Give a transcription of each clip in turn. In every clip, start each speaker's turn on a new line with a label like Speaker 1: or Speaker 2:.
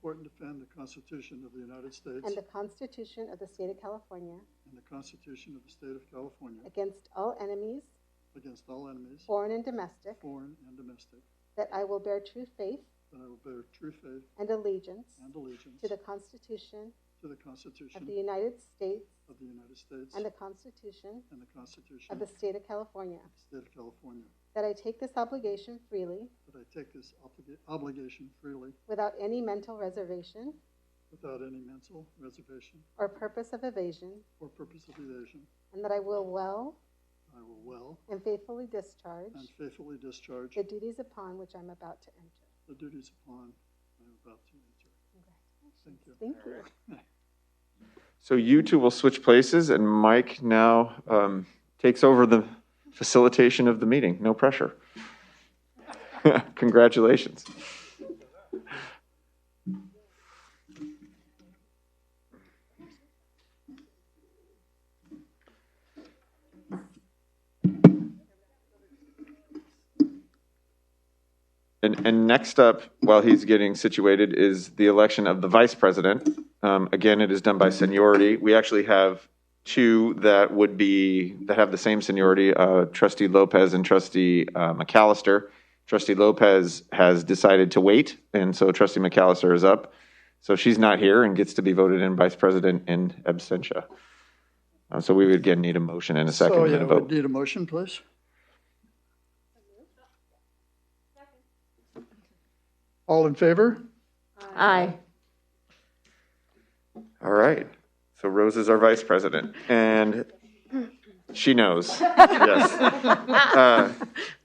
Speaker 1: support and defend the Constitution of the United States
Speaker 2: and the Constitution of the State of California
Speaker 1: and the Constitution of the State of California
Speaker 2: against all enemies,
Speaker 1: foreign and
Speaker 2: domestic,
Speaker 1: domestic,
Speaker 2: that I will bear true faith
Speaker 1: that I will bear true faith
Speaker 2: and allegiance
Speaker 1: to
Speaker 2: to the Constitution
Speaker 1: the Constitution
Speaker 2: of the United States
Speaker 1: of the United States
Speaker 2: and the Constitution
Speaker 1: of
Speaker 2: of the State of California,
Speaker 1: State of California,
Speaker 2: that I take this obligation freely
Speaker 1: that I take this obligation freely
Speaker 2: without any mental reservation
Speaker 1: without any mental reservation
Speaker 2: or purpose of evasion,
Speaker 1: or purpose of evasion.
Speaker 2: and that I will well
Speaker 1: And
Speaker 2: faithfully discharge
Speaker 1: faithfully discharge
Speaker 2: the duties upon which I'm about to enter.
Speaker 1: the duties upon I am about to enter. Thank you.
Speaker 2: Thank you.
Speaker 3: So you two will switch places, and Mike now takes over the facilitation of the meeting. No pressure. Congratulations. And next up, while he's getting situated, is the election of the vice president. Again, it is done by seniority. We actually have two that have the same seniority, Trustee Lopez and Trustee McAllister. Trustee Lopez has decided to wait, and so Trustee McAllister is up. So she's not here and gets to be voted in vice president in absentia. So we would again need a motion and a second
Speaker 1: So,
Speaker 3: and a vote.
Speaker 1: we need a motion, please. All in favor?
Speaker 4: Aye.
Speaker 3: All right. So Rose is our vice president, and she knows. Yes.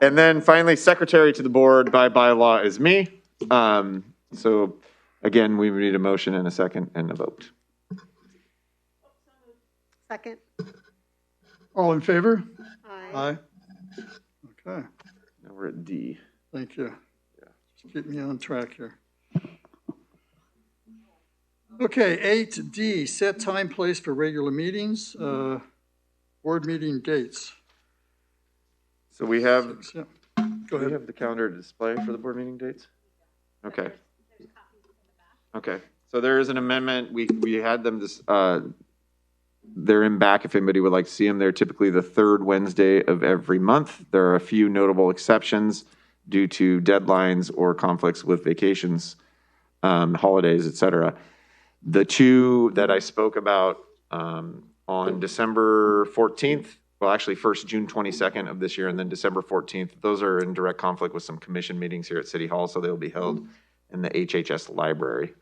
Speaker 3: And then finally, secretary to the board by bylaw is me. So again, we need a motion and a second and a vote.
Speaker 2: Second.
Speaker 1: All in favor?
Speaker 2: Aye.
Speaker 1: Okay,
Speaker 3: Now we're at D.
Speaker 1: thank you. Just keep me on track here. Okay, 8D, set time, place for regular meetings, board meeting dates.
Speaker 3: So we have,
Speaker 1: Yeah.
Speaker 3: do
Speaker 1: Go
Speaker 3: we
Speaker 1: ahead.
Speaker 3: have the calendar to display for the board meeting dates? Okay. Okay. So there is an amendment. We had them this, they're in back if anybody would like to see them. They're typically the third Wednesday of every month. There are a few notable exceptions due to deadlines or conflicts with vacations, holidays, et cetera. The two that I spoke about on December 14th, well, actually first June 22nd of this year, and then December 14th, those are in direct conflict with some commission meetings here at City Hall, so they'll be held in the HHS library.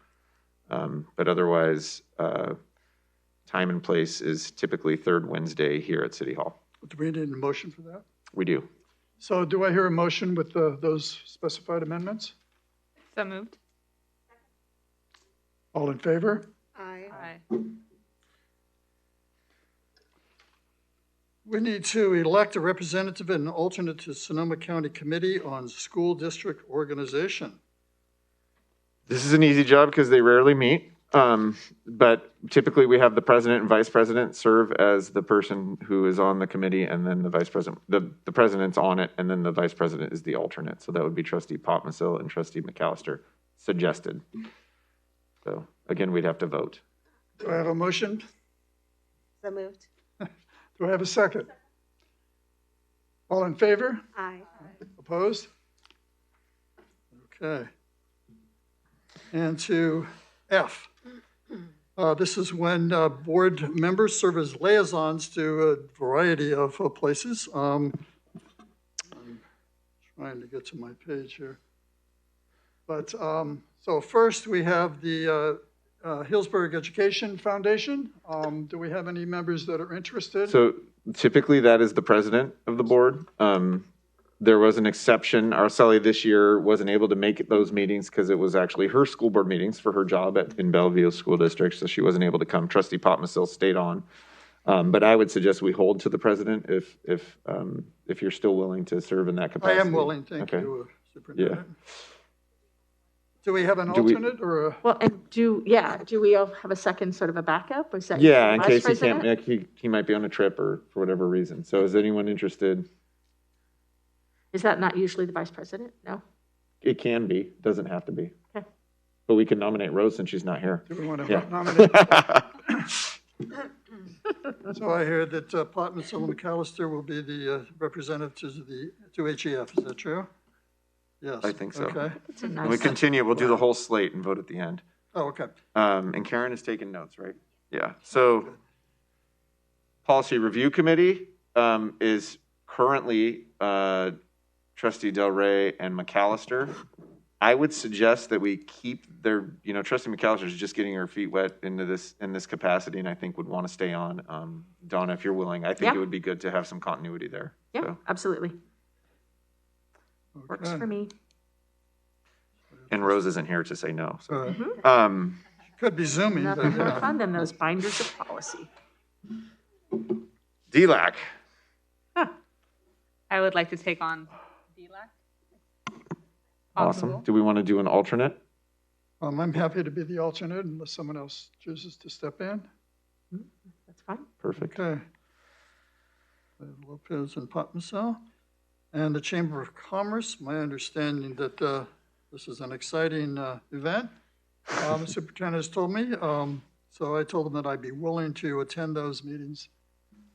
Speaker 3: But otherwise, time and place is typically third Wednesday here at City Hall.
Speaker 1: Do we need a motion for that?
Speaker 3: We do.
Speaker 1: So do I hear a motion with those specified amendments?
Speaker 4: So moved.
Speaker 1: All in favor?
Speaker 2: Aye.
Speaker 4: Aye.
Speaker 1: We need to elect a representative and an alternate to Sonoma County Committee on School District Organization.
Speaker 3: This is an easy job because they rarely meet. But typically we have the president and vice president serve as the person who is on the committee, and then the vice president, the president's on it, and then the vice president is the alternate. So that would be Trustee Popmasil and Trustee McAllister suggested. So again, we'd have to vote.
Speaker 1: Do I have a motion?
Speaker 2: So moved.
Speaker 1: Do I have a second? All in favor?
Speaker 2: Aye.
Speaker 1: Opposed? Okay. And to F. This is when board members serve as liaisons to a variety of places. I'm trying to get to my page here. But so first we have the Healdsburg Education Foundation. Do we have any members that are interested?
Speaker 3: So typically that is the president of the board. There was an exception. Araceli this year wasn't able to make those meetings because it was actually her school board meetings for her job in Bellevue School District, so she wasn't able to come. Trustee Popmasil stayed on. But I would suggest we hold to the president if you're still willing to serve in that capacity.
Speaker 1: I am willing, thank
Speaker 3: Okay.
Speaker 1: you, Superintendent. Do we have an alternate or a?
Speaker 4: Well, and do we all have a second sort of a backup or second?
Speaker 3: Yeah, in
Speaker 4: vice
Speaker 3: case he
Speaker 4: president?
Speaker 3: can't make, he might be on a trip or for whatever reason. So is anyone interested?
Speaker 4: Is that not usually the vice president? No?
Speaker 3: It can be, doesn't have to be.
Speaker 4: Okay.
Speaker 3: But we can nominate Rose since she's not here.
Speaker 1: Do we want to
Speaker 3: Yeah.
Speaker 1: nominate? So I hear that Platt, Mitchell, and McAllister will be the representatives to HEF. Is that true? Yes.
Speaker 3: I think so.
Speaker 1: Okay.
Speaker 4: It's a
Speaker 3: And
Speaker 4: nice.
Speaker 3: we continue, we'll do the whole slate and vote at the end.
Speaker 1: Oh, okay.
Speaker 3: And Karen is taking notes, right? Yeah, so Policy Review Committee is currently Trustee Del Rey and McAllister. I would suggest that we keep Trustee McAllister is just getting her feet wet in this capacity, and I think would want to stay on. Donna, if you're willing, I think
Speaker 4: Yeah.
Speaker 3: it would be good to have some continuity there.
Speaker 4: Yeah,
Speaker 3: So.
Speaker 4: absolutely. Works
Speaker 1: Okay.
Speaker 4: for me.
Speaker 3: And Rose isn't here to say no. So.
Speaker 1: Could be Zooming, but
Speaker 4: Nothing more
Speaker 1: yeah.
Speaker 4: fun than those binders of policy.
Speaker 3: DLAC.
Speaker 5: I would like to take on DLAC.
Speaker 3: Awesome. Do we want to do an alternate?
Speaker 1: I'm happy to be the alternate unless someone else chooses to step in.
Speaker 4: That's fine.
Speaker 3: Perfect.
Speaker 1: Okay. We have Lopez and Patmosel. And the Chamber of Commerce, my understanding that this is an exciting event. The superintendent has told me, so I told him that I'd be willing to attend those meetings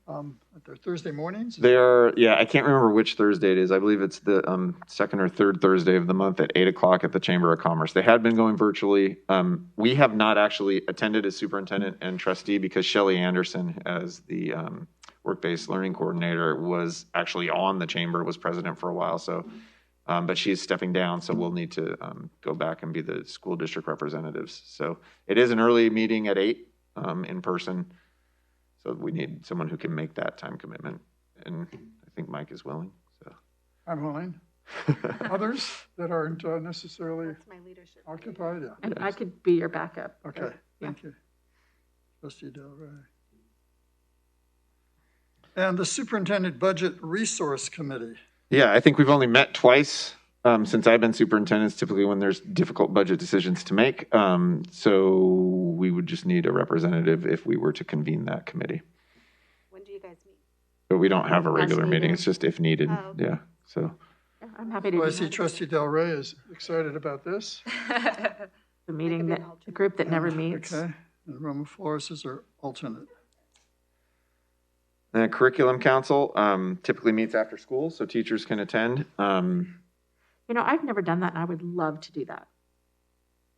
Speaker 1: at their Thursday mornings.
Speaker 3: I can't remember which Thursday it is. I believe it's the second or third Thursday of the month at 8 o'clock at the Chamber of Commerce. They had been going virtually. We have not actually attended as superintendent and trustee because Shelley Anderson, as the work-based learning coordinator, was actually on the chamber, was president for a while. So, but she's stepping down, so we'll need to go back and be the school district representatives. So it is an early meeting at 8 in person. So we need someone who can make that time commitment. And I think Mike is willing. So
Speaker 1: I'm willing. Others that aren't necessarily
Speaker 2: That's my leadership.
Speaker 1: occupied? Yeah.
Speaker 4: And I could be your backup.
Speaker 1: Okay,
Speaker 4: Yeah.
Speaker 1: thank you. Trustee Del Rey. And the Superintendent Budget Resource Committee.
Speaker 3: yeah, I think we've only met twice since I've been superintendent. It's typically when there's difficult budget decisions to make. So we would just need a representative if we were to convene that committee.
Speaker 2: When do you guys meet?
Speaker 3: But we don't have a
Speaker 4: As
Speaker 3: regular meeting.
Speaker 4: needed.
Speaker 3: It's just if needed.
Speaker 2: Oh, okay.
Speaker 3: Yeah. So
Speaker 4: Yeah, I'm happy to
Speaker 1: So I
Speaker 4: do
Speaker 1: see
Speaker 4: that.
Speaker 1: Trustee Del Rey is excited about this.
Speaker 4: The meeting,
Speaker 2: be an
Speaker 4: the
Speaker 2: alternate.
Speaker 4: group that never meets.
Speaker 1: Okay, and Roma Flores is our alternate.
Speaker 3: the curriculum council typically meets after school, so teachers can attend.
Speaker 4: I've never done that, and I would love to do that.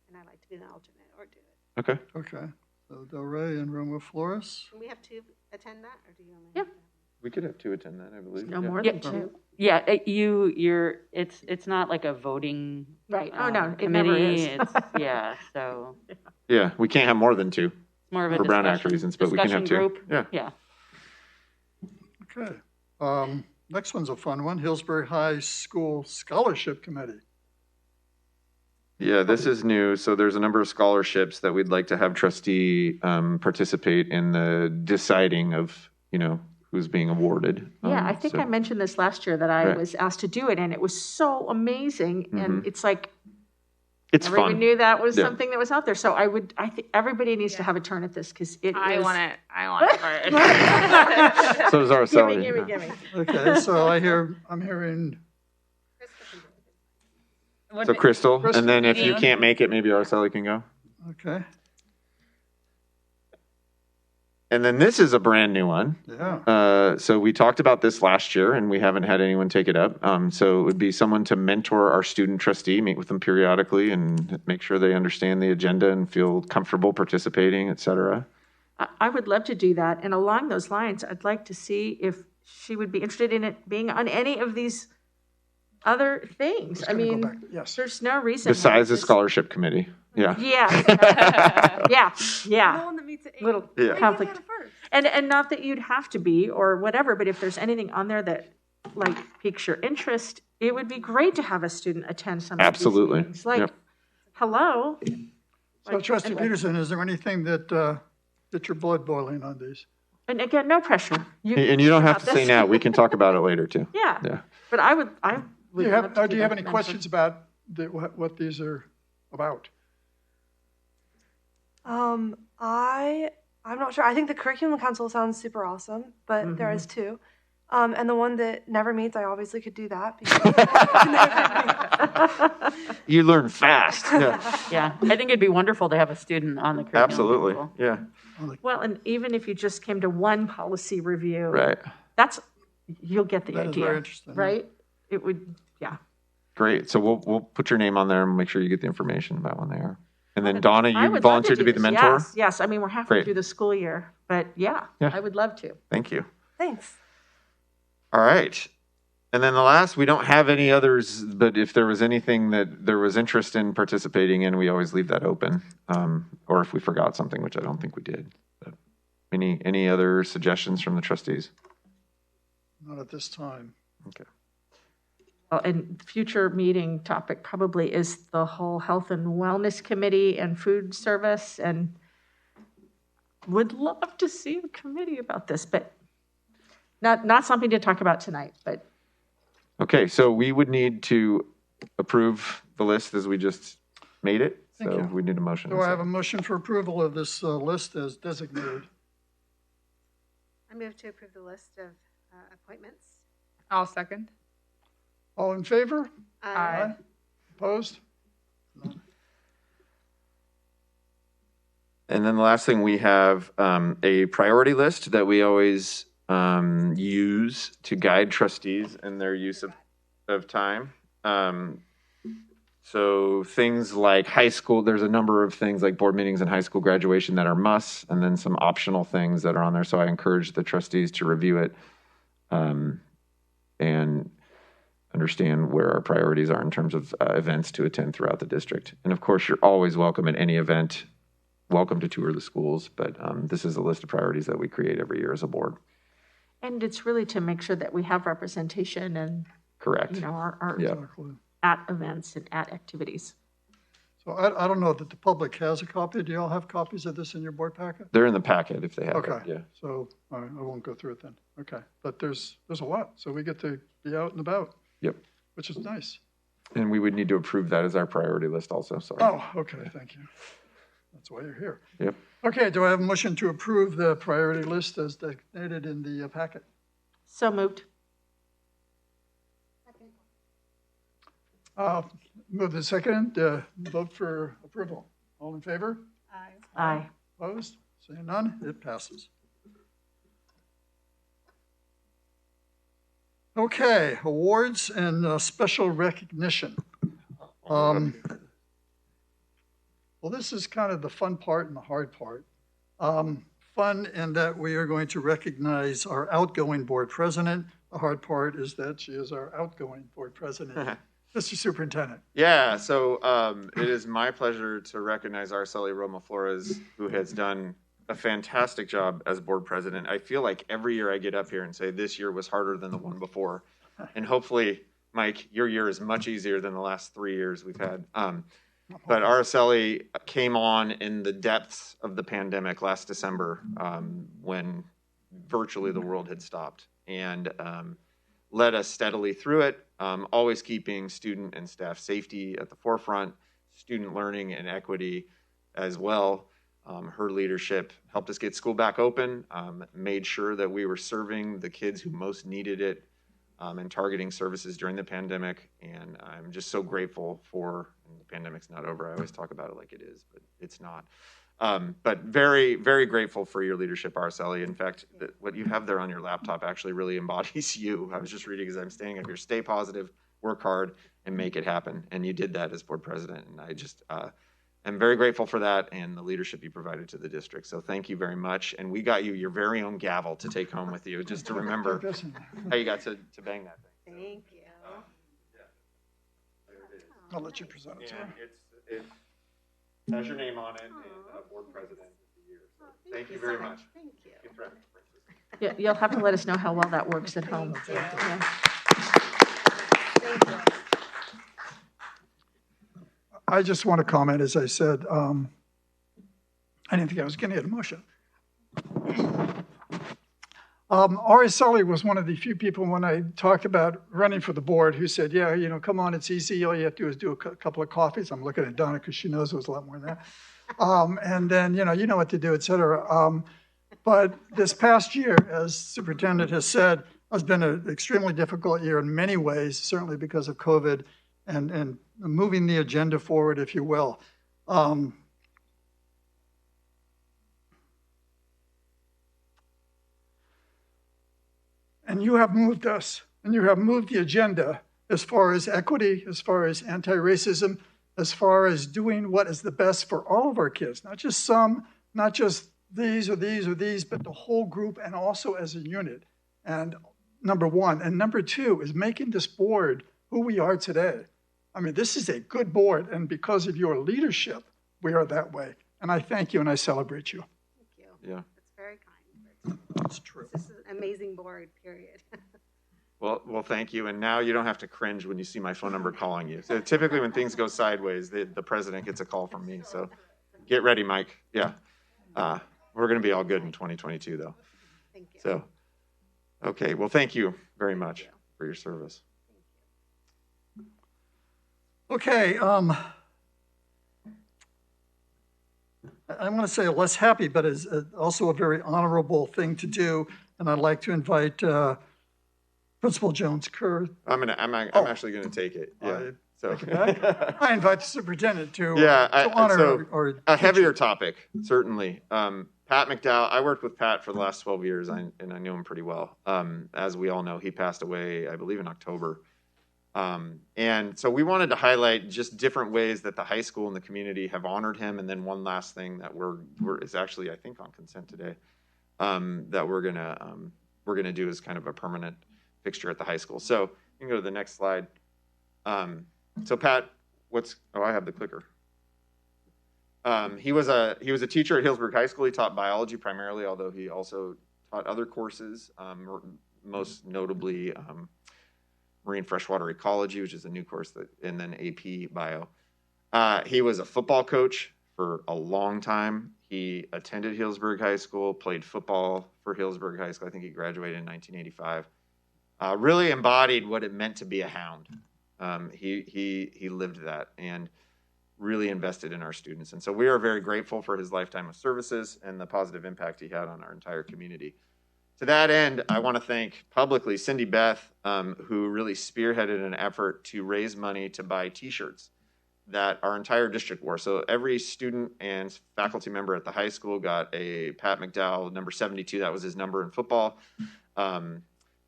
Speaker 2: And I'd like to be the alternate or do it.
Speaker 3: Okay.
Speaker 1: Okay, so Del Rey and Roma Flores.
Speaker 2: Can we have two attend that, or do you only?
Speaker 4: Yeah.
Speaker 2: have to have
Speaker 3: We could have two attend that, I believe.
Speaker 4: No
Speaker 3: Yeah.
Speaker 4: more
Speaker 6: Yeah.
Speaker 4: than two.
Speaker 6: Yeah, it's not like a voting.
Speaker 4: Right. Oh, no, it never
Speaker 6: committee.
Speaker 4: is.
Speaker 6: Yeah, so
Speaker 3: Yeah, we can't have more than two
Speaker 6: it's more of a
Speaker 3: for Brown Act
Speaker 6: discussion-
Speaker 3: reasons, but we can have
Speaker 6: discussion
Speaker 3: two.
Speaker 6: group.
Speaker 3: Yeah.
Speaker 6: Yeah.
Speaker 1: Okay, next one's a fun one, Healdsburg High School Scholarship Committee.
Speaker 3: Yeah, this is new. So there's a number of scholarships that we'd like to have trustee participate in the deciding of, who's being awarded.
Speaker 4: Yeah, I think
Speaker 3: So-
Speaker 4: I mentioned this last year that I
Speaker 3: Right.
Speaker 4: was asked to do it, and it was so amazing. And it's like,
Speaker 3: It's
Speaker 4: everyone
Speaker 3: fun.
Speaker 4: knew that was
Speaker 3: Yeah.
Speaker 4: something that was out there. So I think everybody needs to have a turn at this because it
Speaker 5: I
Speaker 4: is.
Speaker 5: want it. I want it first.
Speaker 3: So does Araceli.
Speaker 4: Give me.
Speaker 1: Okay, so I'm hearing,
Speaker 5: What
Speaker 3: So
Speaker 5: did-
Speaker 3: Crystal,
Speaker 1: Crystal.
Speaker 3: and then if you
Speaker 5: Yeah.
Speaker 3: can't make it, maybe Araceli can go.
Speaker 1: okay,
Speaker 3: And then this is a brand new one.
Speaker 1: yeah,
Speaker 3: So we talked about this last year and we haven't had anyone take it up. So it would be someone to mentor our student trustee, meet with them periodically and make sure they understand the agenda and feel comfortable participating, et cetera.
Speaker 4: I would love to do that. And along those lines, I'd like to see if she would be interested in it being on any of these other things.
Speaker 1: Just
Speaker 4: I
Speaker 1: gonna go
Speaker 4: mean,
Speaker 1: back. Yes.
Speaker 4: there's no reason.
Speaker 3: Besides the
Speaker 4: this-
Speaker 3: scholarship committee. Yeah.
Speaker 4: Yeah. Yeah.
Speaker 5: one that meets at 8.
Speaker 4: Little
Speaker 3: Yeah.
Speaker 4: conflict. And not that you'd have to be or whatever, but if there's anything on there that like piques your interest, it would be great to have a student attend some of
Speaker 3: Absolutely.
Speaker 4: these meetings. Like,
Speaker 3: Yep.
Speaker 4: hello.
Speaker 1: So Trustee
Speaker 4: anyway.
Speaker 1: Peterson, is there anything that your blood boiling on these?
Speaker 4: And again, no pressure.
Speaker 3: And you don't have to
Speaker 4: about
Speaker 3: say
Speaker 4: this.
Speaker 3: now. We can talk about it later too.
Speaker 4: Yeah.
Speaker 3: Yeah.
Speaker 4: But I would
Speaker 1: Do you
Speaker 4: love
Speaker 1: have,
Speaker 4: to
Speaker 1: do you have
Speaker 4: that
Speaker 1: any
Speaker 4: mentor.
Speaker 1: questions about what these are about?
Speaker 7: I'm not sure. I think the curriculum council sounds super awesome, but there
Speaker 4: Mm-hmm.
Speaker 7: is two. And the one that never meets, I obviously could do that.
Speaker 3: You learn fast. Yeah,
Speaker 6: Yeah, I think it'd be wonderful to have a student on the curriculum
Speaker 3: absolutely.
Speaker 6: council.
Speaker 3: Yeah,
Speaker 4: Well, and even if you just came to one policy review,
Speaker 3: right.
Speaker 4: you'll get the
Speaker 1: That is
Speaker 4: idea,
Speaker 1: very interesting.
Speaker 4: right? It would, yeah.
Speaker 3: Great. So we'll put your name on there and make sure you get the information about when they are. And then Donna,
Speaker 4: I
Speaker 3: you
Speaker 4: would love
Speaker 3: volunteered to
Speaker 4: do
Speaker 3: be the
Speaker 4: this.
Speaker 3: mentor?
Speaker 4: Yes, I mean, we're halfway
Speaker 3: Great.
Speaker 4: through the school year, but yeah,
Speaker 3: Yeah.
Speaker 4: I would love to.
Speaker 3: Thank you.
Speaker 7: Thanks.
Speaker 3: All right. And then the last, we don't have any others, but if there was anything that there was interest in participating in, we always leave that open. Or if we forgot something, which I don't think we did. But any other suggestions from the trustees?
Speaker 1: Not at this time.
Speaker 3: Okay.
Speaker 4: Well, and future meeting topic probably is the whole health and wellness committee and food service, and would love to see a committee about this, but not something to talk about tonight, but
Speaker 3: Okay, so we would need to approve the list as we just made it.
Speaker 1: Thank
Speaker 3: So
Speaker 1: you.
Speaker 3: we need a motion.
Speaker 1: Do I have a motion for approval of this list as designated?
Speaker 2: I move to approve the list of appointments.
Speaker 5: I'll second.
Speaker 1: All in favor?
Speaker 5: Aye.
Speaker 1: Opposed?
Speaker 3: And then the last thing, we have a priority list that we always use to guide trustees in their use of time. So things like high school, there's a number of things like board meetings and high school graduation that are musts, and then some optional things that are on there. So I encourage the trustees to review it and understand where our priorities are in terms of events to attend throughout the district. And of course, you're always welcome at any event. Welcome to tour the schools, but this is a list of priorities that we create every year as a board.
Speaker 4: and it's really to make sure that we have representation and,
Speaker 3: Correct.
Speaker 4: you know, our
Speaker 3: Yeah.
Speaker 1: Exactly.
Speaker 4: at events and at activities.
Speaker 1: So I don't know that the public has a copy. Do you all have copies of this in your board packet?
Speaker 3: They're in the packet if they have it.
Speaker 1: Okay.
Speaker 3: Yeah.
Speaker 1: So, all right, I won't go through it then. Okay. But there's a lot, so we get to be out and about,
Speaker 3: Yep.
Speaker 1: which is nice.
Speaker 3: And we would need to approve that as our priority list also. Sorry.
Speaker 1: Oh, okay, thank you. That's why you're here.
Speaker 3: Yep.
Speaker 1: Okay, do I have a motion to approve the priority list as designated in the packet?
Speaker 4: So moved.
Speaker 1: Move the second, vote for approval. All in favor?
Speaker 4: Aye.
Speaker 1: Opposed? Seeing none, it passes. Okay, awards and special recognition. Well, this is kind of the fun part and the hard part. Fun in that we are going to recognize our outgoing board president. The hard part is that she is our outgoing board president. Mr. Superintendent.
Speaker 3: Yeah, so it is my pleasure to recognize Araceli Roma Flores, who has done a fantastic job as board president. I feel like every year I get up here and say this year was harder than the one before. And hopefully, Mike, your year is much easier than the last 3 years we've had. But Araceli came on in the depths of the pandemic last December when virtually the world had stopped, and led us steadily through it, always keeping student and staff safety at the forefront, student learning and equity as well. Her leadership helped us get school back open, made sure that we were serving the kids who most needed it, and targeting services during the pandemic. And I'm just so grateful for, and the pandemic's not over. I always talk about it like it is, but it's not. But very, very grateful for your leadership, Araceli. In fact, what you have there on your laptop actually really embodies you. I was just reading as I'm standing up here. Stay positive, work hard, and make it happen. And you did that as board president. And I just am very grateful for that and the leadership you provided to the district. So thank you very much. And we got you your very own gavel to take home with you, just to remember how you got to bang that thing.
Speaker 2: Thank you.
Speaker 1: I'll let you present it to her.
Speaker 3: And it has your name on it and board president of the year. So thank you very much.
Speaker 2: Thank you.
Speaker 3: Good threat.
Speaker 4: Yeah, you'll have to let us know how well that works at home.
Speaker 2: Thank you.
Speaker 4: Yeah.
Speaker 2: Thank you.
Speaker 1: I just want to comment, as I said, I didn't think I was going to get emotional. Araceli was one of the few people when I talked about running for the board who said, yeah, you know, come on, it's easy. All you have to do is do a couple of coffees. I'm looking at Donna because she knows it was a lot more than that. And then, you know what to do, et cetera. But this past year, as superintendent has said, It's been an extremely difficult year in many ways, certainly because of COVID and moving the agenda forward, if you will. And you have moved us, and you have moved the agenda as far as equity, as far as anti-racism, as far as doing what is the best for all of our kids, not just some, not just these or these or these, but the whole group and also as a unit. And number one. And number two is making this board who we are today. I mean, this is a good board, and because of your leadership, we are that way. And I thank you and I celebrate you.
Speaker 2: Thank you.
Speaker 3: Yeah.
Speaker 2: That's very kind.
Speaker 1: That's true.
Speaker 2: This is an amazing board, period.
Speaker 3: Well, thank you. And now you don't have to cringe when you see my phone number calling you. So typically when things go sideways, the president gets a call from me. So get ready, Mike. Yeah. We're going to be all good in 2022, though.
Speaker 2: Thank you.
Speaker 3: So, okay. Well, thank you very much for your service.
Speaker 1: Okay, I'm going to say less happy, but it's also a very honorable thing to do. And I'd like to invite Principal Jones Kerr.
Speaker 3: I'm actually going to take it. Yeah. So
Speaker 1: I invite the superintendent to
Speaker 3: yeah.
Speaker 1: honor our
Speaker 3: a heavier topic, certainly. Pat McDowell. I worked with Pat for the last 12 years, and I knew him pretty well. As we all know, he passed away, I believe, in October. And so we wanted to highlight just different ways that the high school and the community have honored him. And then one last thing that is actually, I think, on consent today, that we're gonna do as kind of a permanent fixture at the high school. So you can go to the next slide. So Pat, I have the clicker. He was a teacher at Healdsburg High School. He taught biology primarily, although he also taught other courses, most notably marine freshwater ecology, which is a new course, and then AP bio. He was a football coach for a long time. He attended Healdsburg High School, played football for Healdsburg High School. I think he graduated in 1985. Really embodied what it meant to be a hound. He lived that and really invested in our students. And so we are very grateful for his lifetime of services and the positive impact he had on our entire community. To that end, I want to thank publicly Cindy Beth, who really spearheaded an effort to raise money to buy T-shirts that our entire district wore. So every student and faculty member at the high school got a Pat McDowell number 72, that was his number in football,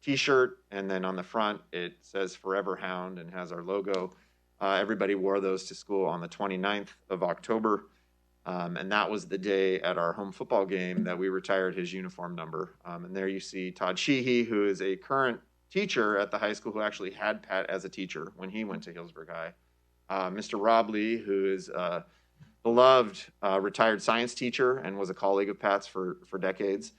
Speaker 3: T-shirt, and then on the front it says Forever Hound and has our logo. Everybody wore those to school on the 29th of October. And that was the day at our home football game that we retired his uniform number. And there you see Todd Sheehy, who is a current teacher at the high school who actually had Pat as a teacher when he went to Healdsburg High. Mr. Rob Lee, who is a beloved retired science teacher and was a colleague of Pat's for decades.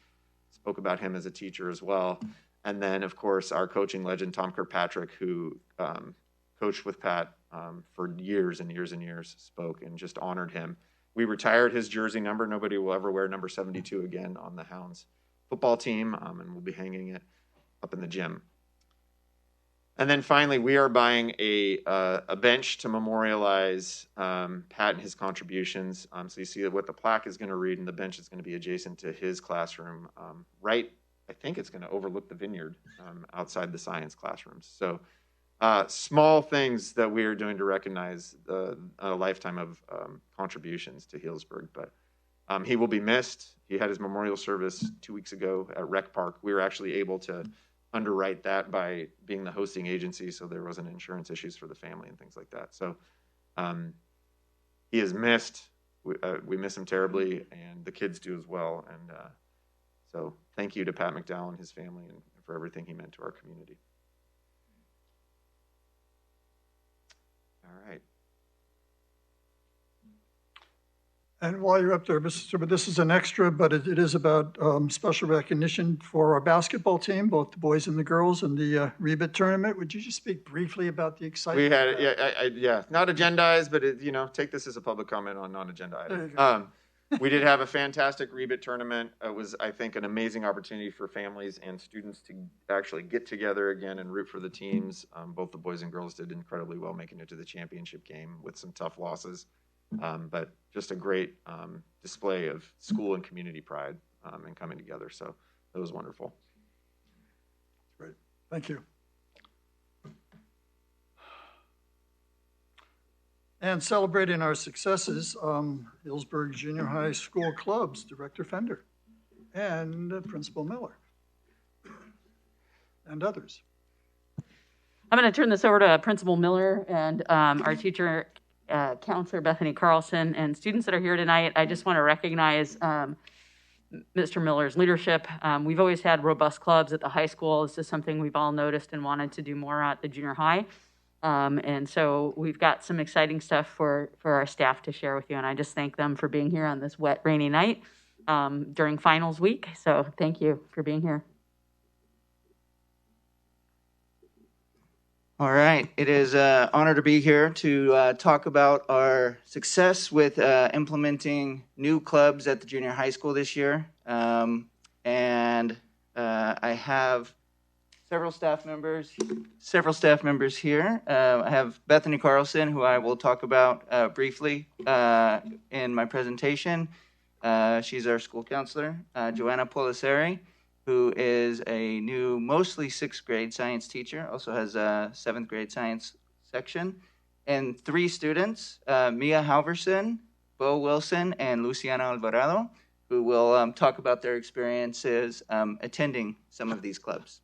Speaker 3: Spoke about him as a teacher as well. And then, of course, our coaching legend, Tom Kirkpatrick, who coached with Pat for years and years and years, spoke and just honored him. We retired his jersey number. Nobody will ever wear number 72 again on the Hounds football team, and we'll be hanging it up in the gym. And then finally, we are buying a bench to memorialize Pat and his contributions. So you see what the plaque is going to read, and the bench is going to be adjacent to his classroom. I think it's going to overlook the vineyard outside the science classrooms. So small things that we are doing to recognize a lifetime of contributions to Healdsburg. But he will be missed. He had his memorial service 2 weeks ago at Rec Park. We were actually able to underwrite that by being the hosting agency, so there wasn't insurance issues for the family and things like that. So he is missed. We miss him terribly, and the kids do as well. And so thank you to Pat McDowell and his family and for everything he meant to our community. All right.
Speaker 1: And while you're up there, Mr. Stewart, this is an extra, but it is about special recognition for our basketball team, both the boys and the girls, in the rebit tournament. Would you just speak briefly about the excitement?
Speaker 3: We had, not agendized, but take this as a public comment on non-agenda items. We did have a fantastic rebit tournament. It was, I think, an amazing opportunity for families and students to actually get together again and root for the teams. Both the boys and girls did incredibly well, making it to the championship game with some tough losses. But just a great display of school and community pride and coming together. So it was wonderful.
Speaker 1: Right. Thank you. And celebrating our successes, Healdsburg Junior High School Clubs, Director Fender, and Principal Miller, and others.
Speaker 6: I'm going to turn this over to Principal Miller and our teacher, counselor Bethany Carlson, and students that are here tonight. I just want to recognize Mr. Miller's leadership. We've always had robust clubs at the high school. This is something we've all noticed and wanted to do more at the junior high. And so we've got some exciting stuff for our staff to share with you. And I just thank them for being here on this wet, rainy night during finals week. So thank you for being here.
Speaker 8: All right. It is an honor to be here to talk about our success with implementing new clubs at the junior high school this year. And I have several staff members here. I have Bethany Carlson, who I will talk about briefly in my presentation. She's our school counselor. Joanna Polisari, who is a new, mostly 6th grade science teacher, also has a 7th grade science section. And 3 students, Mia Halverson, Bo Wilson, and Luciana Alvarado, who will talk about their experiences attending some of these clubs.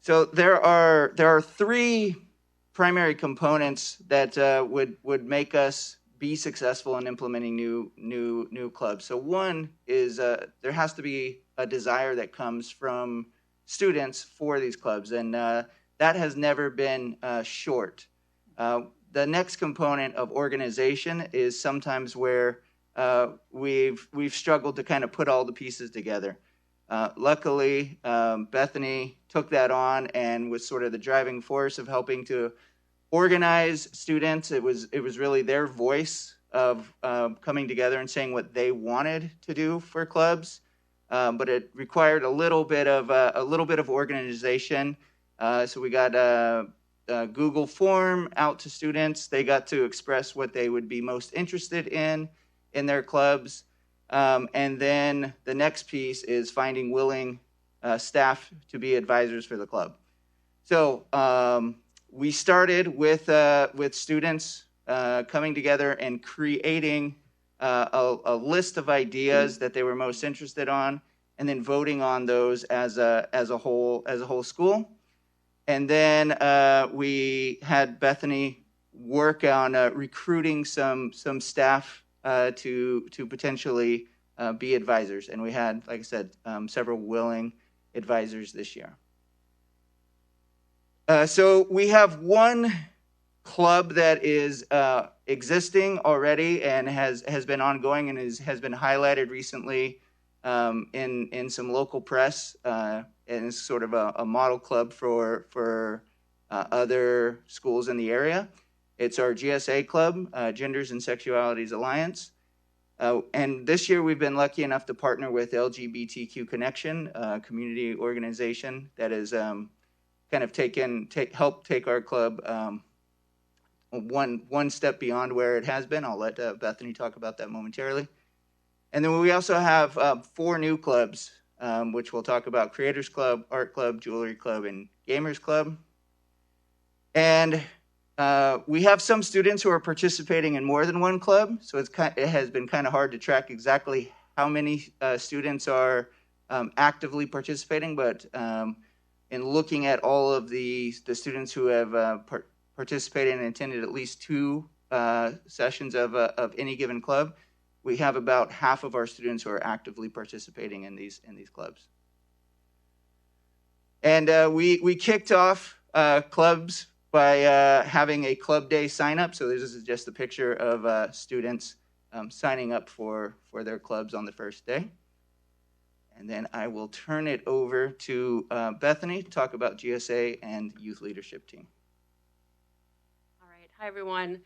Speaker 8: So there are 3 primary components that would make us be successful in implementing new clubs. So one is there has to be a desire that comes from students for these clubs, and that has never been short. The next component of organization is sometimes where we've struggled to kind of put all the pieces together. Luckily, Bethany took that on and was sort of the driving force of helping to organize students. It was really their voice of coming together and saying what they wanted to do for clubs, but it required a little bit of organization. So we got a Google form out to students. They got to express what they would be most interested in their clubs, and then the next piece is finding willing staff to be advisors for the club. So we started with students coming together and creating a list of ideas that they were most interested on, and then voting on those as a whole school. And then we had Bethany work on recruiting some staff to potentially be advisors, and we had, like I said, several willing advisors this year. So we have one club that is existing already and has been ongoing and has been highlighted recently in some local press, and it's sort of a model club for other schools in the area. It's our GSA club, Genders and Sexualities Alliance. And this year we've been lucky enough to partner with LGBTQ Connection, a community organization that is kind of help take our club one step beyond where it has been. I'll let Bethany talk about that momentarily. And then we also have 4 new clubs, which we'll talk about: Creators Club, Art Club, Jewelry Club, and Gamers Club. And we have some students who are participating in more than one club, so it has been kind of hard to track exactly how many students are actively participating, but in looking at all of the students who have participated and attended at least 2 sessions of any given club, we have about half of our students who are actively participating in these clubs. And we kicked off clubs by having a club day sign up. So this is just a picture of students signing up for their clubs on the first day. And then I will turn it over to Bethany to talk about GSA and Youth Leadership Team.
Speaker 9: All right. Hi, everyone.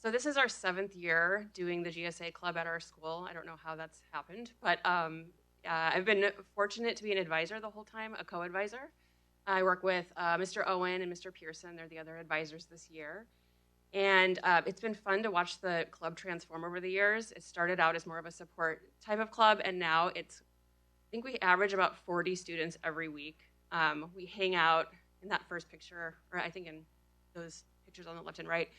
Speaker 9: So this is our 7th year doing the GSA Club at our school. I don't know how that's happened, but I've been fortunate to be an advisor the whole time, a co-advisor. I work with Mr. Owen and Mr. Pearson. They're the other advisors this year. And it's been fun to watch the club transform over the years. It started out as more of a support type of club, and now I think we average about 40 students every week We hang out in that first picture, or I think in those pictures on the left and right.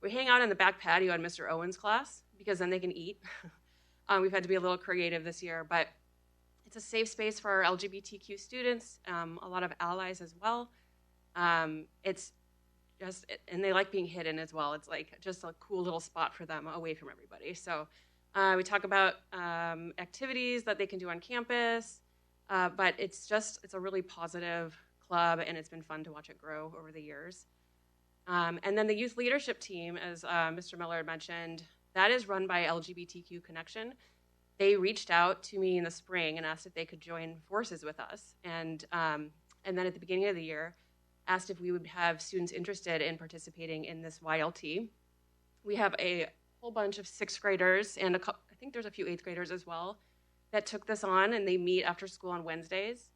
Speaker 9: We hang out in the back patio in Mr. Owen's class because then they can eat. We've had to be a little creative this year, but it's a safe space for our LGBTQ students, a lot of allies as well. It's just, and they like being hidden as well. It's like just a cool little spot for them away from everybody. So we talk about activities that they can do on campus, but it's a really positive club, and it's been fun to watch it grow over the years. And then the youth leadership team, as Mr. Miller had mentioned, that is run by LGBTQ Connection. They reached out to me in the spring and asked if they could join forces with us. And then at the beginning of the year, asked if we would have students interested in participating in this YLT. We have a whole bunch of 6th graders and I think there's a few 8th graders as well that took this on, and they meet after school on Wednesdays.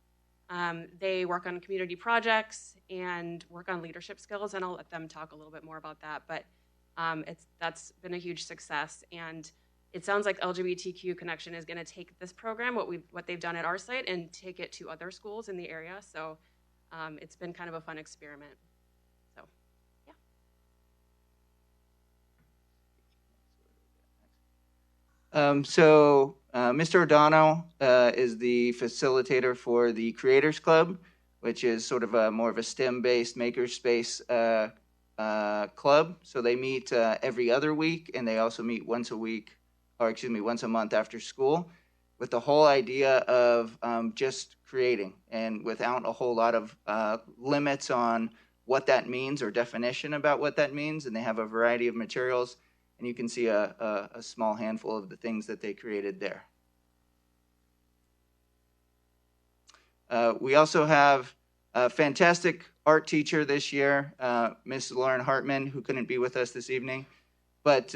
Speaker 9: They work on community projects and work on leadership skills, and I'll let them talk a little bit more about that. But that's been a huge success, and it sounds like LGBTQ Connection is going to take this program, what they've done at our site, and take it to other schools in the area. So it's been kind of a fun experiment. So, yeah.
Speaker 8: Mr. O'Donnell is the facilitator for the Creators Club, which is sort of more of a STEM-based makerspace club. So they meet every other week, and they also meet once a month after school, with the whole idea of just creating, and without a whole lot of limits on what that means or definition about what that means. And they have a variety of materials, and you can see a small handful of the things that they created there. We also have a fantastic art teacher this year, Miss Lauren Hartman, who couldn't be with us this evening, but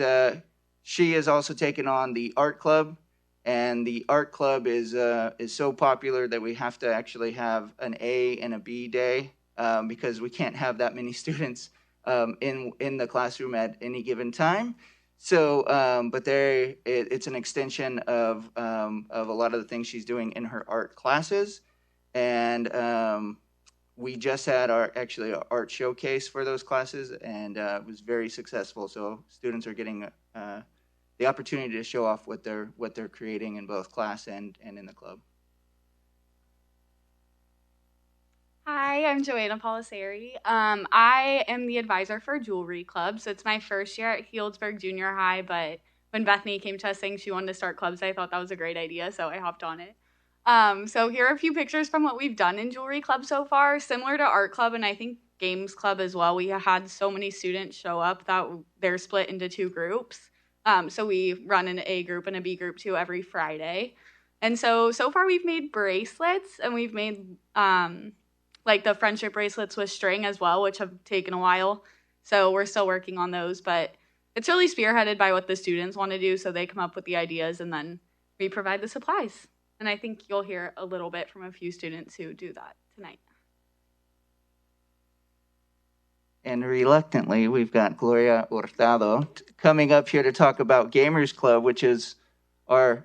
Speaker 8: she has also taken on the art club, and the art club is so popular that we have to actually have an A and a B day because we can't have that many students in the classroom at any given time. So, but it's an extension of a lot of the things she's doing in her art classes, and we just had our art showcase for those classes, and it was very successful. So students are getting the opportunity to show off what they're creating in both class and in the club.
Speaker 10: Hi, I'm Joanna Polisari. I am the advisor for Jewelry Club. So it's my first year at Healdsburg Junior High, but when Bethany came to us saying she wanted to start clubs, I thought that was a great idea, so I hopped on it. So here are a few pictures from what we've done in Jewelry Club so far. Similar to Art Club and I think Games Club as well, we had so many students show up that they're split into 2 groups. So we run an A group and a B group too every Friday. And so far we've made bracelets, and we've made like the friendship bracelets with string as well, which have taken a while. So we're still working on those, but it's really spearheaded by what the students want to do. So they come up with the ideas and then we provide the supplies. And I think you'll hear a little bit from a few students who do that tonight.
Speaker 8: And reluctantly, we've got Gloria Hurtado coming up here to talk about Gamers Club, which is our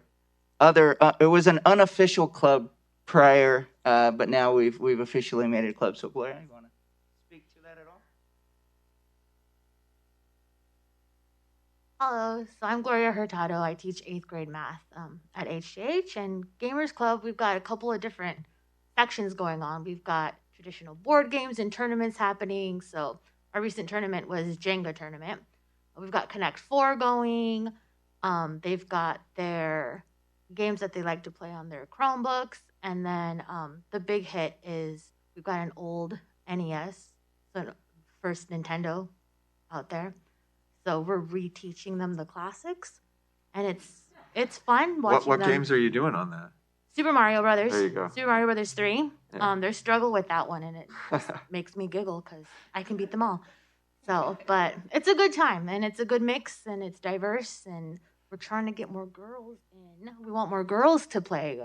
Speaker 8: other, it was an unofficial club prior, but now we've officially made it a club. So Gloria, you want to speak to that at all?
Speaker 11: Hello, so I'm Gloria Hurtado. I teach 8th grade math at HGH. And Gamers Club, we've got a couple of different sections going on. We've got traditional board games and tournaments happening. So our recent tournament was Jenga tournament. We've got Connect 4 going. They've got their games that they like to play on their Chromebooks. And then the big hit is we've got an old NES, so first Nintendo out there. So we're reteaching them the classics, and it's fun watching
Speaker 3: What
Speaker 11: them.
Speaker 3: games are you doing on that?
Speaker 11: Super Mario Brothers.
Speaker 3: There you go.
Speaker 11: Super Mario Brothers 3.
Speaker 3: Yeah.
Speaker 11: Their struggle with that one, and it just makes me giggle because I can beat them all. So, but it's a good time, and it's a good mix, and it's diverse, and we're trying to get more girls in. We want more girls to play.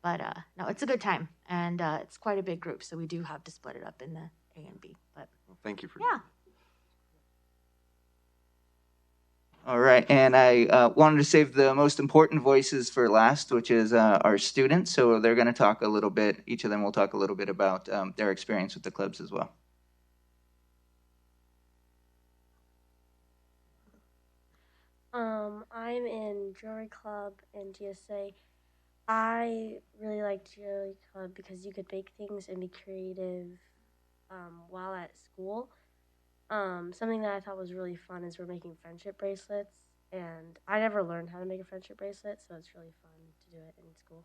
Speaker 11: But no, it's a good time, and it's quite a big group, so we do have to split it up in the A and B. But
Speaker 3: Thank you for
Speaker 11: yeah.
Speaker 8: All right, and I wanted to save the most important voices for last, which is our students. So they're going to talk a little bit, each of them will talk a little bit about their experience with the clubs as well.
Speaker 12: I'm in Jewelry Club and GSA. I really like Jewelry Club because you could bake things and be creative while at school. Something that I thought was really fun is we're making friendship bracelets, and I never learned how to make a friendship bracelet, so it's really fun to do it in school.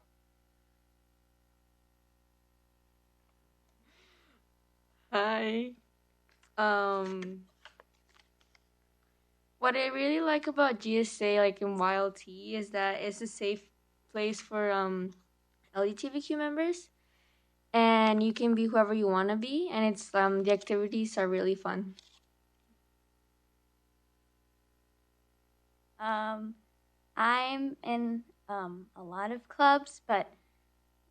Speaker 13: Hi. What I really like about GSA, like in YLT, is that it's a safe place for LGBTQ members, and you can be whoever you want to be, and it's the activities are really fun.
Speaker 14: I'm in a lot of clubs, but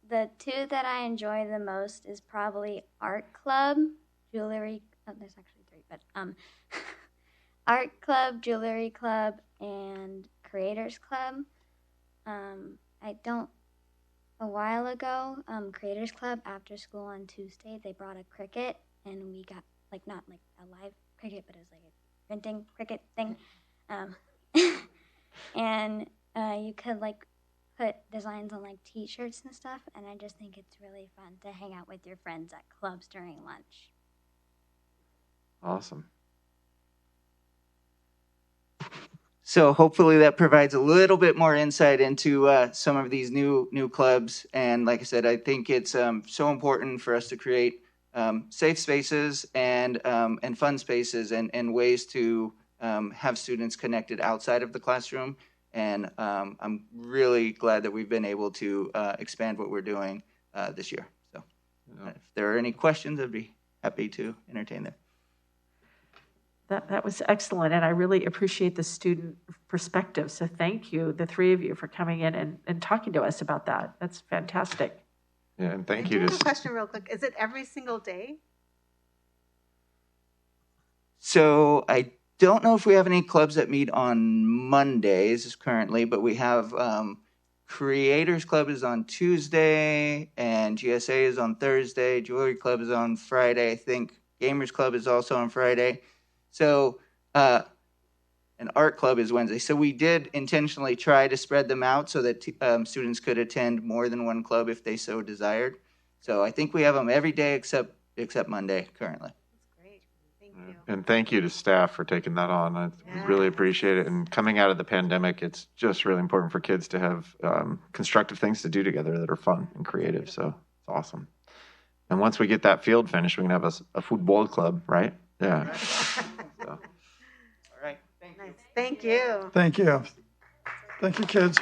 Speaker 14: the two that I enjoy the most is probably art club, jewelry. Oh, there's actually three, but art club, jewelry club, and creators club. I don't. A while ago, creators club after school on Tuesday, they brought a cricket, and we got like not like a live cricket, but it was like a printing cricket thing. And you could like put designs on like t-shirts and stuff, and I just think it's really fun to hang out with your friends at clubs during lunch.
Speaker 3: Awesome.
Speaker 8: So hopefully that provides a little bit more insight into some of these new clubs. And like I said, I think it's so important for us to create safe spaces and fun spaces and ways to have students connected outside of the classroom. And I'm really glad that we've been able to expand what we're doing this year. So if there are any questions, I'd be happy to entertain them.
Speaker 4: That was excellent, and I really appreciate the student perspective. So thank you, the three of you, for coming in and talking to us about that. That's fantastic.
Speaker 3: Yeah, and thank
Speaker 2: I
Speaker 3: you
Speaker 2: do
Speaker 3: to
Speaker 2: have a question real quick. Is it every single day?
Speaker 8: So I don't know if we have any clubs that meet on Mondays currently, but we have Creators Club is on Tuesday, and GSA is on Thursday. Jewelry Club is on Friday, I think. Gamers Club is also on Friday. So an art club is Wednesday. So we did intentionally try to spread them out so that students could attend more than one club if they so desired. So I think we have them every day except Monday currently.
Speaker 2: That's great. Thank you.
Speaker 3: And thank you to staff for taking that on. I really appreciate it. And coming out of the pandemic, it's just really important for kids to have constructive things to do together that are fun and creative. So it's awesome. And once we get that field finished, we can have a football club, right? Yeah. So.
Speaker 8: All right. Thank you.
Speaker 2: Nice. Thank you.
Speaker 1: Thank you. Thank you, kids.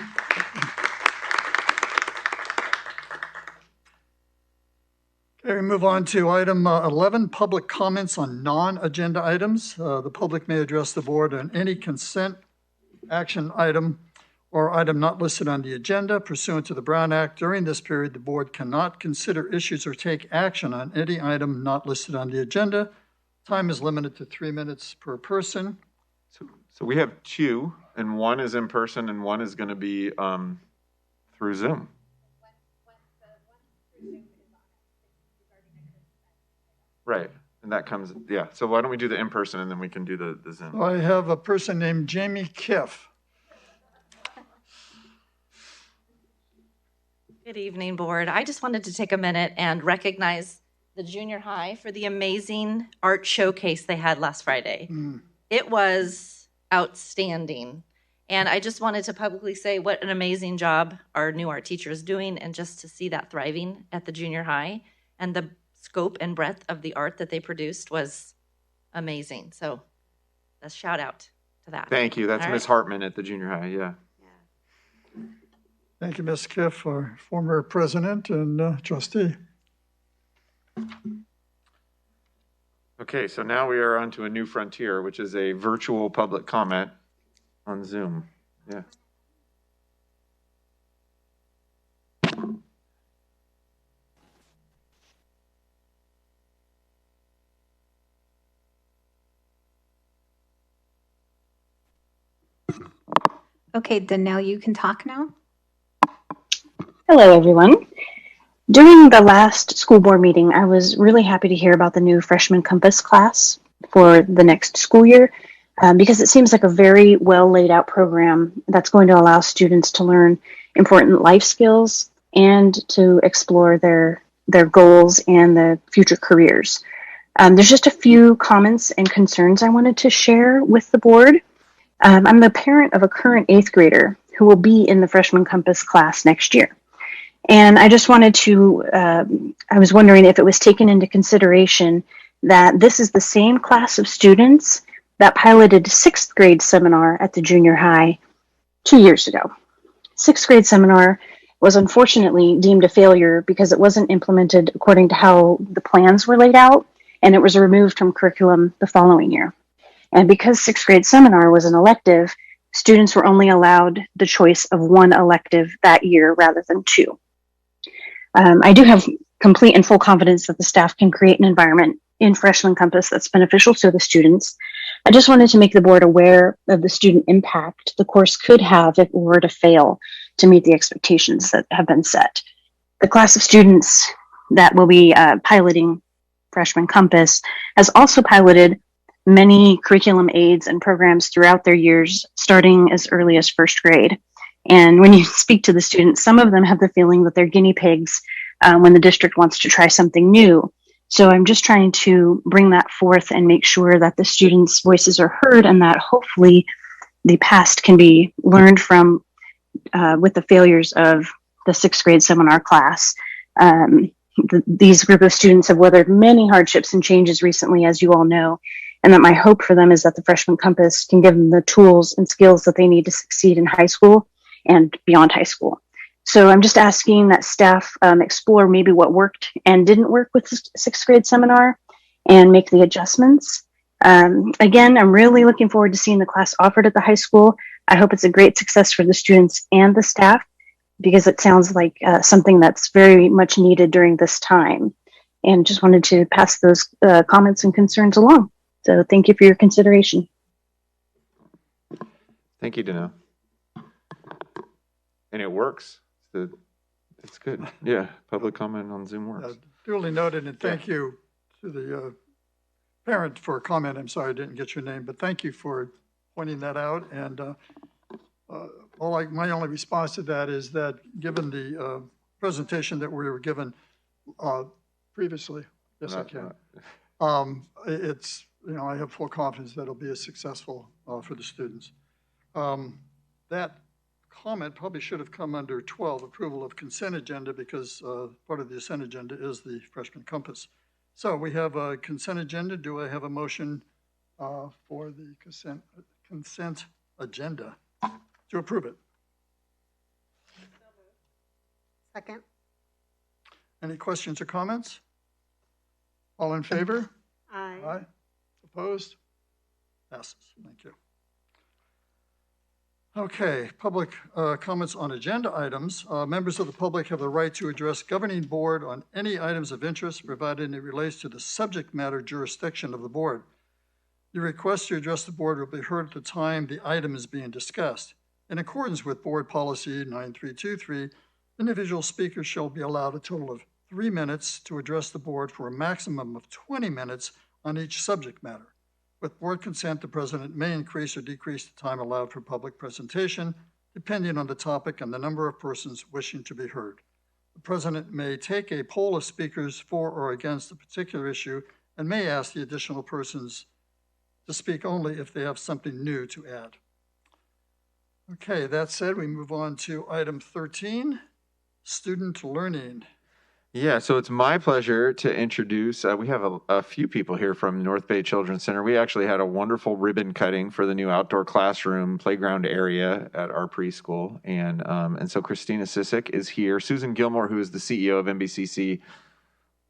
Speaker 1: Okay, we move on to item 11, public comments on non-agenda items. The public may address the board on any consent action item or item not listed on the agenda pursuant to the Brown Act. During this period, the board cannot consider issues or take action on any item not listed on the agenda. Time is limited to 3 minutes per person.
Speaker 3: So we have two, and one is in person, and one is going to be through Zoom. Right, and that comes, yeah. So why don't we do the in person, and then we can do the Zoom.
Speaker 1: I have a person named Jamie Kiff.
Speaker 15: Good evening, board. I just wanted to take a minute and recognize the junior high for the amazing art showcase they had last Friday. It was outstanding. And I just wanted to publicly say what an amazing job our new art teacher is doing, and just to see that thriving at the junior high and the scope and breadth of the art that they produced was amazing. So a shout out to that.
Speaker 3: Thank you. That's
Speaker 15: All
Speaker 3: Miss
Speaker 15: right.
Speaker 3: Hartman at the junior high, yeah.
Speaker 1: Thank you, Ms. Kiff, our former president and trustee.
Speaker 3: Okay, so now we are on to a new frontier, which is a virtual public comment on Zoom. Yeah.
Speaker 2: Okay, Danelle, you can talk now.
Speaker 16: Hello, everyone. During the last school board meeting, I was really happy to hear about the new freshman compass class for the next school year because it seems like a very well laid out program that's going to allow students to learn important life skills and to explore their goals and the future careers. There's just a few comments and concerns I wanted to share with the board. I'm the parent of a current 8th grader who will be in the freshman compass class next year. And I just wanted to, I was wondering if it was taken into consideration that this is the same class of students that piloted 6th grade seminar at the junior high 2 years ago. 6th grade seminar was unfortunately deemed a failure because it wasn't implemented according to how the plans were laid out, and it was removed from curriculum the following year. And because 6th grade seminar was an elective, students were only allowed the choice of one elective that year rather than 2. I do have complete and full confidence that the staff can create an environment in Freshman Compass that's beneficial to the students. I just wanted to make the board aware of the student impact the course could have if it were to fail to meet the expectations that have been set. The class of students that will be piloting Freshman Compass has also piloted many curriculum aids and programs throughout their years, starting as early as 1st grade. And when you speak to the students, some of them have the feeling that they're guinea pigs when the district wants to try something new. So I'm just trying to bring that forth and make sure that the students' voices are heard and that hopefully the past can be learned from with the failures of the 6th grade seminar class. These group of students have weathered many hardships and changes recently, as you all know, and that my hope for them is that the Freshman Compass can give them the tools and skills that they need to succeed in high school and beyond high school. So I'm just asking that staff explore maybe what worked and didn't work with the 6th grade seminar and make the adjustments. Again, I'm really looking forward to seeing the class offered at the high school. I hope it's a great success for the students and the staff because it sounds like something that's very much needed during this time. And just wanted to pass those comments and concerns along. So thank you for your consideration.
Speaker 3: Thank you, Dana. And it works. It's good. Yeah, public comment on Zoom works.
Speaker 1: Duly noted, and thank you to the parent for a comment. I'm sorry I didn't get your name, but thank you for pointing that out. And my only response to that is that given the presentation that we were given previously, yes, I can. It's, I have full confidence that it'll be as successful for the students. That comment probably should have come under 12, approval of consent agenda, because part of the consent agenda is the freshman compass. So we have a consent agenda. Do I have a motion for the consent agenda to approve it?
Speaker 2: Second.
Speaker 1: Any questions or comments? All in favor?
Speaker 2: Aye.
Speaker 1: Aye. Opposed? Passes. Thank you. Okay, public comments on agenda items. Members of the public have the right to address governing board on any items of interest, provided it relates to the subject matter jurisdiction of the board. Your request to address the board will be heard at the time the item is being discussed. In accordance with Board Policy 9323, individual speakers shall be allowed a total of 3 minutes to address the board for a maximum of 20 minutes on each subject matter. With board consent, the president may increase or decrease the time allowed for public presentation, depending on the topic and the number of persons wishing to be heard. The president may take a poll of speakers for or against a particular issue and may ask the additional persons to speak only if they have something new to add. Okay, that said, we move on to item 13, student learning.
Speaker 3: Yeah, so it's my pleasure to introduce, we have a few people here from North Bay Children's Center. We actually had a wonderful ribbon cutting for the new outdoor classroom playground area at our preschool. And so Christina Sisick is here. Susan Gilmore, who is the CEO of NBCC,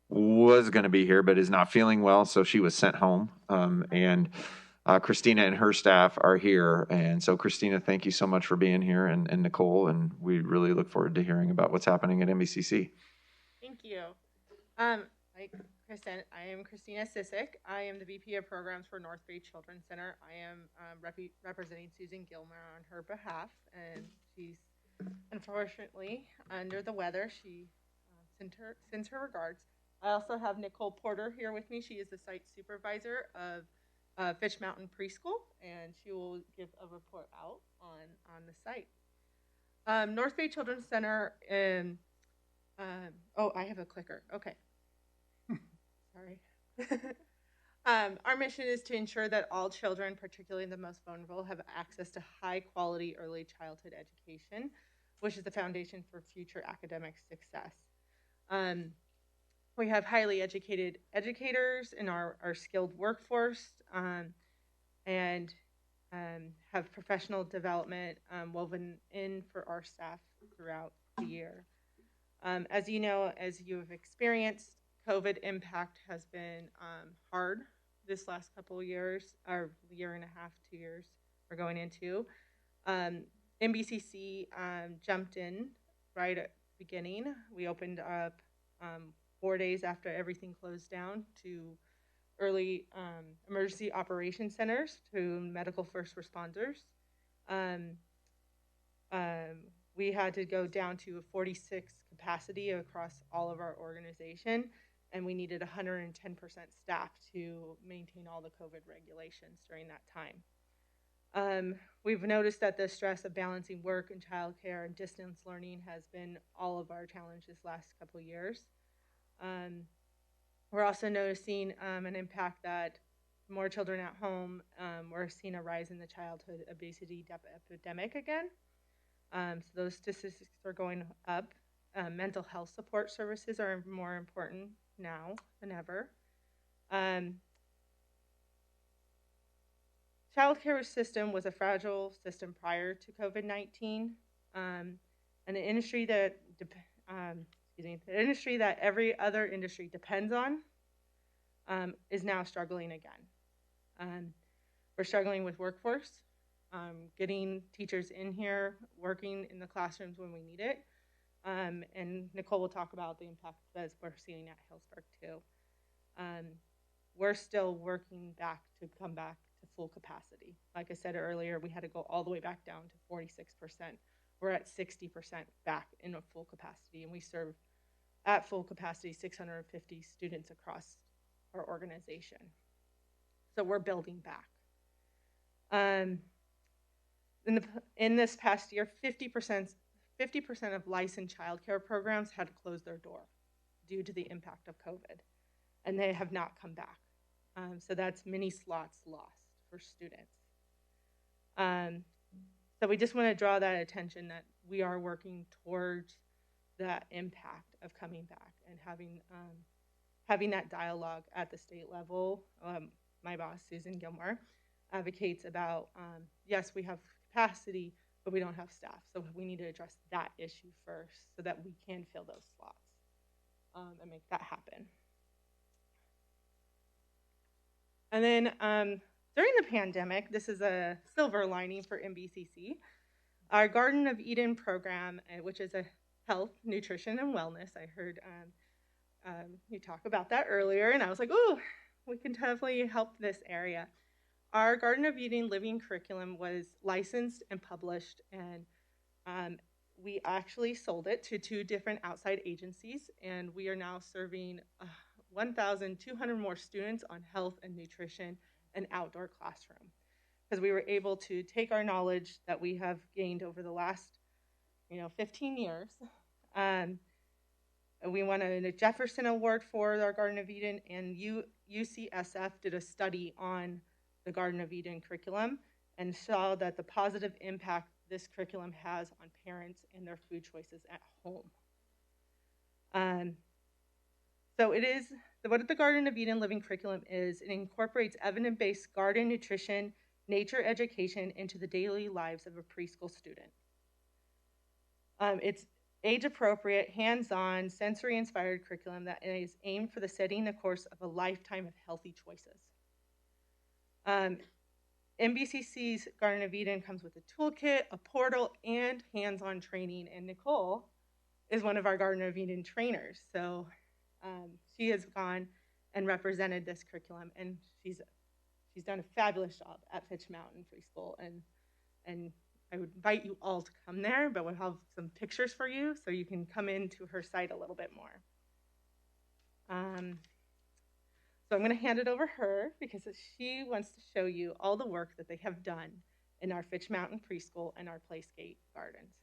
Speaker 3: was going to be here, but is not feeling well, so she was sent home. Christina and her staff are here. And so Christina, thank you so much for being here, and Nicole, and we really look forward to hearing about what's happening at NBCC.
Speaker 4: Thank you.
Speaker 17: I am Christina Sisick. I am the VP of Programs for North Bay Children's Center. I am representing Susan Gilmer on her behalf, and she's unfortunately under the weather. She sends her regards. I also have Nicole Porter here with me. She is the site supervisor of Fish Mountain Preschool, and she will give a report out on the site. North Bay Children's Center and oh, I have a clicker. Okay. Sorry. Our mission is to ensure that all children, particularly the most vulnerable, have access to high quality early childhood education, which is the foundation for future academic success. We have highly educated educators in our skilled workforce, and have professional development woven in for our staff throughout the year. As you know, as you have experienced, COVID impact has been hard this last couple of years, or year and a half, 2 years we're going into. NBCC jumped in right at the beginning. We opened up 4 days after everything closed down to early emergency operation centers to medical first responders. We had to go down to a 46 capacity across all of our organization, and we needed 110% staff to maintain all the COVID regulations during that time. We've noticed that the stress of balancing work and childcare and distance learning has been all of our challenges last couple of years. We're also noticing an impact that more children at home. We're seeing a rise in the childhood obesity epidemic again. So those statistics are going up. Mental health support services are more important now than ever. Childcare system was a fragile system prior to COVID-19, and the industry that the industry that every other industry depends on is now struggling again. We're struggling with workforce, getting teachers in here, working in the classrooms when we need it. And Nicole will talk about the impact that we're seeing at Healdsburg too. We're still working back to come back to full capacity. Like I said earlier, we had to go all the way back down to 46%. We're at 60% back in a full capacity, and we serve at full capacity 650 students across our organization. So we're building back. In this past year, 50% of licensed childcare programs had to close their door due to the impact of COVID, and they have not come back. So that's many slots lost for students. So we just want to draw that attention that we are working towards that impact of coming back and having that dialogue at the state level. My boss, Susan Gilmore, advocates about, yes, we have capacity, but we don't have staff. So we need to address that issue first so that we can fill those slots and make that happen. And then during the pandemic, this is a silver lining for NBCC. Our Garden of Eden program, which is a health, nutrition, and wellness. I heard you talk about that earlier, and I was like, oh, we can definitely help this area. Our Garden of Eden living curriculum was licensed and published, and we actually sold it to 2 different outside agencies, and we are now serving 1,200 more students on health and nutrition and outdoor classroom, because we were able to take our knowledge that we have gained over the last 15 years. We won a Jefferson Award for our Garden of Eden, and UCSF did a study on the Garden of Eden curriculum and saw that the positive impact this curriculum has on parents and their food choices at home. So it is, what the Garden of Eden living curriculum is, it incorporates evidence-based garden nutrition, nature education into the daily lives of a preschool student. It's age-appropriate, hands-on, sensory-inspired curriculum that is aimed for the setting the course of a lifetime of healthy choices. NBCC's Garden of Eden comes with a toolkit, a portal, and hands-on training, and Nicole is one of our Garden of Eden trainers. So she has gone and represented this curriculum. And she's done a fabulous job at Fitch Mountain Preschool. And I would invite you all to come there, but we'll have some pictures for you so you can come into her site a little bit more. So I'm going to hand it over her because she wants to show you all the work that they have done in our Fitch Mountain Preschool and our Playscape Gardens.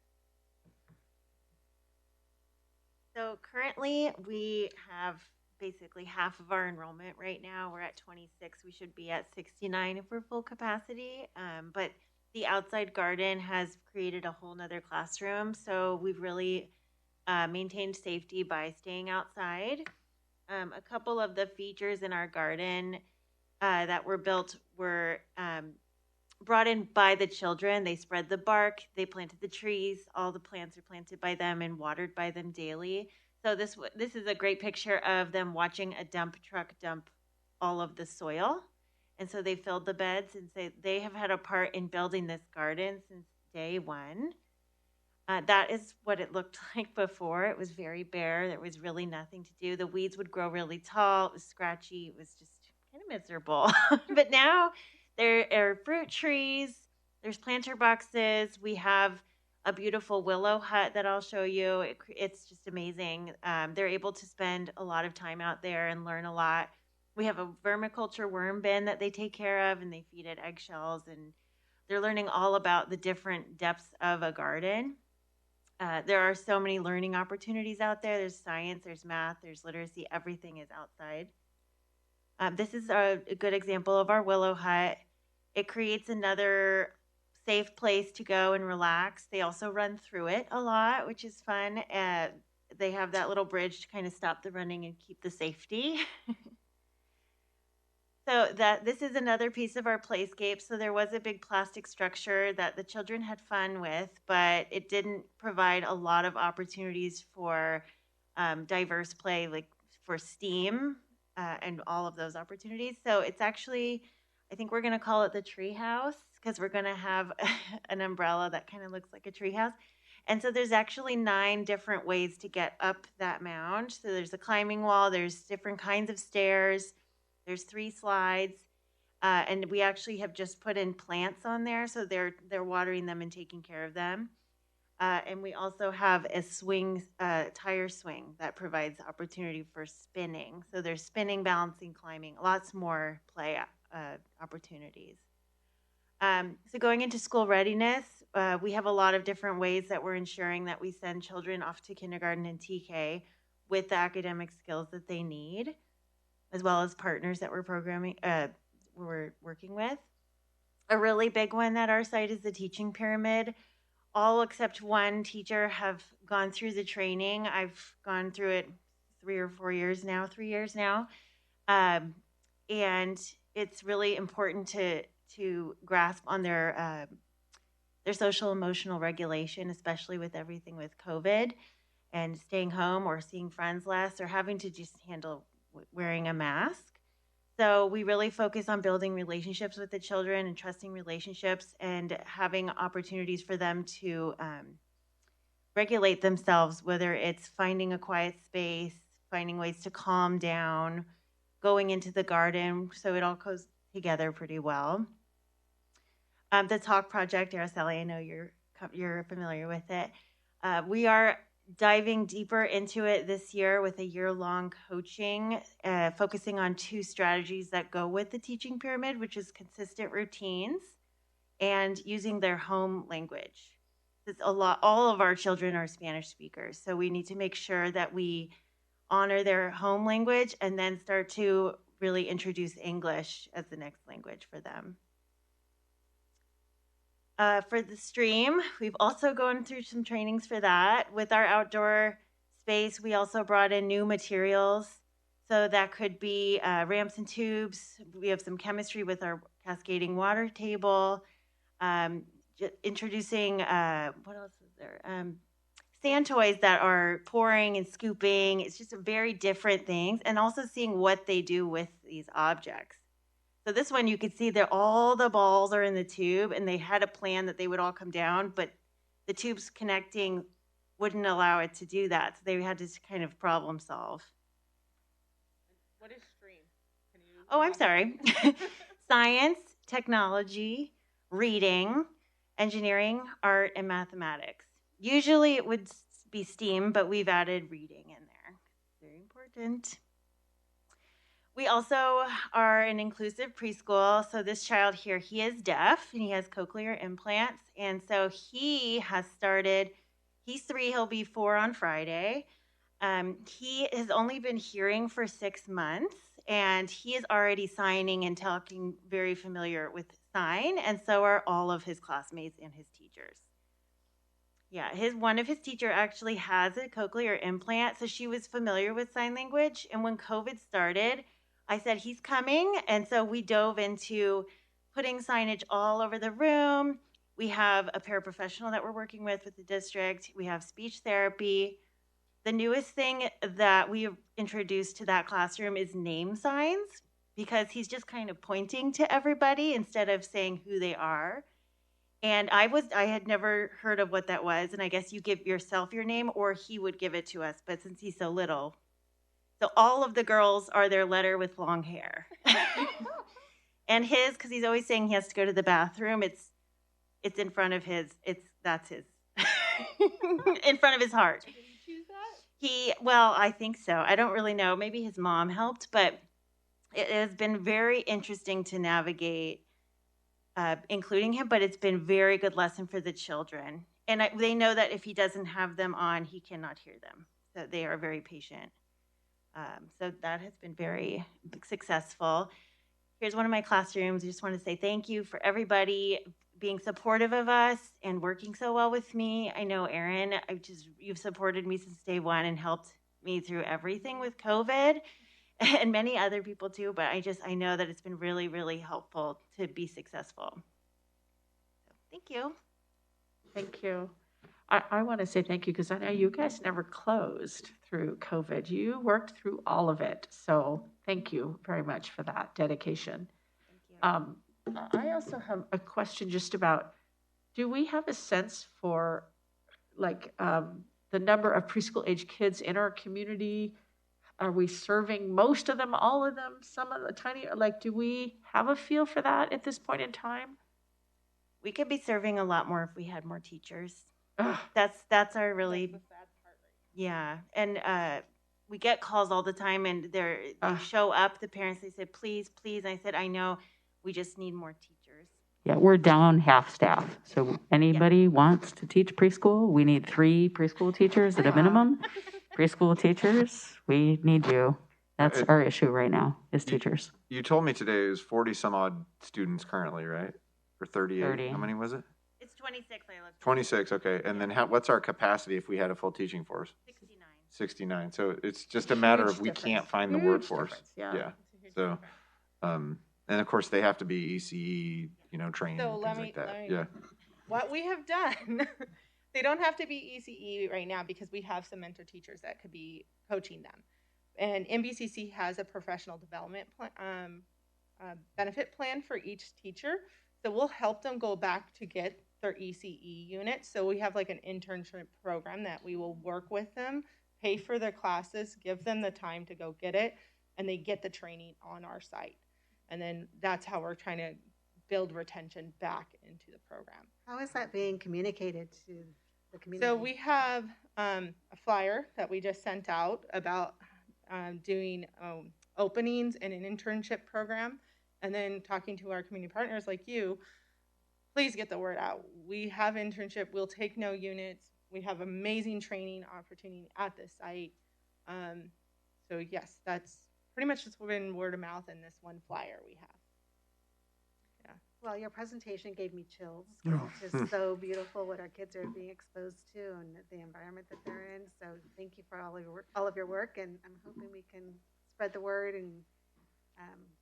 Speaker 18: So currently we have basically half of our enrollment right now. We're at 26. We should be at 69 if we're full capacity. But the outside garden has created a whole nother classroom. So we've really maintained safety by staying outside. A couple of the features in our garden that were built were brought in by the children. They spread the bark, they planted the trees, all the plants are planted by them and watered by them daily. So this is a great picture of them watching a dump truck dump all of the soil. And so they filled the beds, and so they have had a part in building this garden since day one. That is what it looked like before. It was very bare. There was really nothing to do. The weeds would grow really tall. It was scratchy. It was just kind of miserable. But now there are fruit trees. There's planter boxes. We have a beautiful willow hut that I'll show you. It's just amazing. They're able to spend a lot of time out there and learn a lot. We have a vermiculture worm bin that they take care of, and they feed it eggshells. And they're learning all about the different depths of a garden. There are so many learning opportunities out there. There's science, there's math, there's literacy. Everything is outside. This is a good example of our willow hut. It creates another safe place to go and relax. They also run through it a lot, which is fun. They have that little bridge to kind of stop the running and keep the safety. So this is another piece of our playscape. So there was a big plastic structure that the children had fun with, but it didn't provide a lot of opportunities for diverse play, like for STEAM and all of those opportunities. So it's actually, I think we're going to call it the tree house because we're going to have an umbrella that kind of looks like a tree house. And so there's actually 9 different ways to get up that mound. So there's a climbing wall, there's different kinds of stairs. There's 3 slides, and we actually have just put in plants on there, so they're watering them and taking care of them. And we also have a swing, tire swing that provides opportunity for spinning. So there's spinning, balancing, climbing, lots more play opportunities. So going into school readiness, we have a lot of different ways that we're ensuring that we send children off to kindergarten and TK with the academic skills that they need, as well as partners that we're working with. A really big one at our site is the teaching pyramid. All except one teacher have gone through the training. I've gone through it 3 years now. And it's really important to grasp on their social emotional regulation, especially with everything with COVID and staying home or seeing friends less or having to just handle wearing a mask. So we really focus on building relationships with the children and trusting relationships and having opportunities for them to regulate themselves, whether it's finding a quiet space, finding ways to calm down, going into the garden. So it all goes together pretty well. The Talk Project, Araceli, I know you're familiar with it. We are diving deeper into it this year with a year-long coaching, focusing on 2 strategies that go with the teaching pyramid, which is consistent routines and using their home language. All of our children are Spanish speakers, so we need to make sure that we honor their home language and then start to really introduce English as the next language for them. For the stream, we've also gone through some trainings for that. With our outdoor space, we also brought in new materials. So that could be ramps and tubes. We have some chemistry with our cascading water table. Introducing, what else is there? Sand toys that are pouring and scooping. It's just very different things. And also seeing what they do with these objects. So this one, you could see that all the balls are in the tube, and they had a plan that they would all come down, but the tubes connecting wouldn't allow it to do that. So they had to kind of problem solve.
Speaker 17: What is stream?
Speaker 18: Oh, I'm sorry. Science, technology, reading, engineering, art, and mathematics. Usually it would be STEAM, but we've added reading in there. Very important. We also are an inclusive preschool. So this child here, he is deaf and he has cochlear implants. And so he has started, he's 3, he'll be 4 on Friday. He has only been hearing for 6 months and he is already signing and talking very familiar with sign. And so are all of his classmates and his teachers. Yeah, one of his teacher actually has a cochlear implant. So she was familiar with sign language. And when COVID started, I said, he's coming. And so we dove into putting signage all over the room. We have a paraprofessional that we're working with the district. We have speech therapy. The newest thing that we have introduced to that classroom is name signs, because he's just kind of pointing to everybody instead of saying who they are. And I had never heard of what that was. And I guess you give yourself your name or he would give it to us. But since he's so little, so all of the girls are their letter with long hair. And his, because he's always saying he has to go to the bathroom, it's in front of that's his, in front of his heart.
Speaker 17: Did you choose that?
Speaker 18: Well, I think so. I don't really know. Maybe his mom helped, but it has been very interesting to navigate, including him, but it's been very good lesson for the children. And they know that if he doesn't have them on, he cannot hear them. So they are very patient. So that has been very successful. Here's one of my classrooms. I just want to say thank you for everybody being supportive of us and working so well with me. I know, Erin, you've supported me since day one and helped me through everything with COVID, and many other people too. But I know that it's been really, really helpful to be successful. So, thank you.
Speaker 4: Thank you. I want to say thank you because I know you guys never closed through COVID. You worked through all of it. So thank you very much for that dedication.
Speaker 18: Thank you.
Speaker 4: I also have a question just about, do we have a sense for the number of preschool age kids in our community? Are we serving most of them, all of them, some of the tiny, do we have a feel for that at this point in time?
Speaker 18: We could be serving a lot more if we had more teachers. That's our really,
Speaker 17: That's the sad part right
Speaker 18: yeah. And we get calls all the time and they show up, the parents, they said, please, please. I said, I know, we just need more teachers.
Speaker 6: Yeah, we're down half staff. So anybody wants to teach preschool, we need 3 preschool teachers at a minimum. Preschool teachers, we need you. That's our issue right now, is teachers.
Speaker 3: You told me today it was 40 some odd students currently, right? Or 38?
Speaker 6: 30.
Speaker 3: How many was it?
Speaker 18: It's 26, I looked.
Speaker 3: 26, okay. And then what's our capacity if we had a full teaching force?
Speaker 18: 69.
Speaker 3: 69. So it's just a matter of we can't find the workforce.
Speaker 4: Yeah.
Speaker 3: So, and of course they have to be ECE, trained
Speaker 17: So
Speaker 3: and
Speaker 17: let
Speaker 3: things
Speaker 17: me,
Speaker 3: like that. Yeah.
Speaker 17: what we have done, they don't have to be ECE right now because we have some mentor teachers that could be coaching them. And NBCC has a professional development benefit plan for each teacher. So we'll help them go back to get their ECE unit. So we have like an internship program that we will work with them, pay for their classes, give them the time to go get it, and they get the training on our site. And then that's how we're trying to build retention back into the program.
Speaker 2: How is that being communicated to the community?
Speaker 17: So we have a flyer that we just sent out about doing openings in an internship program, and then talking to our community partners like you. Please get the word out. We have internship. We'll take no units. We have amazing training opportunity at the site. So yes, that's pretty much just been word of mouth in this one flyer we have. Yeah.
Speaker 2: Well, your presentation gave me chills.
Speaker 1: Yeah.
Speaker 2: It's just so beautiful what our kids are being exposed to and the environment that they're in. So thank you for all of your work, and I'm hoping we can spread the word and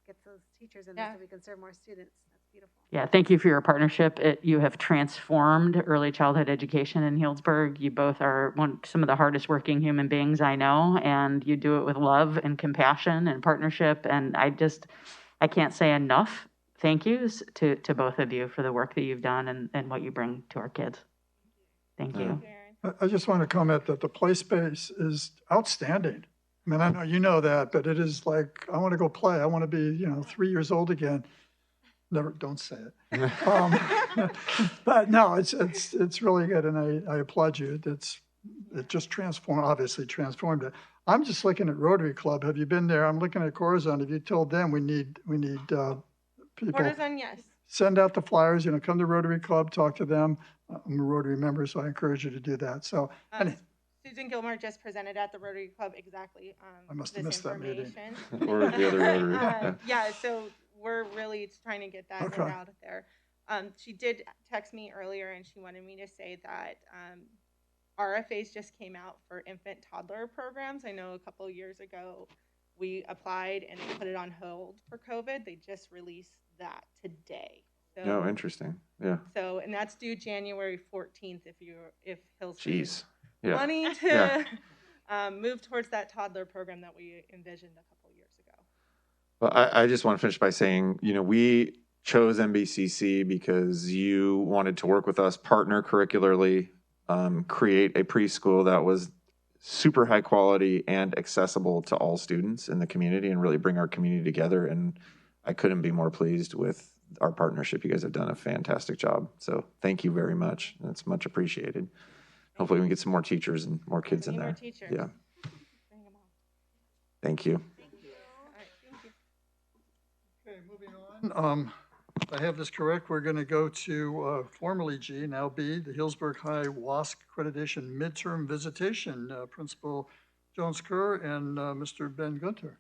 Speaker 2: get those teachers in there so we can serve more students. That's beautiful.
Speaker 6: Yeah, thank you for your partnership. You have transformed early childhood education in Healdsburg. You both are some of the hardest working human beings I know, and you do it with love and compassion and partnership. And I can't say enough thank yous to both of you for the work that you've done and what you bring to our kids. Thank you.
Speaker 1: I just want to comment that the play space is outstanding. I mean, I know you know that, but it is like, I want to go play. I want to be, 3 years old again. Never, don't say it. But no, it's really good, and I applaud you. It just obviously transformed it. I'm just looking at Rotary Club. Have you been there? I'm looking at Corazon. Have you told them we need people?
Speaker 17: Corazon, yes.
Speaker 1: Send out the flyers, come to Rotary Club, talk to them. I'm a Rotary member, so I encourage you to do that. So,
Speaker 17: Susan Gilmore just presented at the Rotary Club exactly
Speaker 1: I must have missed that meeting.
Speaker 3: Or the other Rotary.
Speaker 17: Yeah, so we're really trying to get that word out there. She did text me earlier, and she wanted me to say that RFAs just came out for infant toddler programs. I know a couple of years ago we applied and they put it on hold for COVID. They just released that today. So,
Speaker 3: Oh, interesting. Yeah.
Speaker 17: So, and that's due January 14th if Healdsburg
Speaker 3: Jeez.
Speaker 17: is wanting to move towards that toddler program that we envisioned a couple of years ago.
Speaker 3: Well, I just want to finish by saying, we chose MBCC because you wanted to work with us, partner curricularly, create a preschool that was super high quality and accessible to all students in the community and really bring our community together. And I couldn't be more pleased with our partnership. You guys have done a fantastic job. So thank you very much. It's much appreciated. Hopefully we can get some more teachers and more kids in there.
Speaker 17: More teachers.
Speaker 3: Yeah. Thank you.
Speaker 1: Okay, moving on. If I have this correct, we're going to go to formerly G, now B, the Healdsburg High WASC accreditation midterm visitation. Principal Jones Kerr and Mr. Ben Gunter.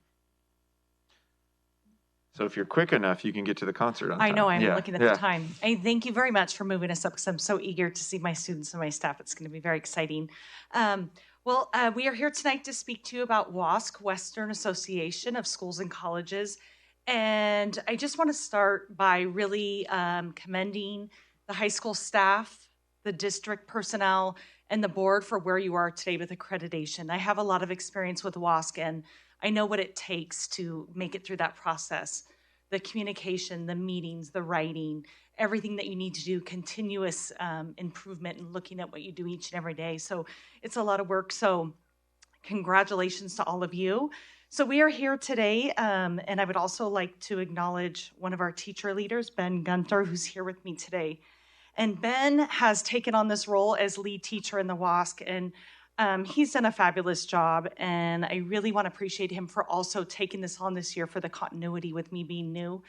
Speaker 3: So if you're quick enough, you can get to the concert on time.
Speaker 19: I know, I'm looking at the time. Thank you very much for moving us up because I'm so eager to see my students and my staff. It's going to be very exciting. We are here tonight to speak to you about WASC, Western Association of Schools and Colleges. And I just want to start by really commending the high school staff, the district personnel, and the board for where you are today with accreditation. I have a lot of experience with WASC, and I know what it takes to make it through that process. The communication, the meetings, the writing, everything that you need to do, continuous improvement and looking at what you do each and every day. So it's a lot of work. So congratulations to all of you. So we are here today, and I would also like to acknowledge one of our teacher leaders, Ben Gunter, who's here with me today. And Ben has taken on this role as lead teacher in the WASC, and he's done a fabulous job, and I really want to appreciate him for also taking this on this year for the continuity with me being new.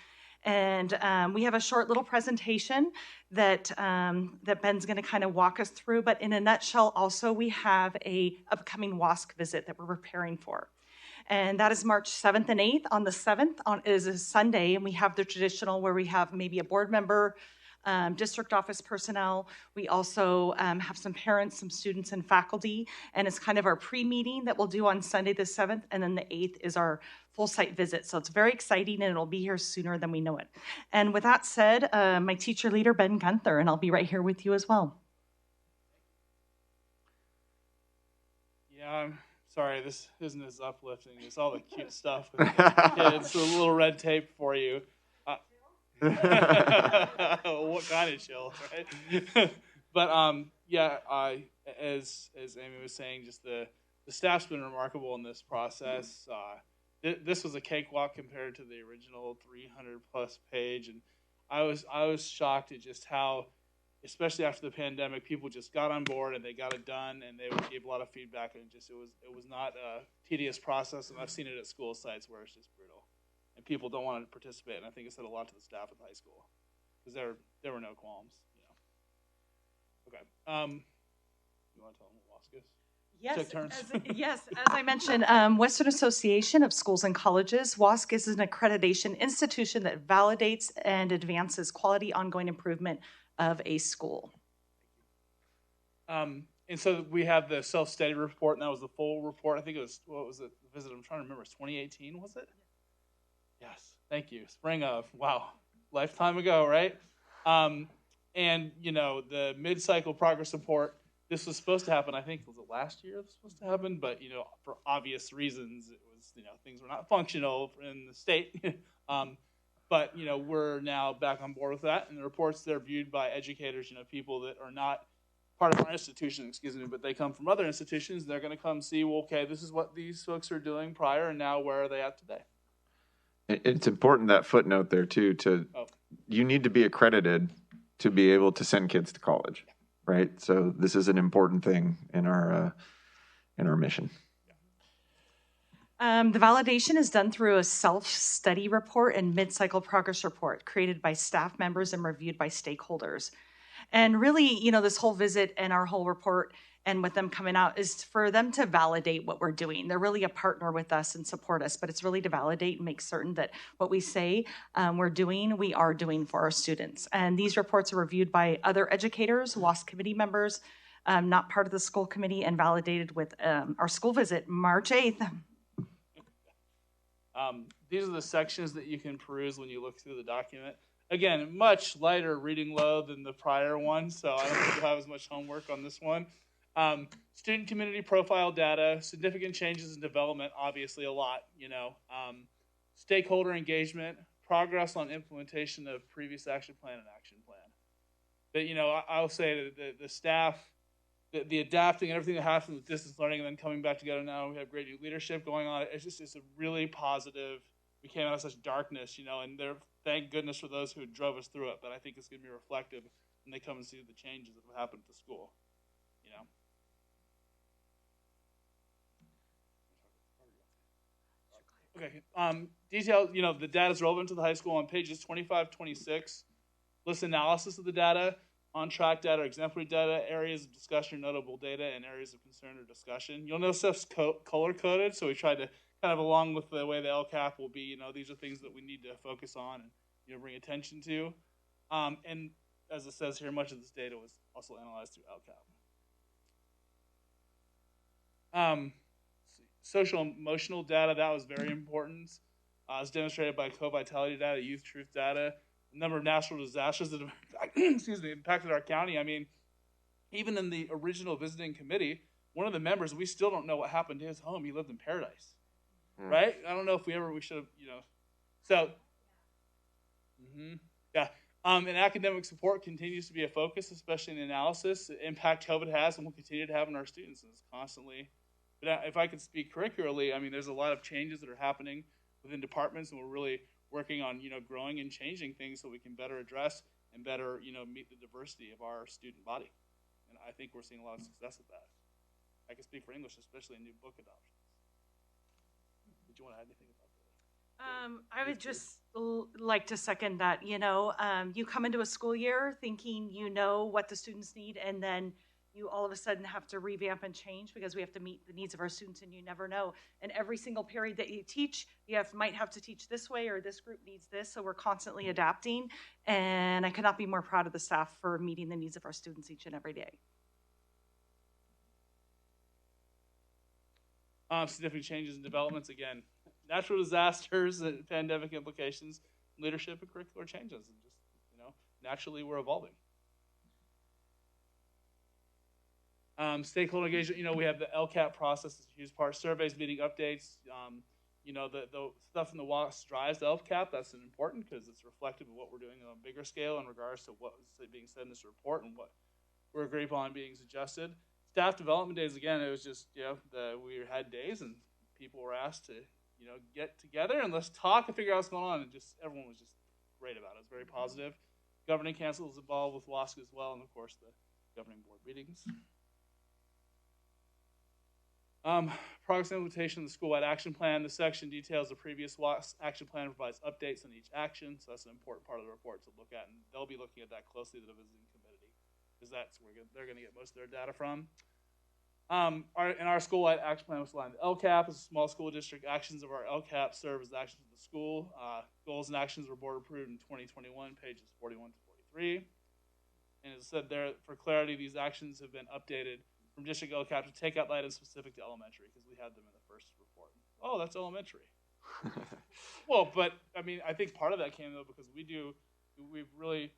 Speaker 19: And we have a short little presentation that Ben's going to kind of walk us through, but in a nutshell, also we have a upcoming WASC visit that we're preparing for. And that is March 7th and 8th. On the 7th is a Sunday, and we have the traditional where we have maybe a board member, district office personnel. We also have some parents, some students, and faculty. And it's kind of our pre-meeting that we'll do on Sunday the 7th. And then the 8th is our full site visit. So it's very exciting, and it'll be here sooner than we know it. And with that said, my teacher leader, Ben Gunther, and I'll be right here with you as well.
Speaker 20: Yeah, sorry, this isn't as uplifting as all the cute stuff with the kids. A little red tape for you. What kind of chill, right? But as Amy was saying, just the staff's been remarkable in this process. This was a cakewalk compared to the original 300+ page, and I was shocked at just how, especially after the pandemic, people just got on board and they got it done, and they gave a lot of feedback, and it was not a tedious process. And I've seen it at school sites where it's just brutal, and people don't want to participate. And I think it said a lot to the staff at the high school because there were no qualms. Okay. You want to tell them what WASC is?
Speaker 19: Yes, as I mentioned, Western Association of Schools and Colleges, WASC is an accreditation institution that validates and advances quality ongoing improvement of a school.
Speaker 20: And so we have the self-study report, and that was the full report. I think it was, what was it? The visit, I'm trying to remember, it was 2018, was it? Yes, thank you. Spring of, wow, lifetime ago, right? And, the mid-cycle progress report, this was supposed to happen, I think, was it last year it was supposed to happen? But, for obvious reasons, it was, things were not functional in the state. But, we're now back on board with that. And the reports, they're viewed by educators, people that are not part of our institution, excuse me, but they come from other institutions. They're going to come see, well, okay, this is what these folks are doing prior, and now where are they at today?
Speaker 3: It's important, that footnote there too, you need to be accredited to be able to send kids to college, right? So this is an important thing in our mission.
Speaker 19: The validation is done through a self-study report and mid-cycle progress report created by staff members and reviewed by stakeholders. And really, this whole visit and our whole report and with them coming out is for them to validate what we're doing. They're really a partner with us and support us, but it's really to validate and make certain that what we say we are doing for our students. And these reports are reviewed by other educators, WASC committee members, not part of the school committee, and validated with our school visit March 8th.
Speaker 20: These are the sections that you can peruse when you look through the document. Again, much lighter reading load than the prior one, so I don't think you'll have as much homework on this one. Student community profile data, significant changes in development, obviously a lot, stakeholder engagement, progress on implementation of previous action plan and action plan. But, I'll say that the staff, the adapting and everything that happens with distance learning and then coming back together now, we have great new leadership going on. It's a really positive. We came out of such darkness, and thank goodness for those who drove us through it. But I think it's going to be reflective when they come and see the changes that have happened at the school. Okay. Detail. The data is relevant to the high school on pages 25, 26. List analysis of the data, on-track data, exemplary data, areas of discussion, notable data, and areas of concern or discussion. You'll know stuff's color-coded, so we tried to kind of, along with the way the LCAP will be, these are things that we need to focus on and bring attention to. And as it says here, much of this data was also analyzed through LCAP. Social emotional data, that was very important. As demonstrated by co-vitality data, youth truth data, the number of natural disasters that have impacted our county. I mean, even in the original visiting committee, one of the members, we still don't know what happened to his home. He lived in Paradise, right? I don't know if we should have, So, yeah. And academic support continues to be a focus, especially in analysis. The impact COVID has and will continue to have on our students. And it's constantly. But if I could speak curricularly, I mean, there's a lot of changes that are happening within departments, and we're really working on, growing and changing things so we can better address and better, meet the diversity of our student body. And I think we're seeing a lot of success with that. I can speak for English, especially in new book adoptions. Did you want to add anything about that?
Speaker 19: I would just like to second that. You come into a school year thinking what the students need, and then you all of a sudden have to revamp and change because we have to meet the needs of our students, and you never know. And every single period that you teach, might have to teach this way, or this group needs this, so we're constantly adapting. And I could not be more proud of the staff for meeting the needs of our students each and every day.
Speaker 20: Significant changes and developments, again, natural disasters and pandemic implications, leadership and curricular changes, and just, naturally we're evolving. Stakeholder engagement, we have the LCAP process, is a huge part. Surveys, meeting updates, the stuff in the WASC drives the LCAP. That's important because it's reflective of what we're doing on a bigger scale in regards to what was being said in this report and what we're agreed upon being suggested. Staff development days, again, it was just, we had days and people were asked to, get together and let's talk and figure out what's going on. And just everyone was just great about it. It was very positive. Governing council was involved with WASC as well, and of course the governing board meetings. Progress and implementation of the school-wide action plan. The section details the previous WASC action plan and provides updates on each action. So that's an important part of the report to look at, and they'll be looking at that closely to the visiting committee because that's where they're going to get most of their data from. Our school-wide action plan was aligned to LCAP. As a small school district, actions of our LCAP serve as actions of the school. Goals and actions were board approved in 2021, pages 41 to 43. And as I said there, for clarity, these actions have been updated from district LCAP to take out items specific to elementary because we had them in the first report. Oh, that's elementary. Well, but I mean, I think part of that came though because we've really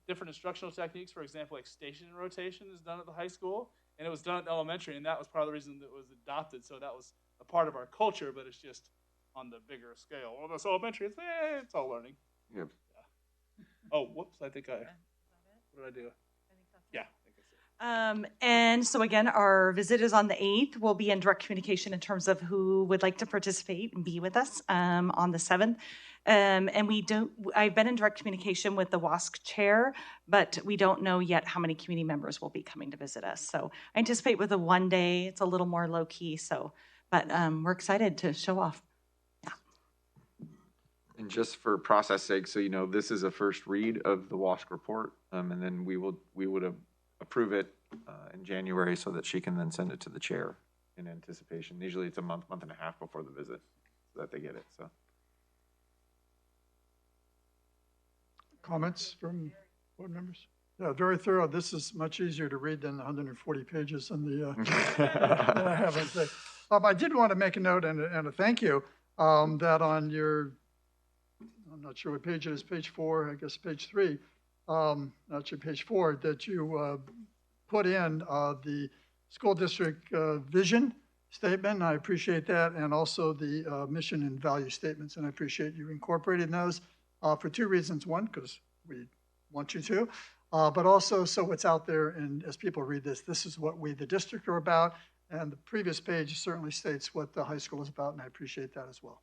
Speaker 20: different instructional techniques. For example, like station and rotation is done at the high school, and it was done at elementary, and that was part of the reason that it was adopted. So that was a part of our culture, but it's just on the bigger scale. Well, that's elementary. It's all learning.
Speaker 3: Yep.
Speaker 20: Yeah. Oh, whoops! I think what did I do?
Speaker 19: And so again, our visit is on the 8th. We'll be in direct communication in terms of who would like to participate and be with us on the 7th. And I've been in direct communication with the WASC chair, but we don't know yet how many community members will be coming to visit us. So I anticipate with a 1 day, it's a little more low key. But we're excited to show off.
Speaker 3: And just for process sake, so you know, this is a first read of the WASC report, and then we would approve it in January so that she can then send it to the chair in anticipation. Usually it's a month and a half before the visit so that they get it. So
Speaker 1: Comments from board members? Yeah, very thorough. This is much easier to read than the 140 pages in the, that I have. I did want to make a note and a thank you that on your, I'm not sure what page it is, page 4, I guess page 3, not sure, page 4, that you put in the school district vision statement. I appreciate that, and also the mission and value statements, and I appreciate you incorporating those for 2 reasons. One, because we want you to, but also so it's out there, and as people read this, this is what we, the district, are about, and the previous page certainly states what the high school is about, and I appreciate that as well.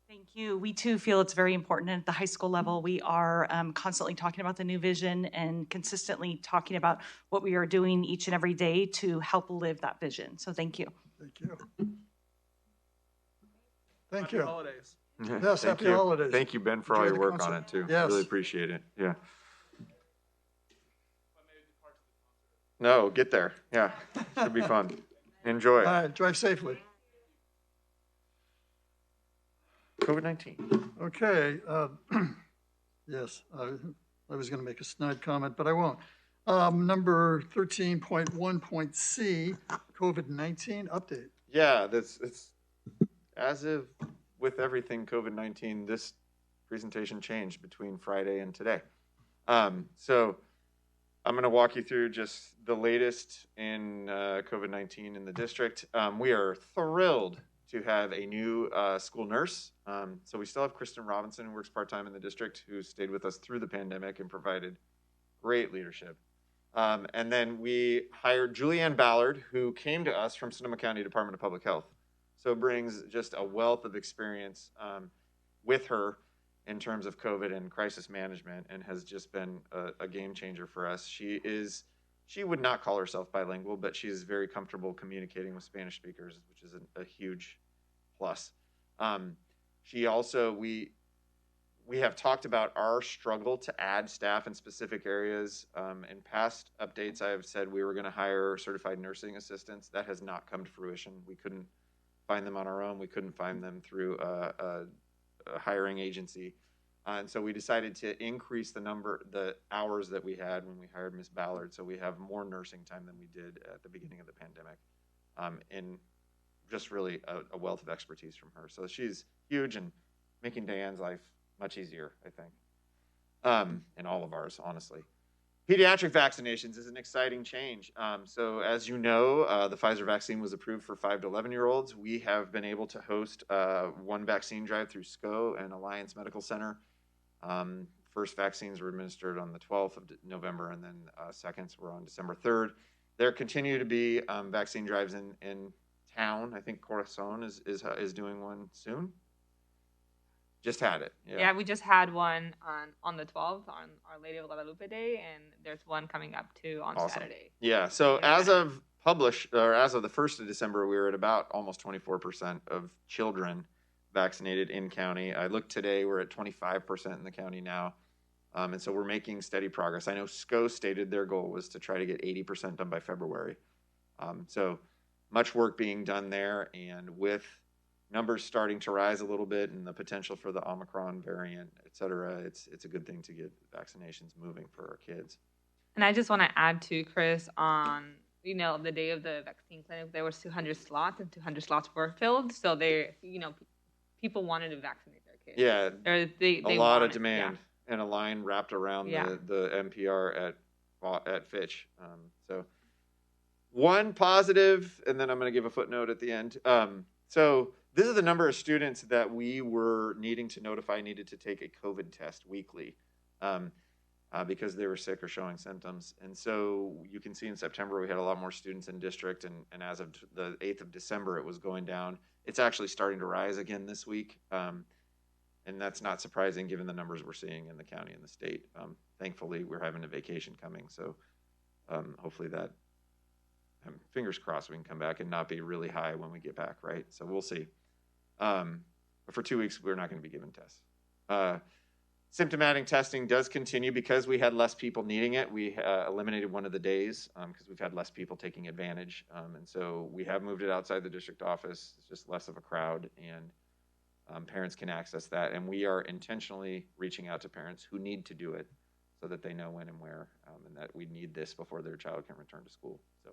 Speaker 19: Thank you. We too feel it's very important. And at the high school level, we are constantly talking about the new vision and consistently talking about what we are doing each and every day to help live that vision. So thank you.
Speaker 1: Thank you. Thank
Speaker 20: Happy
Speaker 1: you.
Speaker 20: holidays.
Speaker 1: Yes,
Speaker 3: Thank
Speaker 1: happy
Speaker 3: you.
Speaker 1: holidays.
Speaker 3: Thank you, Ben, for
Speaker 1: Enjoy
Speaker 3: all
Speaker 1: the
Speaker 3: your work
Speaker 1: concert.
Speaker 3: on it too.
Speaker 1: Yes.
Speaker 3: Really appreciate it. Yeah. No, get there. Yeah, should be fun. Enjoy.
Speaker 1: All right, drive safely.
Speaker 3: COVID-19.
Speaker 1: Okay. Yes, I was going to make a snide comment, but I won't. Number 13.1.c, COVID-19 update.
Speaker 3: Yeah, it's as of with everything COVID-19, this presentation changed between Friday and today. So I'm going to walk you through just the latest in COVID-19 in the district. We are thrilled to have a new school nurse. So we still have Kristen Robinson, who works part-time in the district, who stayed with us through the pandemic and provided great leadership. And then we hired Julianne Ballard, who came to us from Sonoma County Department of Public Health. So brings just a wealth of experience with her in terms of COVID and crisis management, and has just been a game changer for us. She would not call herself bilingual, but she is very comfortable communicating with Spanish speakers, which is a huge plus. She also, we have talked about our struggle to add staff in specific areas. In past updates, I have said we were going to hire certified nursing assistants. That has not come to fruition. We couldn't find them on our own. We couldn't find them through a hiring agency. And so we decided to increase the hours that we had when we hired Ms. Ballard. So we have more nursing time than we did at the beginning of the pandemic. And just really a wealth of expertise from her. So she's huge and making Diane's life much easier, I think. And all of ours, honestly. Pediatric vaccinations is an exciting change. So as you know, the Pfizer vaccine was approved for 5 to 11-year-olds. We have been able to host one vaccine drive through SCO and Alliance Medical Center. First vaccines were administered on the 12th of November, and then seconds were on December 3rd. There continue to be vaccine drives in town. I think Corazon is doing one soon. Just had it.
Speaker 5: Yeah, we just had one on the 12th on Our Lady of Guadalupe Day, and there's one coming up too on
Speaker 3: Awesome.
Speaker 5: Saturday.
Speaker 3: Yeah. So as of the 1st of December, we were at about almost 24% of children vaccinated in county. I looked today, we're at 25% in the county now. And so we're making steady progress. I know SCO stated their goal was to try to get 80% done by February. So much work being done there, and with numbers starting to rise a little bit and the potential for the Omicron variant, et cetera, it's a good thing to get vaccinations moving for our kids.
Speaker 5: And I just want to add to Chris on, the day of the vaccine clinic, there was 200 slots and 200 slots were filled. So people wanted to vaccinate their kids.
Speaker 3: Yeah,
Speaker 5: they
Speaker 3: a lot of
Speaker 5: wanted,
Speaker 3: demand and a line wrapped around the NPR at Fitch. So one positive, and then I'm going to give a footnote at the end. So this is the number of students that we were needing to notify needed to take a COVID test weekly. because they were sick or showing symptoms. And so you can see in September we had a lot more students in district, and as of the 8th of December, it was going down. It's actually starting to rise again this week, and that's not surprising given the numbers we're seeing in the county and the state. Thankfully, we're having a vacation coming, so hopefully that, fingers crossed, we can come back and not be really high when we get back, right? So we'll see. But for 2 weeks, we're not going to be giving tests. Symptomatic testing does continue because we had less people needing it. We eliminated one of the days because we've had less people taking advantage. And so we have moved it outside the district office. It's just less of a crowd, and parents can access that. And we are intentionally reaching out to parents who need to do it so that they know when and where, and that we need this before their child can return to school. So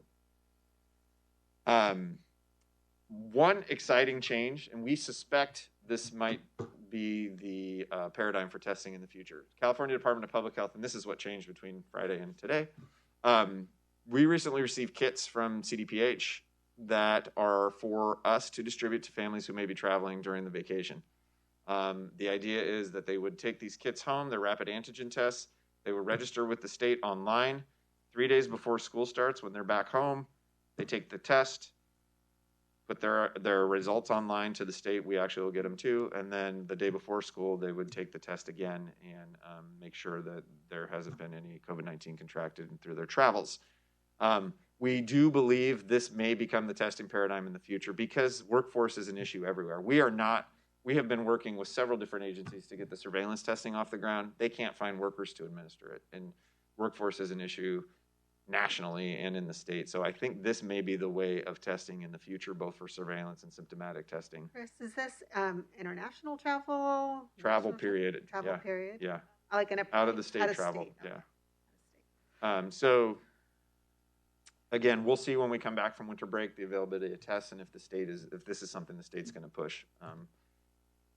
Speaker 3: one exciting change, and we suspect this might be the paradigm for testing in the future. California Department of Public Health, and this is what changed between Friday and today. We recently received kits from CDPH that are for us to distribute to families who may be traveling during the vacation. The idea is that they would take these kits home, their rapid antigen tests, they would register with the state online 3 days before school starts. When they're back home, they take the test, put their results online to the state. We actually will get them too. And then the day before school, they would take the test again and make sure that there hasn't been any COVID-19 contracted through their travels. We do believe this may become the testing paradigm in the future because workforce is an issue everywhere. We have been working with several different agencies to get the surveillance testing off the ground. They can't find workers to administer it. And workforce is an issue nationally and in the state. So I think this may be the way of testing in the future, both for surveillance and symptomatic testing.
Speaker 2: Chris, is this international travel?
Speaker 3: Travel period.
Speaker 2: Travel
Speaker 3: yeah.
Speaker 2: period?
Speaker 3: Yeah.
Speaker 2: Like an
Speaker 3: out of the state travel. Yeah. So again, we'll see when we come back from winter break the availability of tests and if this is something the state's going to push.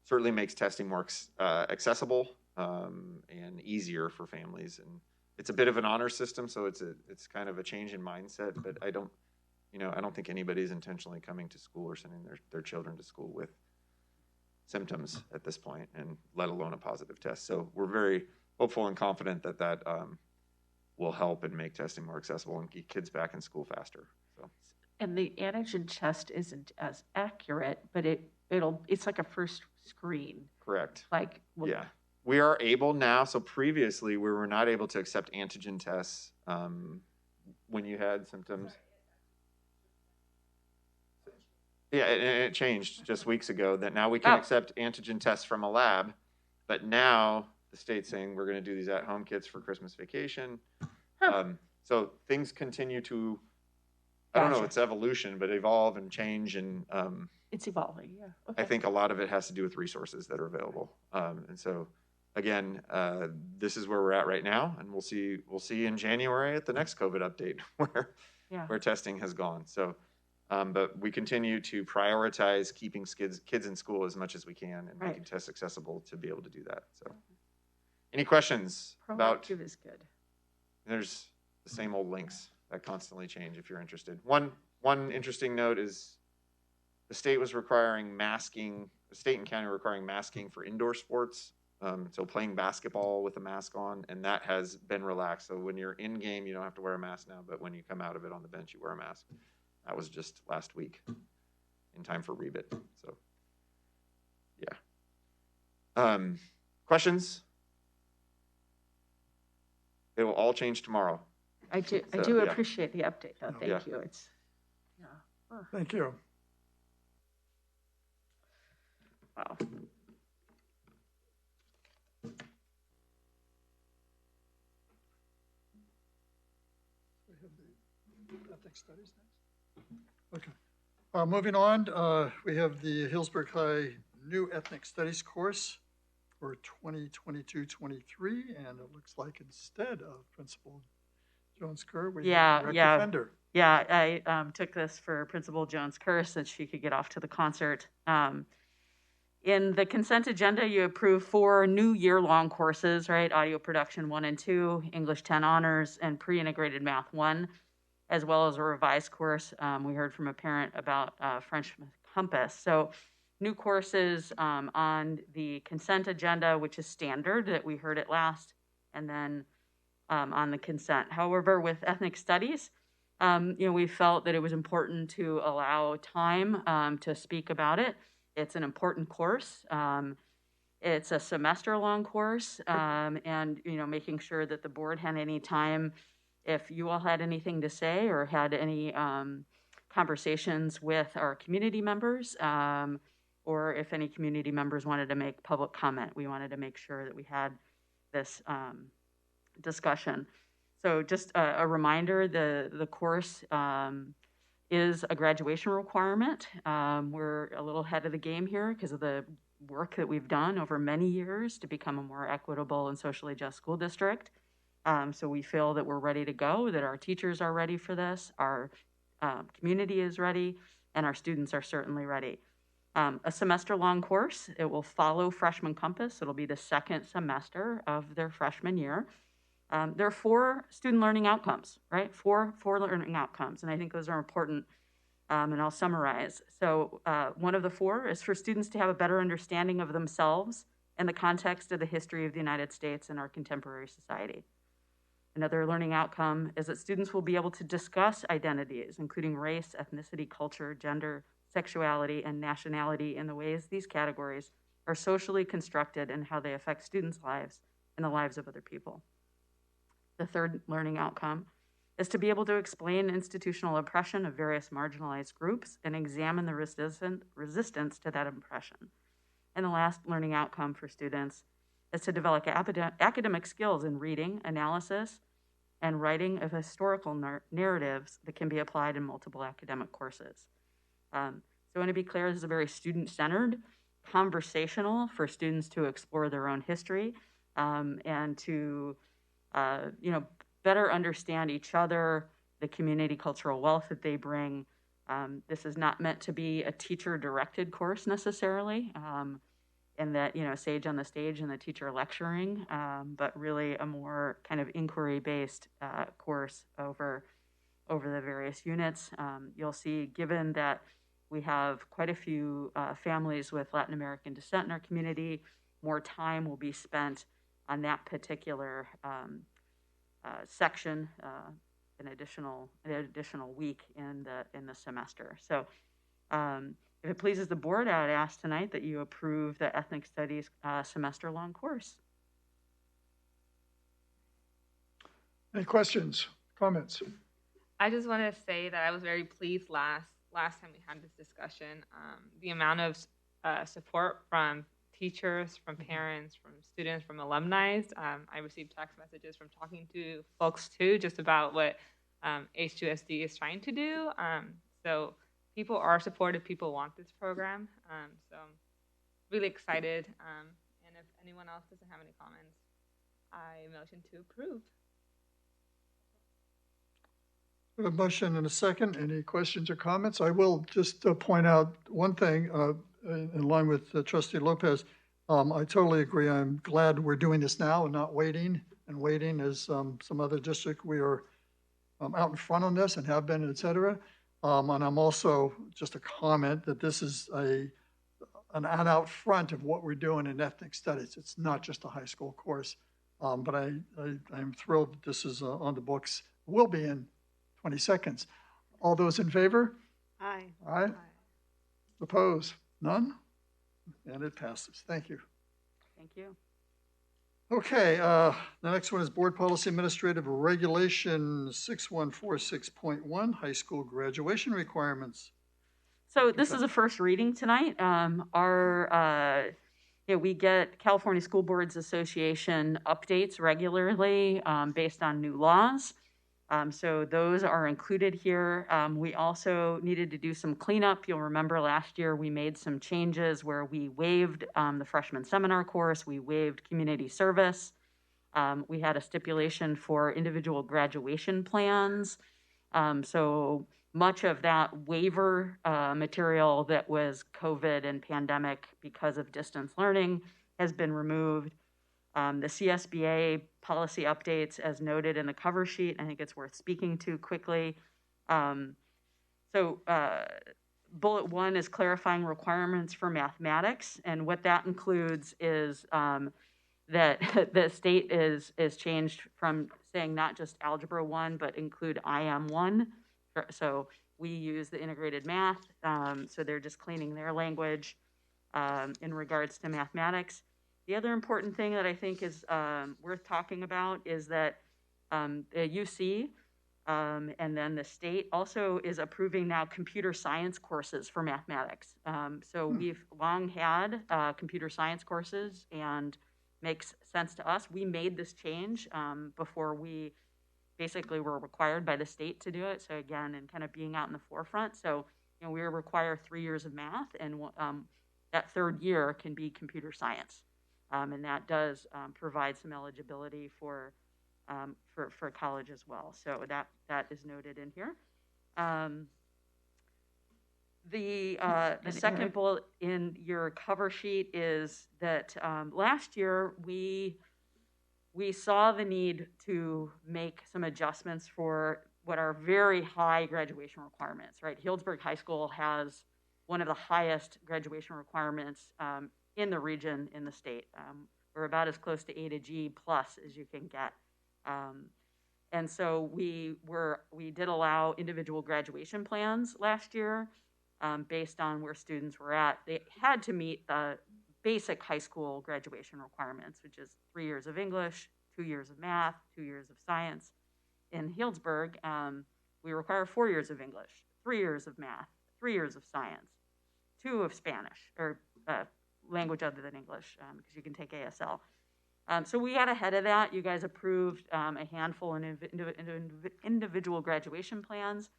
Speaker 3: Certainly makes testing more accessible and easier for families, and it's a bit of an honor system, so it's kind of a change in mindset. But I don't think anybody's intentionally coming to school or sending their children to school with symptoms at this point, and let alone a positive test. So we're very hopeful and confident that will help and make testing more accessible and get kids back in school faster. So.
Speaker 4: And the antigen test isn't as accurate, but it's like a first screen.
Speaker 3: Correct.
Speaker 4: Yeah.
Speaker 3: We are able now. So previously we were not able to accept antigen tests when you had symptoms. Yeah, and it changed just weeks ago that now we can accept antigen tests from a lab, but now the state's saying we're going to do these at-home kits for Christmas vacation. So things continue to, I don't know, it's evolution, but evolve and change, and
Speaker 4: it's evolving. Yeah. Okay.
Speaker 3: I think a lot of it has to do with resources that are available. And so, again, this is where we're at right now, and we'll see in January at the next COVID update where testing has gone. So, but we continue to prioritize keeping kids in school as much as we can and making tests accessible to be able to do that. So, any questions about?
Speaker 4: Proactive is good.
Speaker 3: There's the same old links that constantly change if you're interested. One interesting note is the state was requiring masking. The state and county were requiring masking for indoor sports. So playing basketball with a mask on, and that has been relaxed. So when you're in game, you don't have to wear a mask now, but when you come out of it on the bench, you wear a mask. That was just last week in time for rebid. So, yeah. Questions? It will all change tomorrow.
Speaker 4: I do appreciate the update, though. Thank you.
Speaker 1: Thank you.
Speaker 4: Wow.
Speaker 1: We have the ethnic studies next. Okay. Moving on, we have the Healdsburg High New Ethnic Studies course for 2022-23, and it looks like instead of Principal Jones-Kerr, we have Rick Defender.
Speaker 6: Yeah, I took this for Principal Jones-Kerr so she could get off to the concert. In the consent agenda, you approved 4 new year-long courses, right? Audio Production 1 and 2, English 10 Honors, and Pre-Integrated Math 1, as well as a revised course. We heard from a parent about French Compass. So new courses on the consent agenda, which is standard, that we heard it last, and then on the consent. However, with ethnic studies, we felt that it was important to allow time to speak about it. It's an important course. It's a semester-long course, and making sure that the board had any time, if you all had anything to say or had any conversations with our community members, or if any community members wanted to make public comment, we wanted to make sure that we had this discussion. So just a reminder, the course is a graduation requirement. We're a little ahead of the game here because of the work that we've done over many years to become a more equitable and socially just school district. So we feel that we're ready to go, that our teachers are ready for this, our community is ready, and our students are certainly ready. A semester-long course. It will follow Freshman Compass. It'll be the second semester of their freshman year. There are 4 student learning outcomes, right? Four learning outcomes, and I think those are important, and I'll summarize. So one of the 4 is for students to have a better understanding of themselves and the context of the history of the United States and our contemporary society. Another learning outcome is that students will be able to discuss identities, including race, ethnicity, culture, gender, sexuality, and nationality in the ways these categories are socially constructed and how they affect students' lives and the lives of other people. The third learning outcome is to be able to explain institutional oppression of various marginalized groups and examine the resistance to that oppression. And the last learning outcome for students is to develop academic skills in reading, analysis, and writing of historical narratives that can be applied in multiple academic courses. So I want to be clear, this is a very student-centered, conversational for students to explore their own history and to better understand each other, the community cultural wealth that they bring. This is not meant to be a teacher-directed course necessarily, in that, sage on the stage and the teacher lecturing, but really a more kind of inquiry-based course over the various units. You'll see, given that we have quite a few families with Latin American descent in our community, more time will be spent on that particular section, an additional week in the semester. So if it pleases the board, I would ask tonight that you approve the ethnic studies semester-long course.
Speaker 1: Any questions, comments?
Speaker 5: I just want to say that I was very pleased last time we had this discussion. The amount of support from teachers, from parents, from students, from alumni. I received text messages from talking to folks too, just about what H2SD is trying to do. So people are supportive. People want this program. So I'm really excited. And if anyone else doesn't have any comments, I motion to approve.
Speaker 1: We have a motion and a second. Any questions or comments? I will just point out one thing in line with Trustee Lopez. I totally agree. I'm glad we're doing this now and not waiting. And waiting as some other district, we are out in front on this and have been, et cetera. And I'm also just a comment that this is an out front of what we're doing in ethnic studies. It's not just a high school course. But I'm thrilled that this is on the books. Will be in 20 seconds. All those in favor?
Speaker 2: Aye.
Speaker 1: Aye. Opposed? None? And it passes. Thank you.
Speaker 6: Thank you.
Speaker 1: Okay, the next one is Board Policy Administrative Regulation 6146.1, High School Graduation Requirements.
Speaker 6: So this is a first reading tonight. We get California School Boards Association updates regularly based on new laws. So those are included here. We also needed to do some cleanup. You'll remember last year we made some changes where we waived the freshman seminar course. We waived community service. We had a stipulation for individual graduation plans. So much of that waiver material that was COVID and pandemic because of distance learning has been removed. The CSBA policy updates, as noted in the cover sheet, I think it's worth speaking to quickly. Bullet 1 is clarifying requirements for mathematics, and what that includes is that the state is changed from saying not just Algebra 1, but include IM 1. So we use the integrated math, so they're just cleaning their language in regards to mathematics. The other important thing that I think is worth talking about is that the UC and then the state also is approving now computer science courses for mathematics. So we've long had computer science courses, and makes sense to us. We made this change before we basically were required by the state to do it. So again, and kind of being out in the forefront. So, we require 3 years of math, and that third year can be computer science. And that does provide some eligibility for college as well. So that is noted in here. The second bullet in your cover sheet is that last year we saw the need to make some adjustments for what are very high graduation requirements, right? Healdsburg High School has one of the highest graduation requirements in the region, in the state. We're about as close to A to G plus as you can get. And so we did allow individual graduation plans last year based on where students were at. They had to meet the basic high school graduation requirements, which is 3 years of English, 2 years of math, 2 years of science. In Healdsburg, we require 4 years of English, 3 years of math, 3 years of science, 2 of Spanish, or language other than English, because you can take ASL. So we got ahead of that. You guys approved a handful of individual graduation plans.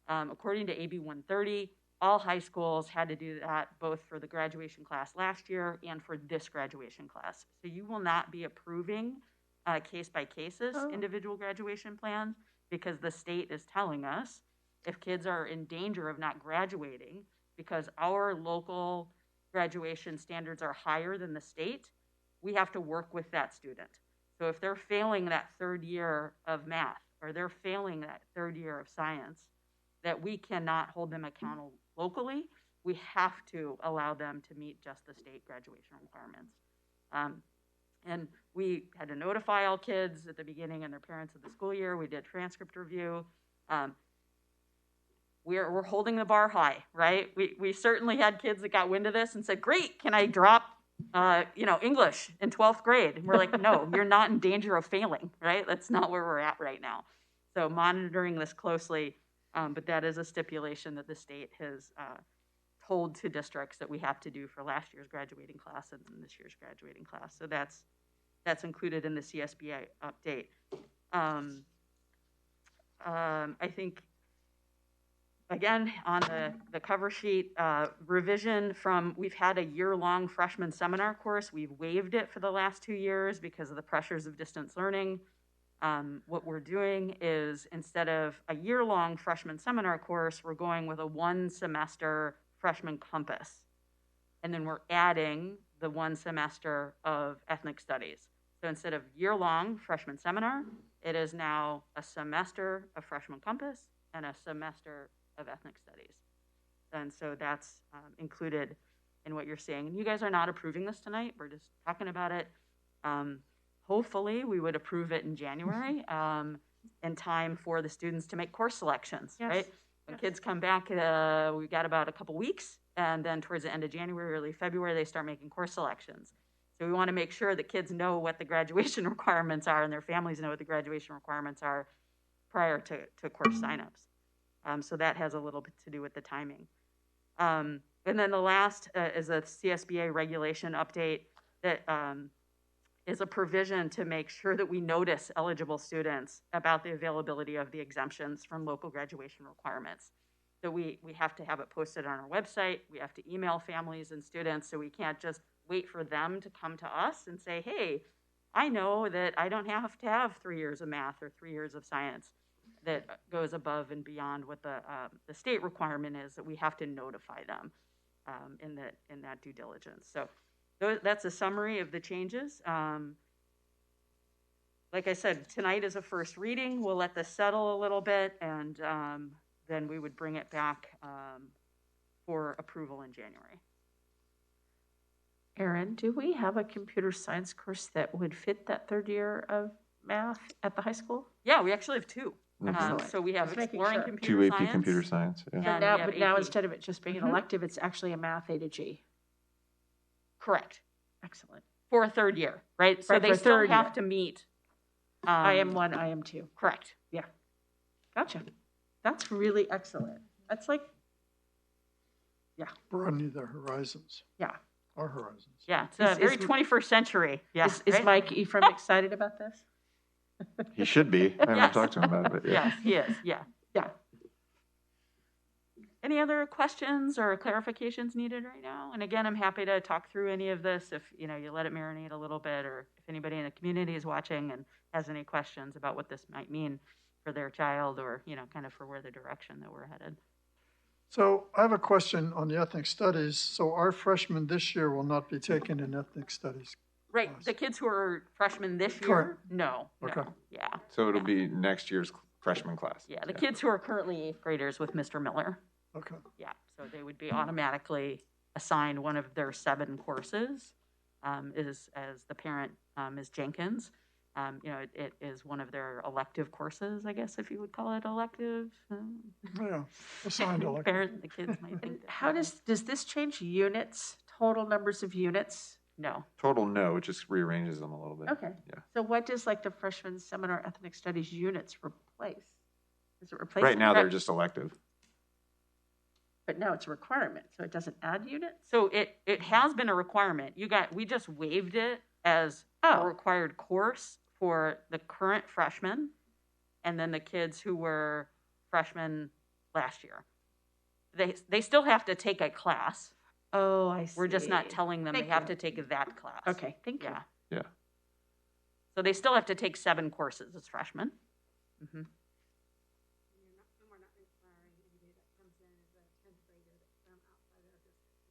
Speaker 6: According to AB 130, all high schools had to do that both for the graduation class last year and for this graduation class. So you will not be approving case by cases individual graduation plans, because the state is telling us if kids are in danger of not graduating because our local graduation standards are higher than the state, we have to work with that student. So if they're failing that third year of math, or they're failing that third year of science, that we cannot hold them accountable locally. We have to allow them to meet just the state graduation requirements. And we had to notify all kids at the beginning and their parents of the school year. We did transcript review. We're holding the bar high, right? We certainly had kids that got wind of this and said, great, can I drop English in 12th grade? And we're like, no, you're not in danger of failing, right? That's not where we're at right now. So monitoring this closely, but that is a stipulation that the state has told to districts that we have to do for last year's graduating class and this year's graduating class. So that's included in the CSBA update. I think, again, on the cover sheet, revision from, we've had a year-long freshman seminar course. We've waived it for the last 2 years because of the pressures of distance learning. What we're doing is, instead of a year-long freshman seminar course, we're going with a 1-semester freshman compass. And then we're adding the 1 semester of ethnic studies. So instead of year-long freshman seminar, it is now a semester of freshman compass and a semester of ethnic studies. And so that's included in what you're seeing. And you guys are not approving this tonight. We're just talking about it. Hopefully we would approve it in January in time for the students to make course selections, right? When kids come back, we got about a couple weeks, and then towards the end of January, early February, they start making course selections. So we want to make sure that kids know what the graduation requirements are and their families know what the graduation requirements are prior to course signups. So that has a little bit to do with the timing. And then the last is a CSBA regulation update that is a provision to make sure that we notice eligible students about the availability of the exemptions from local graduation requirements. So we have to have it posted on our website. We have to email families and students, so we can't just wait for them to come to us and say, hey, I know that I don't have to have 3 years of math or 3 years of science. That goes above and beyond what the state requirement is, that we have to notify them in that due diligence. So that's a summary of the changes. Like I said, tonight is a first reading. We'll let this settle a little bit, and then we would bring it back for approval in January.
Speaker 4: Erin, do we have a computer science course that would fit that third year of math at the high school?
Speaker 6: Yeah, we actually have two.
Speaker 3: Mhm.
Speaker 6: So we have
Speaker 4: Just making
Speaker 6: exploring
Speaker 4: sure.
Speaker 6: computer
Speaker 3: 2 AP
Speaker 6: science.
Speaker 3: computer science. Yeah.
Speaker 6: And
Speaker 4: But
Speaker 6: we have
Speaker 4: now
Speaker 6: AP.
Speaker 4: instead of it just being an elective, it's actually a math A to G.
Speaker 6: Correct.
Speaker 4: Excellent.
Speaker 6: For a third year, right? So
Speaker 4: Right,
Speaker 6: they
Speaker 4: for a
Speaker 6: still
Speaker 4: third
Speaker 6: have
Speaker 4: year.
Speaker 6: to meet.
Speaker 4: IM1, IM2.
Speaker 6: Correct.
Speaker 4: Yeah. Gotcha. That's really excellent. That's like, yeah,
Speaker 1: Broadening their horizons,
Speaker 4: yeah.
Speaker 1: our horizons.
Speaker 6: Yeah, it's
Speaker 4: Is-
Speaker 6: very
Speaker 4: is-
Speaker 6: 21st century. Yeah.
Speaker 4: Is
Speaker 6: right?
Speaker 4: Mike Ephraim excited about this?
Speaker 3: He should be. I haven't
Speaker 6: Yes.
Speaker 3: talked to him about it, but yeah.
Speaker 6: Yes, he is. Yeah.
Speaker 4: Yeah.
Speaker 6: Any other questions or clarifications needed right now? And again, I'm happy to talk through any of this if you let it marinate a little bit, or if anybody in the community is watching and has any questions about what this might mean for their child, or kind of for where the direction that we're headed.
Speaker 1: So I have a question on the ethnic studies. So our freshmen this year will not be taking an ethnic studies.
Speaker 6: Right. The kids who are freshmen this year,
Speaker 1: Correct.
Speaker 6: no.
Speaker 1: Okay.
Speaker 6: Yeah.
Speaker 3: So it'll be next year's freshman class.
Speaker 6: Yeah. The kids who are currently 8th graders with Mr. Miller.
Speaker 1: Okay.
Speaker 6: Yeah. So they would be automatically assigned one of their 7 courses. Is as the parent, Ms. Jenkins. It is one of their elective courses, I guess, if you would call it elective.
Speaker 1: Yeah, assigned elective.
Speaker 6: Parent, the kids might think. that.
Speaker 4: How does this change units, total numbers of units?
Speaker 6: No.
Speaker 3: Total no, it just rearranges them a little bit.
Speaker 4: Okay.
Speaker 3: Yeah.
Speaker 4: So what does like the freshman seminar ethnic studies units replace? Does it replace?
Speaker 3: Right
Speaker 4: it?
Speaker 3: now, they're just elective.
Speaker 4: But now it's a requirement, so it doesn't add units?
Speaker 6: So it has been a requirement. We just waived it as a required course for the current freshmen, and then the kids who were freshmen last year. They still have to take a class.
Speaker 4: Oh, I see.
Speaker 6: We're just not telling them
Speaker 4: Thank
Speaker 6: they have
Speaker 4: you.
Speaker 6: to take that class.
Speaker 4: Okay, thank you.
Speaker 6: Yeah.
Speaker 3: Yeah.
Speaker 6: So they still have to take 7 courses as freshmen. Mm-hmm.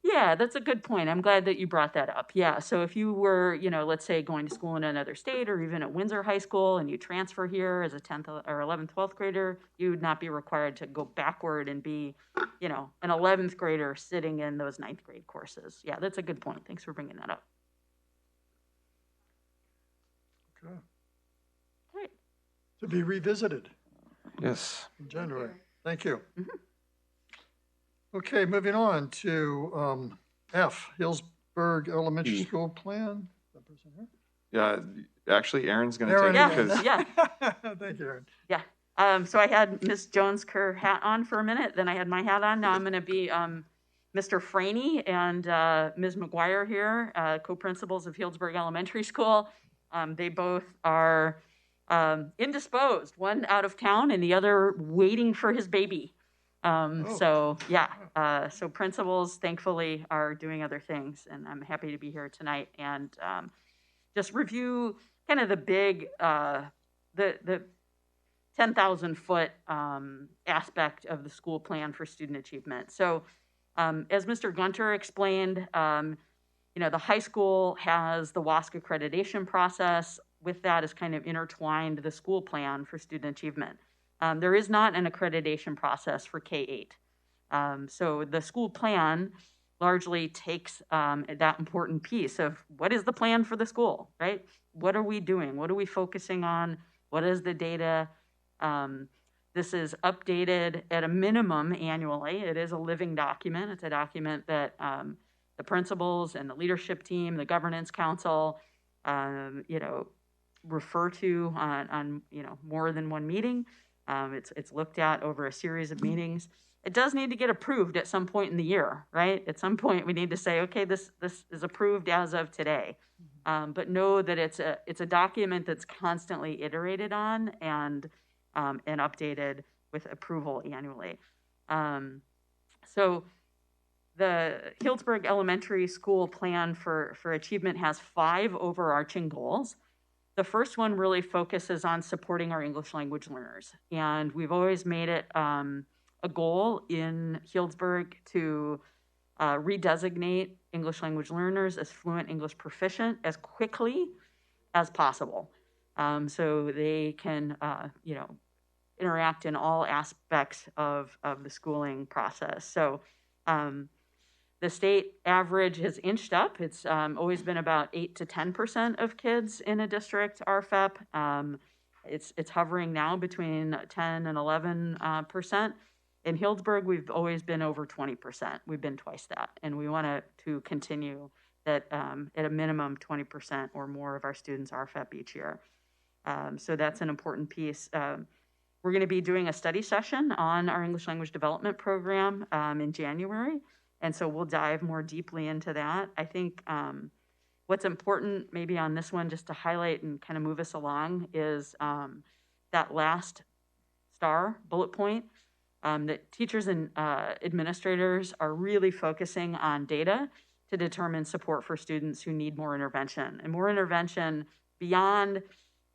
Speaker 6: Yeah, that's a good point. I'm glad that you brought that up. Yeah, so if you were, let's say going to school in another state or even at Windsor High School and you transfer here as a 10th or 11th, 12th grader, you would not be required to go backward and be, an 11th grader sitting in those 9th grade courses. Yeah, that's a good point. Thanks for bringing that up.
Speaker 1: Okay.
Speaker 6: Great.
Speaker 1: To be revisited
Speaker 3: Yes.
Speaker 1: in January. Thank you. Okay, moving on to F, Healdsburg Elementary
Speaker 3: E.
Speaker 1: School Plan. Is that person here?
Speaker 3: Yeah, actually, Aaron's going to
Speaker 1: Aaron,
Speaker 3: take it because
Speaker 6: Yeah.
Speaker 1: Thank you, Aaron.
Speaker 6: Yeah. So I had Miss Jones' Kerr hat on for a minute, then I had my hat on. Now I'm going to be Mr. Franey and Ms. McGuire here, co-principals of Healdsburg Elementary School. They both are indisposed, one out of town and the other waiting for his baby. So yeah, so principals thankfully are doing other things, and I'm happy to be here tonight and just review kind of the big, the 10,000 foot aspect of the school plan for student achievement. So as Mr. Gunter explained, the high school has the WASC accreditation process. With that is kind of intertwined the school plan for student achievement. There is not an accreditation process for K-8. So the school plan largely takes that important piece of what is the plan for the school, right? What are we doing? What are we focusing on? What is the data? This is updated at a minimum annually. It is a living document. It's a document that the principals and the leadership team, the governance council, refer to on more than one meeting. It's looked at over a series of meetings. It does need to get approved at some point in the year, right? At some point, we need to say, okay, this is approved as of today. But know that it's a document that's constantly iterated on and updated with approval annually. So the Healdsburg Elementary School plan for achievement has 5 overarching goals. The first one really focuses on supporting our English language learners. And we've always made it a goal in Healdsburg to redesignate English language learners as fluent English proficient as quickly as possible. So they can, interact in all aspects of the schooling process. So The state average has inched up. It's always been about 8 to 10% of kids in a district RFEP. It's hovering now between 10 and 11%. In Healdsburg, we've always been over 20%. We've been twice that, and we want to continue that at a minimum 20% or more of our students RFEP each year. So that's an important piece. We're going to be doing a study session on our English language development program in January. And so we'll dive more deeply into that. I think what's important maybe on this one, just to highlight and kind of move us along, is that last star bullet point, that teachers and administrators are really focusing on data to determine support for students who need more intervention. And more intervention beyond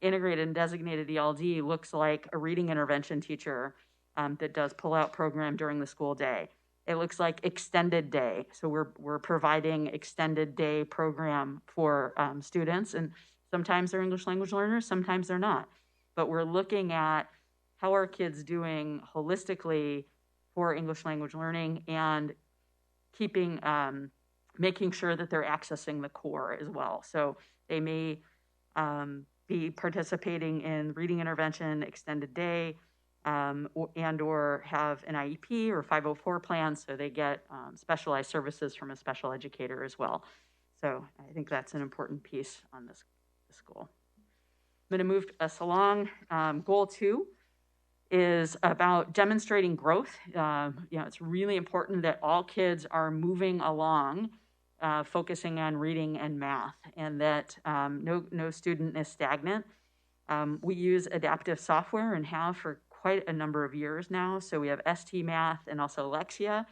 Speaker 6: integrated and designated ELD looks like a reading intervention teacher that does pull-out program during the school day. It looks like extended day. So we're providing extended day program for students, and sometimes they're English language learners, sometimes they're not. But we're looking at how are kids doing holistically for English language learning and keeping, making sure that they're accessing the core as well. So they may be participating in reading intervention, extended day, and or have an IEP or 504 plan, so they get specialized services from a special educator as well. So I think that's an important piece on this goal. I'm going to move us along. Goal 2 is about demonstrating growth. It's really important that all kids are moving along, focusing on reading and math, and that no student is stagnant. We use adaptive software and have for quite a number of years now. So we have ST Math and also Lexia.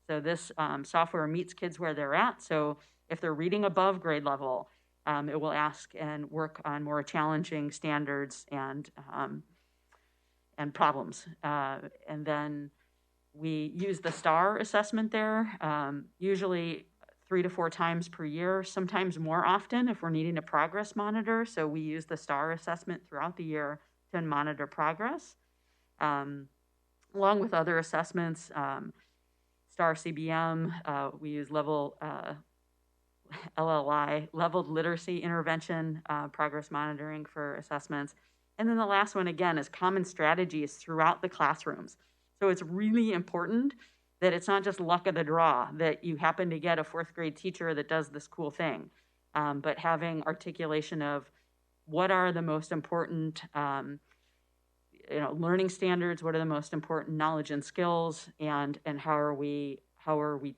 Speaker 6: So this software meets kids where they're at. So if they're reading above grade level, it will ask and work on more challenging standards and problems. And then we use the STAR assessment there, usually 3 to 4 times per year, sometimes more often if we're needing a progress monitor. So we use the STAR assessment throughout the year to monitor progress. Along with other assessments, STAR CBM, we use LLI, leveled literacy intervention, progress monitoring for assessments. And then the last one, again, is common strategies throughout the classrooms. So it's really important that it's not just luck of the draw, that you happen to get a 4th grade teacher that does this cool thing, but having articulation of what are the most important learning standards, what are the most important knowledge and skills, and how are we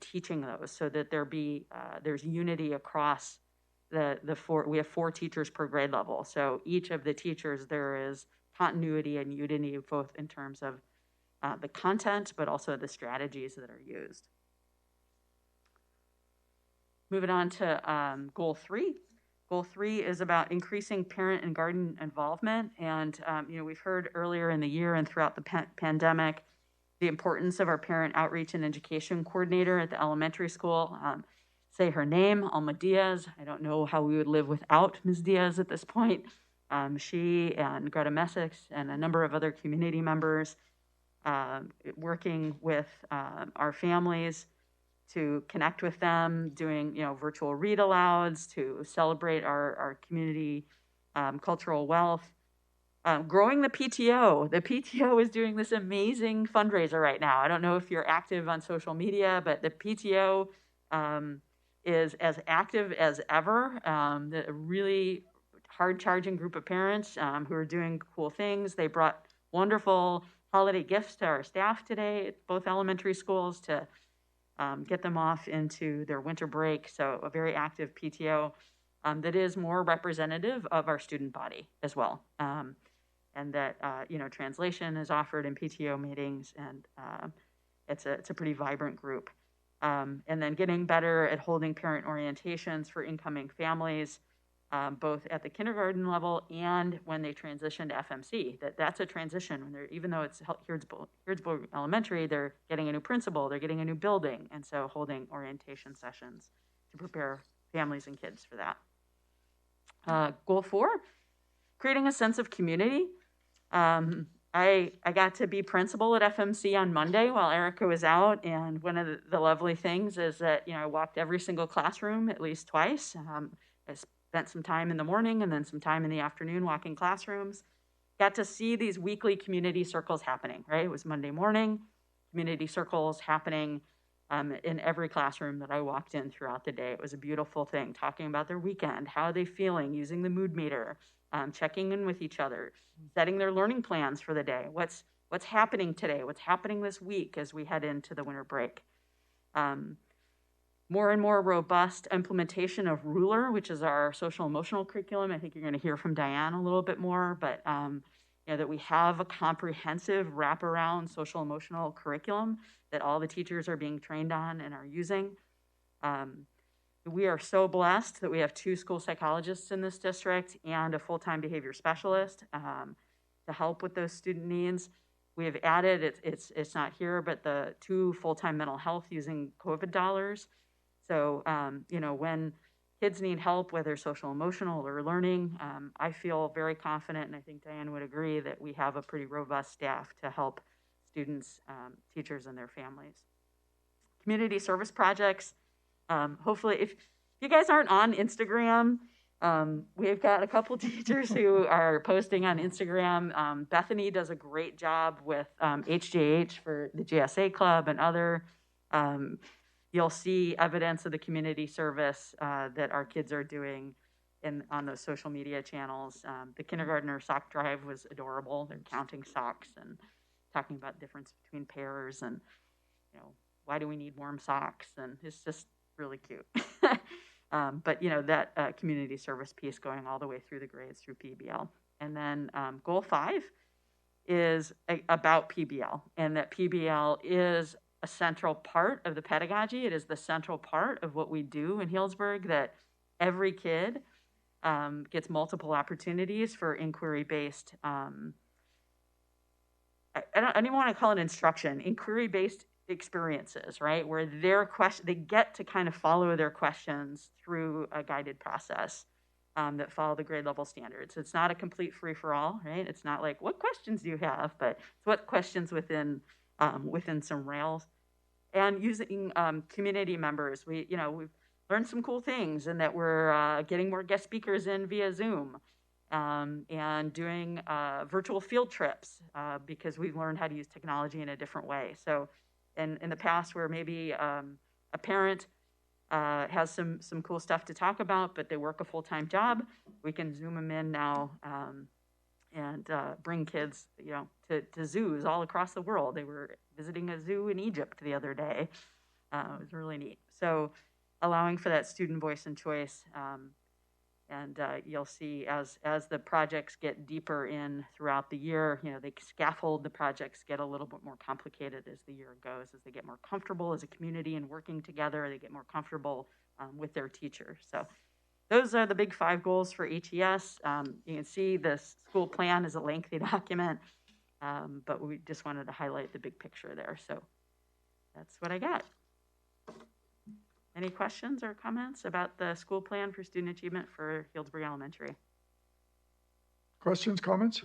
Speaker 6: teaching those so that there's unity across the 4. We have 4 teachers per grade level. So each of the teachers, there is continuity and unity both in terms of the content, but also the strategies that are used. Moving on to goal 3. Goal 3 is about increasing parent and guardian involvement. And, we've heard earlier in the year and throughout the pandemic, the importance of our parent outreach and education coordinator at the elementary school. Say her name, Alma Diaz. I don't know how we would live without Ms. Diaz at this point. She and Greta Messick and a number of other community members working with our families to connect with them, doing virtual read alouds to celebrate our community cultural wealth. Growing the PTO. The PTO is doing this amazing fundraiser right now. I don't know if you're active on social media, but the PTO is as active as ever. A really hard-charging group of parents who are doing cool things. They brought wonderful holiday gifts to our staff today at both elementary schools to get them off into their winter break. So a very active PTO that is more representative of our student body as well. And that, translation is offered in PTO meetings, and it's a pretty vibrant group. And then getting better at holding parent orientations for incoming families, both at the kindergarten level and when they transition to FMC. That's a transition. When even though it's Healdsburg Elementary, they're getting a new principal, they're getting a new building, and so holding orientation sessions to prepare families and kids for that. Goal 4, creating a sense of community. I got to be principal at FMC on Monday while Erica was out, and one of the lovely things is that, you know, I walked every single classroom at least twice. I spent some time in the morning and then some time in the afternoon walking classrooms. Got to see these weekly community circles happening, right? It was Monday morning, community circles happening in every classroom that I walked in throughout the day. It was a beautiful thing, talking about their weekend, how are they feeling, using the mood meter, checking in with each other, setting their learning plans for the day. What's happening today? What's happening this week as we head into the winter break? More and more robust implementation of Ruler, which is our social emotional curriculum. I think you're going to hear from Diane a little bit more, but you know, that we have a comprehensive wraparound social emotional curriculum that all the teachers are being trained on and are using. We are so blessed that we have 2 school psychologists in this district and a full-time behavior specialist to help with those student needs. We have added, it's not here, but the 2 full-time mental health using COVID dollars. So, you know, when kids need help, whether social, emotional, or learning, I feel very confident, and I think Diane would agree, that we have a pretty robust staff to help students, teachers, and their families. Community service projects. Hopefully, if you guys aren't on Instagram, we've got a couple teachers who are posting on Instagram. Bethany does a great job with HJH for the GSA Club and other. You'll see evidence of the community service that our kids are doing on those social media channels. The kindergartner sock drive was adorable. They're counting socks and talking about the difference between pairs and, you know, why do we need warm socks? And it's just really cute. But, you know, that community service piece going all the way through the grades through PBL. And then goal 5 is about PBL, and that PBL is a central part of the pedagogy. It is the central part of what we do in Healdsburg, that every kid gets multiple opportunities for inquiry-based, I don't even want to call it instruction, inquiry-based experiences, right? Where they get to kind of follow their questions through a guided process that follow the grade level standards. It's not a complete free-for-all, right? It's not like, what questions do you have? But it's what questions within some rails. And using community members, we've learned some cool things, and that we're getting more guest speakers in via Zoom, and doing virtual field trips because we've learned how to use technology in a different way. So in the past, where maybe a parent has some cool stuff to talk about, but they work a full-time job, we can Zoom them in now and bring kids, you know, to zoos all across the world. They were visiting a zoo in Egypt the other day. It was really neat. So allowing for that student voice and choice. And you'll see as the projects get deeper in throughout the year, you know, they scaffold, the projects get a little bit more complicated as the year goes, as they get more comfortable as a community and working together, they get more comfortable with their teachers. So those are the big 5 goals for HES. You can see the school plan is a lengthy document, but we just wanted to highlight the big picture there. So that's what I got. Any questions or comments about the school plan for student achievement for Healdsburg Elementary?
Speaker 21: Questions, comments?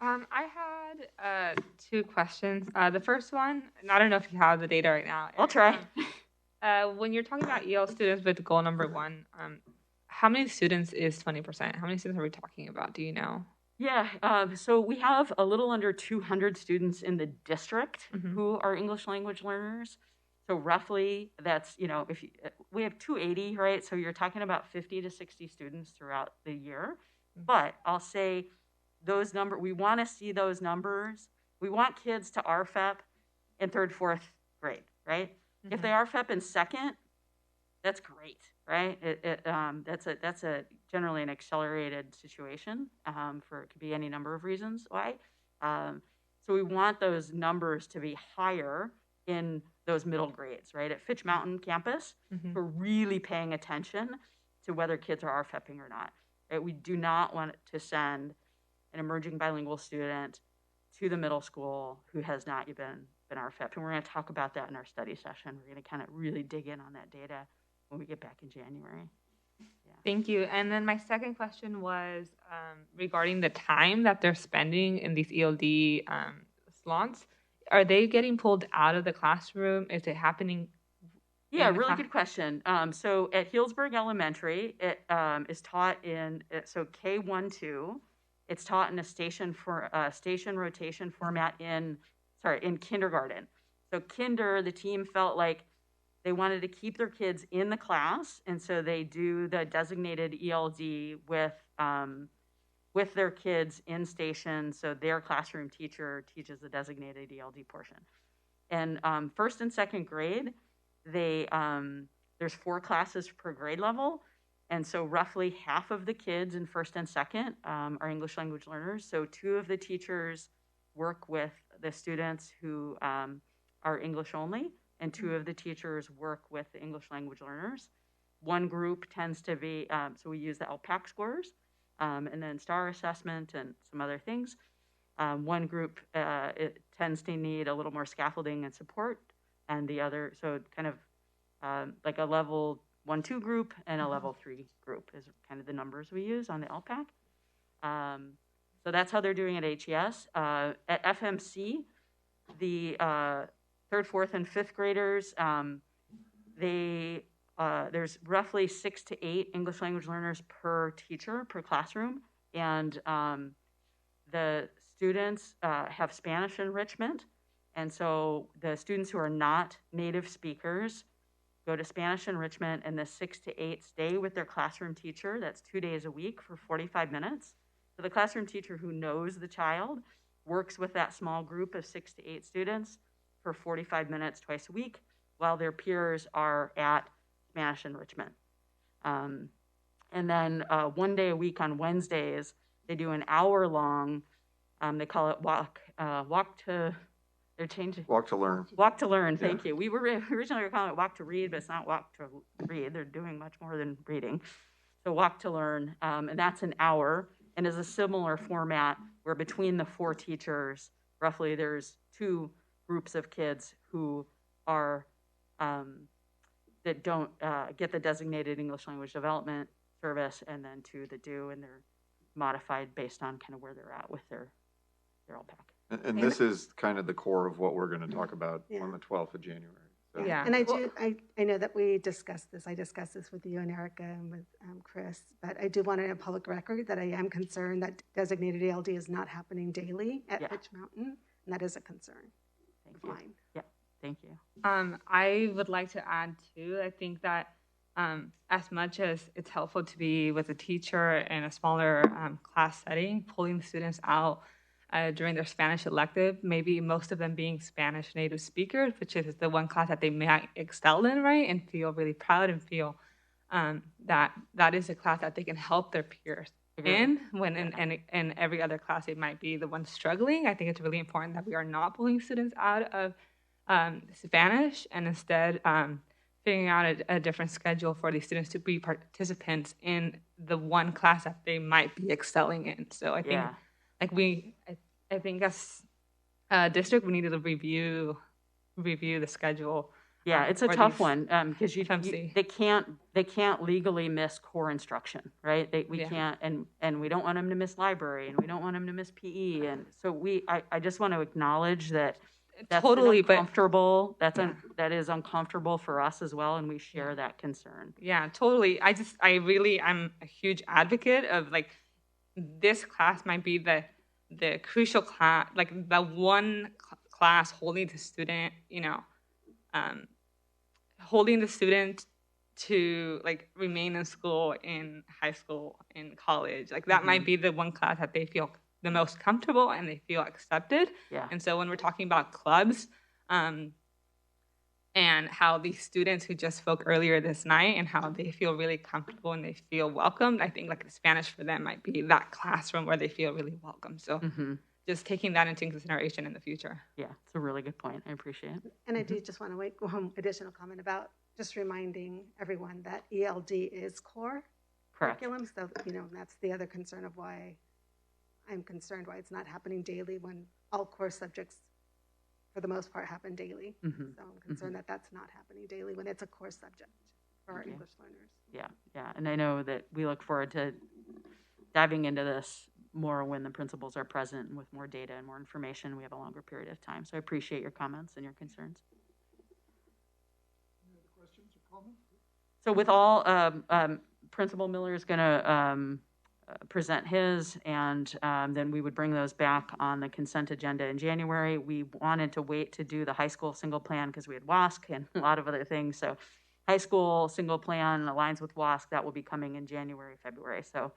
Speaker 5: I had 2 questions. The first one, and I don't know if you have the data right now.
Speaker 6: I'll try.
Speaker 5: When you're talking about EL students with goal number 1, how many students is 20%? How many students are we talking about? Do you know?
Speaker 6: Yeah, so we have a little under 200 students in the district who are English language learners. So roughly, that's, you know, we have 280, right? So you're talking about 50 to 60 students throughout the year. But I'll say we want to see those numbers. We want kids to RFEP in 3rd, 4th grade, right? If they RFEP in 2nd, that's great, right? That's a generally an accelerated situation for it could be any number of reasons why. So we want those numbers to be higher in those middle grades, right? At Fitch Mountain campus, we're really paying attention to whether kids are RFEPing or not, right? We do not want to send an emerging bilingual student to the middle school who has not been RFEPed. And we're going to talk about that in our study session. We're going to kind of really dig in on that data when we get back in January. Yeah.
Speaker 5: Thank you. And then my second question was regarding the time that they're spending in these ELD slots. Are they getting pulled out of the classroom? Is it happening?
Speaker 6: Yeah, really good question. So at Healdsburg Elementary, it is taught in so K1-2. It's taught in a station rotation format in kindergarten. So kinder, the team felt like they wanted to keep their kids in the class, and so they do the designated ELD with their kids in station. So their classroom teacher teaches the designated ELD portion. And first and second grade, there's 4 classes per grade level, and so roughly half of the kids in first and second are English language learners. So 2 of the teachers work with the students who are English only, and 2 of the teachers work with the English language learners. One group tends to be, so we use the LPAC scores, and then STAR assessment and some other things. One group it tends to need a little more scaffolding and support, and the other, so kind of like a level 1-2 group and a level 3 group is kind of the numbers we use on the LPAC. So that's how they're doing at HES. At FMC, the 3rd, 4th, and 5th graders, there's roughly 6 to 8 English language learners per teacher, per classroom, and the students have Spanish enrichment, and so the students who are not native speakers go to Spanish enrichment, and the 6 to 8 stay with their classroom teacher. That's 2 days a week for 45 minutes. So the classroom teacher who knows the child works with that small group of 6 to 8 students for 45 minutes twice a week, while their peers are at Spanish enrichment. And then 1 day a week on Wednesdays, they do an hour-long, they call it walk to learn. Walk to learn, thank you. We were originally calling it walk to read, but it's not walk to read. They're doing much more than reading. So walk to learn, and that's an hour, and is a similar format where between the 4 teachers, roughly there's 2 groups of kids who are, that don't get the designated English language development service, and then 2 that do, and they're modified based on kind of where they're at with their LPAC.
Speaker 3: And this is kind of the core of what we're going to talk about on the 12th of January. So.
Speaker 2: Yeah, and I know that we discussed this. I discussed this with you and Erica and with Chris, but I do want it in a public record that I am concerned that designated ELD is not happening daily at Pitch Mountain, and that is a concern.
Speaker 6: Thank you.
Speaker 2: Mine.
Speaker 6: Yeah, thank you.
Speaker 5: I would like to add too, I think that as much as it's helpful to be with a teacher in a smaller class setting, pulling students out during their Spanish elective, maybe most of them being Spanish native speakers, which is the one class that they may excel in, right, and feel really proud and feel that is a class that they can help their peers in, when in every other class they might be the one struggling. I think it's really important that we are not pulling students out of Spanish, and instead figuring out a different schedule for these students to be participants in the one class that they might be excelling in. So I think I think as a district, we need to review the schedule.
Speaker 6: Yeah, it's a tough one because they can't legally miss core instruction, right? We can't, and we don't want them to miss library, and we don't want them to miss PE, and so I just want to acknowledge that that's
Speaker 5: totally
Speaker 6: uncomfortable. That is uncomfortable for us as well, and we share that concern.
Speaker 5: Yeah, totally. I'm a huge advocate of like this class might be the crucial class, like the one class holding the student, holding the student to like remain in school, in high school, in college. Like that might be the one class that they feel the most comfortable and they feel accepted.
Speaker 6: Yeah.
Speaker 5: And so when we're talking about clubs, and how these students who just spoke earlier this night and how they feel really comfortable and they feel welcomed, I think like the Spanish for them might be that classroom where they feel really welcome. So just taking that into consideration in the future.
Speaker 6: Yeah, it's a really good point. I appreciate it.
Speaker 2: And I do just want to make one additional comment about just reminding everyone that ELD is core curriculum. So, that's the other concern of why I'm concerned why it's not happening daily when all core subjects for the most part happen daily. So I'm concerned that that's not happening daily when it's a core subject. for our English learners.
Speaker 6: Yeah. And I know that we look forward to diving into this more when the principals are present and with more data and more information. We have a longer period of time. So I appreciate your comments and your concerns.
Speaker 1: Any other questions or comments?
Speaker 6: So with all, Principal Miller is going to present his, and then we would bring those back on the consent agenda in January. We wanted to wait to do the high school single plan because we had WASC and a lot of other things. So high school single plan aligns with WASC. That will be coming in January, February. So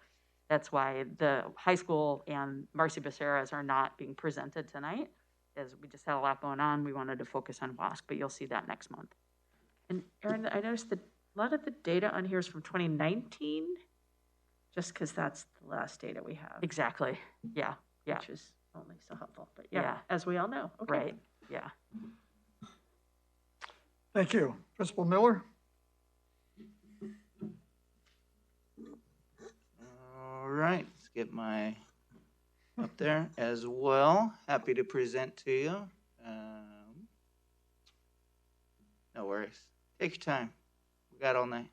Speaker 6: that's why the high school and Marcy Becerra's are not being presented tonight, as we just had a lot going on. We wanted to focus on WASC, but you'll see that next month. And Erin, I noticed that a lot of the data on here is from 2019, just because that's the last data we have. Exactly. Yeah. Which is only so helpful. But yeah, as we all know. Okay. Right. Yeah.
Speaker 1: Thank you. Principal Miller?
Speaker 8: All right, let's get my up there as well. Happy to present to you. No worries. Take your time. We got all night.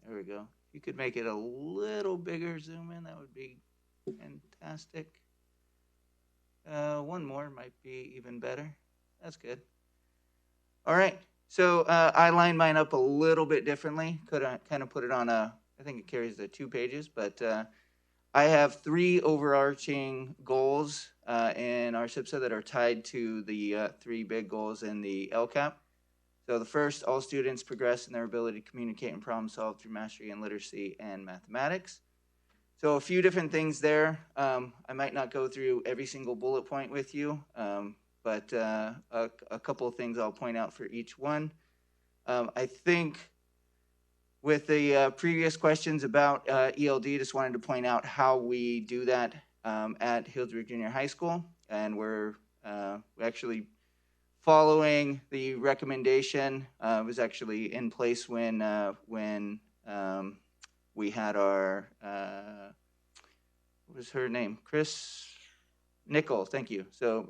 Speaker 8: There we go. If you could make it a little bigger, zoom in, that would be fantastic. One more might be even better. That's good. All right. So I lined mine up a little bit differently. Could kind of put it on I think it carries the 2 pages, but I have 3 overarching goals in our SIPSA that are tied to the 3 big goals in the LCAP. So the first, all students progress in their ability to communicate and problem solve through mastery in literacy and mathematics. So a few different things there. I might not go through every single bullet point with you, but a couple of things I'll point out for each one. I think with the previous questions about ELD, just wanted to point out how we do that at Healdsburg Junior High School, and we're actually following the recommendation. Was actually in place when we had our what was her name? Chris Nichols. Thank you. So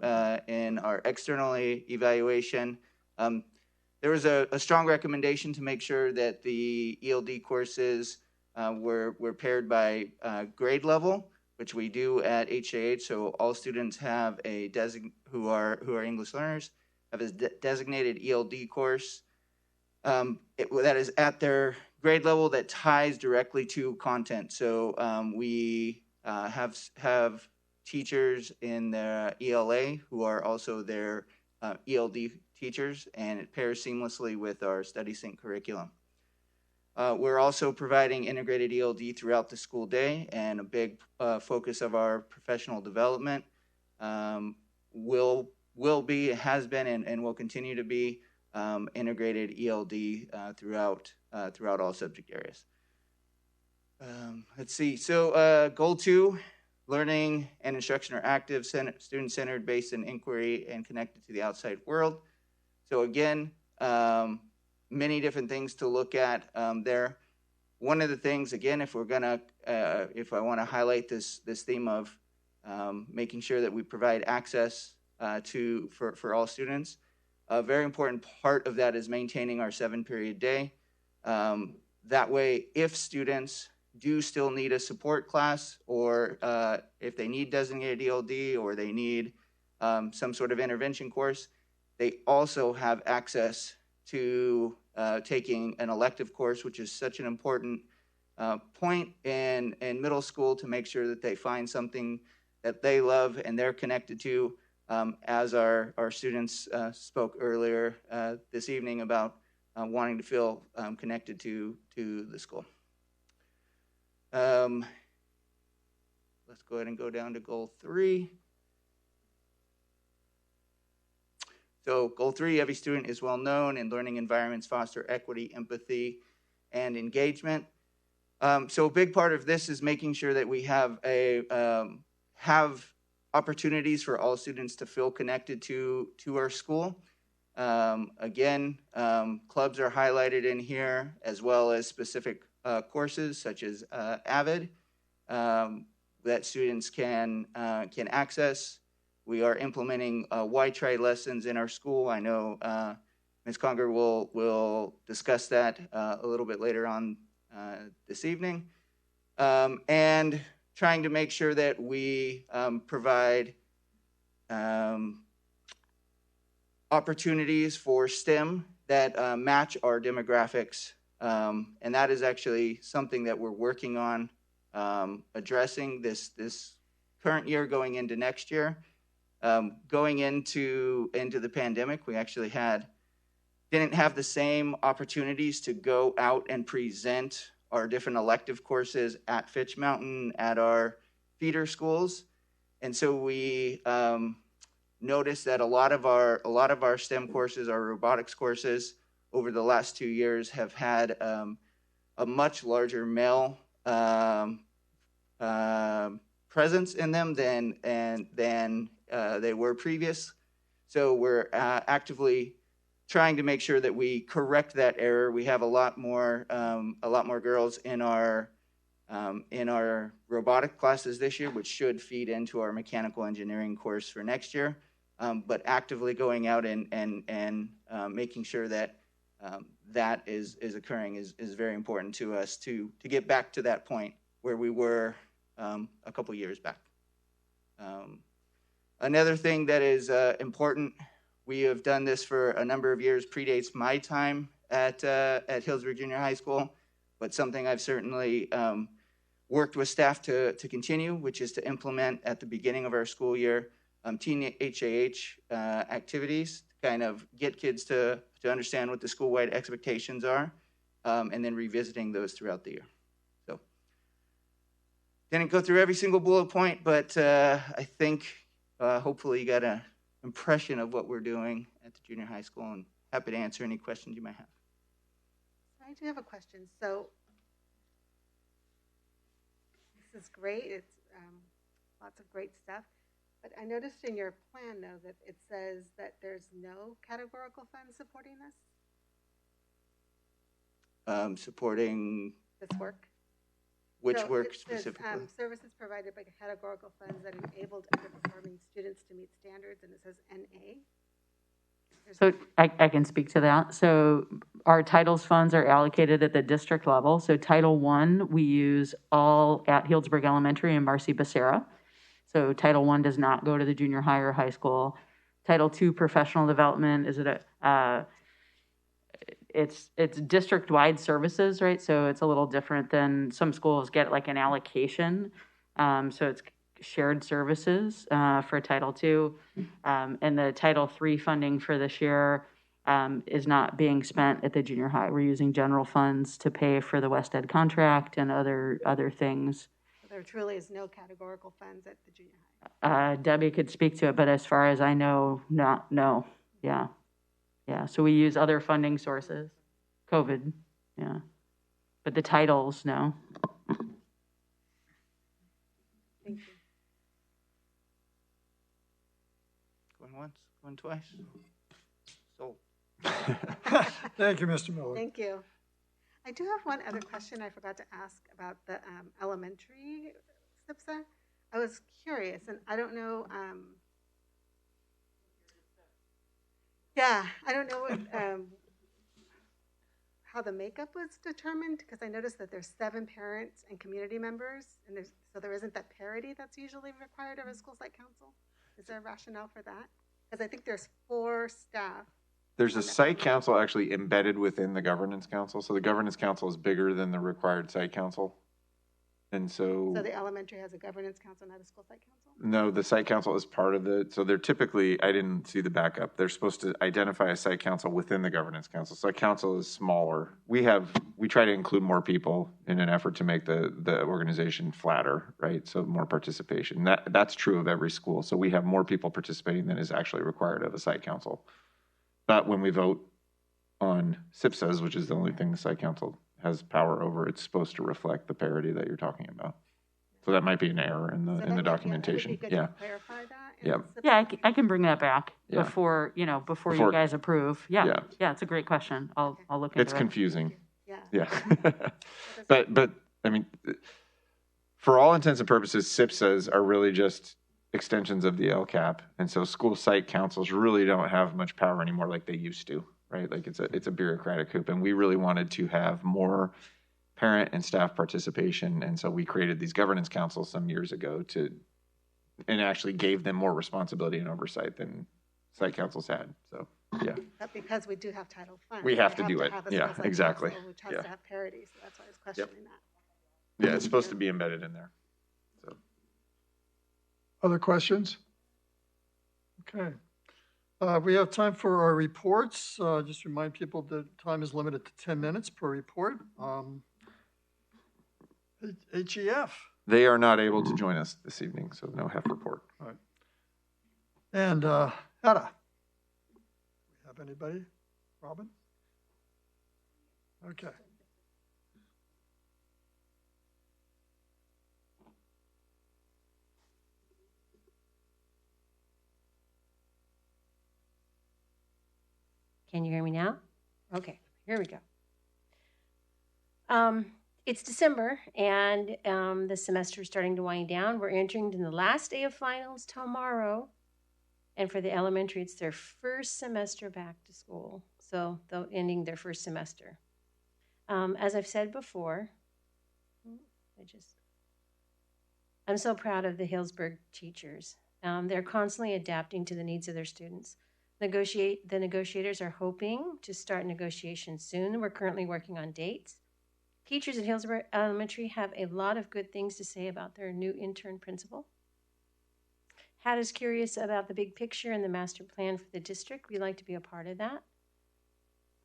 Speaker 8: in our external evaluation, there was a strong recommendation to make sure that the ELD courses were paired by grade level, which we do at HJH. So all students have a who are English learners have a designated ELD course that is at their grade level that ties directly to content. So we have teachers in the ELA who are also their ELD teachers, and it pairs seamlessly with our study sync curriculum. We're also providing integrated ELD throughout the school day, and a big focus of our professional development will be, has been, and will continue to be integrated ELD throughout all subject areas. Let's see. So goal 2, learning and instruction are active, student-centered, based in inquiry, and connected to the outside world. So again, many different things to look at there. One of the things, again, if I want to highlight this theme of making sure that we provide access for all students, a very important part of that is maintaining our 7-period day. That way, if students do still need a support class, or if they need designated ELD, or they need some sort of intervention course, they also have access to taking an elective course, which is such an important point in middle school, to make sure that they find something that they love and they're connected to, as our students spoke earlier this evening about wanting to feel connected to the school. Let's go ahead and go down to goal 3. So goal 3, every student is well known, and learning environments foster equity, empathy, and engagement. So a big part of this is making sure that we have opportunities for all students to feel connected to our school. Again, clubs are highlighted in here, as well as specific courses such as AVID that students can access. we are implementing Y-Try lessons in our school. I know Ms. Conger will discuss that a little bit later on this evening. And trying to make sure that we provide opportunities for STEM that match our demographics. And that is actually something that we're working on addressing this current year going into next year. Going into the pandemic, we actually didn't have the same opportunities to go out and present our different elective courses at Fitch Mountain, at our feeder schools. And so we noticed that a lot of our STEM courses, our robotics courses, over the last 2 years have had a much larger male presence in them than they were previous. So we're actively trying to make sure that we correct that error. We have a lot more girls in our robotic classes this year, which should feed into our mechanical engineering course for next year. But actively going out and making sure that that is occurring is very important to us to get back to that point where we were a couple years back. Another thing that is important, we have done this for a number of years, predates my time at Healdsburg Junior High School, but something I've certainly worked with staff to continue, which is to implement at the beginning of our school year teen HAH activities to kind of get kids to understand what the school-wide expectations are, and then revisiting those throughout the year. So didn't go through every single bullet point, but I think hopefully you got an impression of what we're doing at the junior high school, and happy to answer any questions you might have.
Speaker 2: I do have a question. So this is great. It's lots of great stuff. But I noticed in your plan, though, that it says that there's no categorical funds supporting this?
Speaker 8: Supporting
Speaker 2: this work.
Speaker 8: Which
Speaker 2: So
Speaker 8: work
Speaker 2: it says,
Speaker 8: specifically?
Speaker 2: services provided by categorical funds that enabled underperforming students to meet standards, and it says NA.
Speaker 6: So I can speak to that. So our titles funds are allocated at the district level. So Title I, we use all at Healdsburg Elementary and Marcy Becerra. So Title I does not go to the junior high or high school. Title II, professional development, it's district-wide services, right? So it's a little different than some schools get like an allocation. So it's shared services for Title II. And the Title III funding for this year is not being spent at the junior high. We're using general funds to pay for the West Ed contract and other things.
Speaker 2: There truly is no categorical funds at the junior high.
Speaker 6: Debbie could speak to it, but as far as I know, no. Yeah. So we use other funding sources. COVID, yeah. But the titles, no.
Speaker 2: Thank you.
Speaker 8: Going once, going twice. Sold.
Speaker 1: Thank you, Mr. Miller.
Speaker 2: Thank you. I do have one other question I forgot to ask about the elementary SIPSA. I was curious, and I don't know. I don't know what, how the makeup was determined, because I noticed that there's 7 parents and community members, and so there isn't that parity that's usually required of a school site council. Is there a rationale for that? Because I think there's 4 staff.
Speaker 3: There's a site council actually embedded within the governance council. So the governance council is bigger than the required site council. And so
Speaker 2: the elementary has a governance council, not a school site council?
Speaker 3: No, the site council is part of the, so they're typically, I didn't see the backup. They're supposed to identify a site council within the governance council. Site council is smaller. We try to include more people in an effort to make the organization flatter, right? So more participation. That's true of every school. So we have more people participating than is actually required of a site council. But when we vote on SIPSAs, which is the only thing the site council has power over, it's supposed to reflect the parity that you're talking about. So that might be an error in the documentation. Yeah.
Speaker 2: Clarify that.
Speaker 6: Yeah, I can bring that back before you guys approve. Yeah, it's a great question. I'll look into it.
Speaker 3: It's confusing.
Speaker 2: Yeah.
Speaker 3: But I mean, for all intents and purposes, SIPSAs are really just extensions of the LCAP. And so school site councils really don't have much power anymore like they used to, right? Like it's a bureaucratic hoop. And we really wanted to have more parent and staff participation. And so we created these governance councils some years ago and actually gave them more responsibility and oversight than site councils had. So, yeah.
Speaker 2: But because we do have title funds,
Speaker 3: We have to do it.
Speaker 2: have a
Speaker 3: Yeah,
Speaker 2: school site
Speaker 3: exactly.
Speaker 2: council, which has
Speaker 3: Yeah.
Speaker 2: to have parity, so that's why I was questioning that.
Speaker 3: Yeah, it's supposed to be embedded in there. So,
Speaker 1: Other questions? Okay. We have time for our reports. Just remind people that time is limited to 10 minutes per report. HEF.
Speaker 3: they are not able to join us this evening, so no HEF report.
Speaker 1: All right. And Hedda. We have anybody? Robin? Okay.
Speaker 21: Can you hear me now? Okay, here we go. It's December, and the semester is starting to wind down. We're entering in the last day of finals tomorrow. And for the elementary, it's their first semester back to school. So they're ending their first semester. As I've said before, I'm so proud of the Healdsburg teachers. They're constantly adapting to the needs of their students. The negotiators are hoping to start negotiations soon. We're currently working on dates. Teachers at Healdsburg Elementary have a lot of good things to say about their new intern principal. Hat is curious about the big picture and the master plan for the district. We'd like to be a part of that.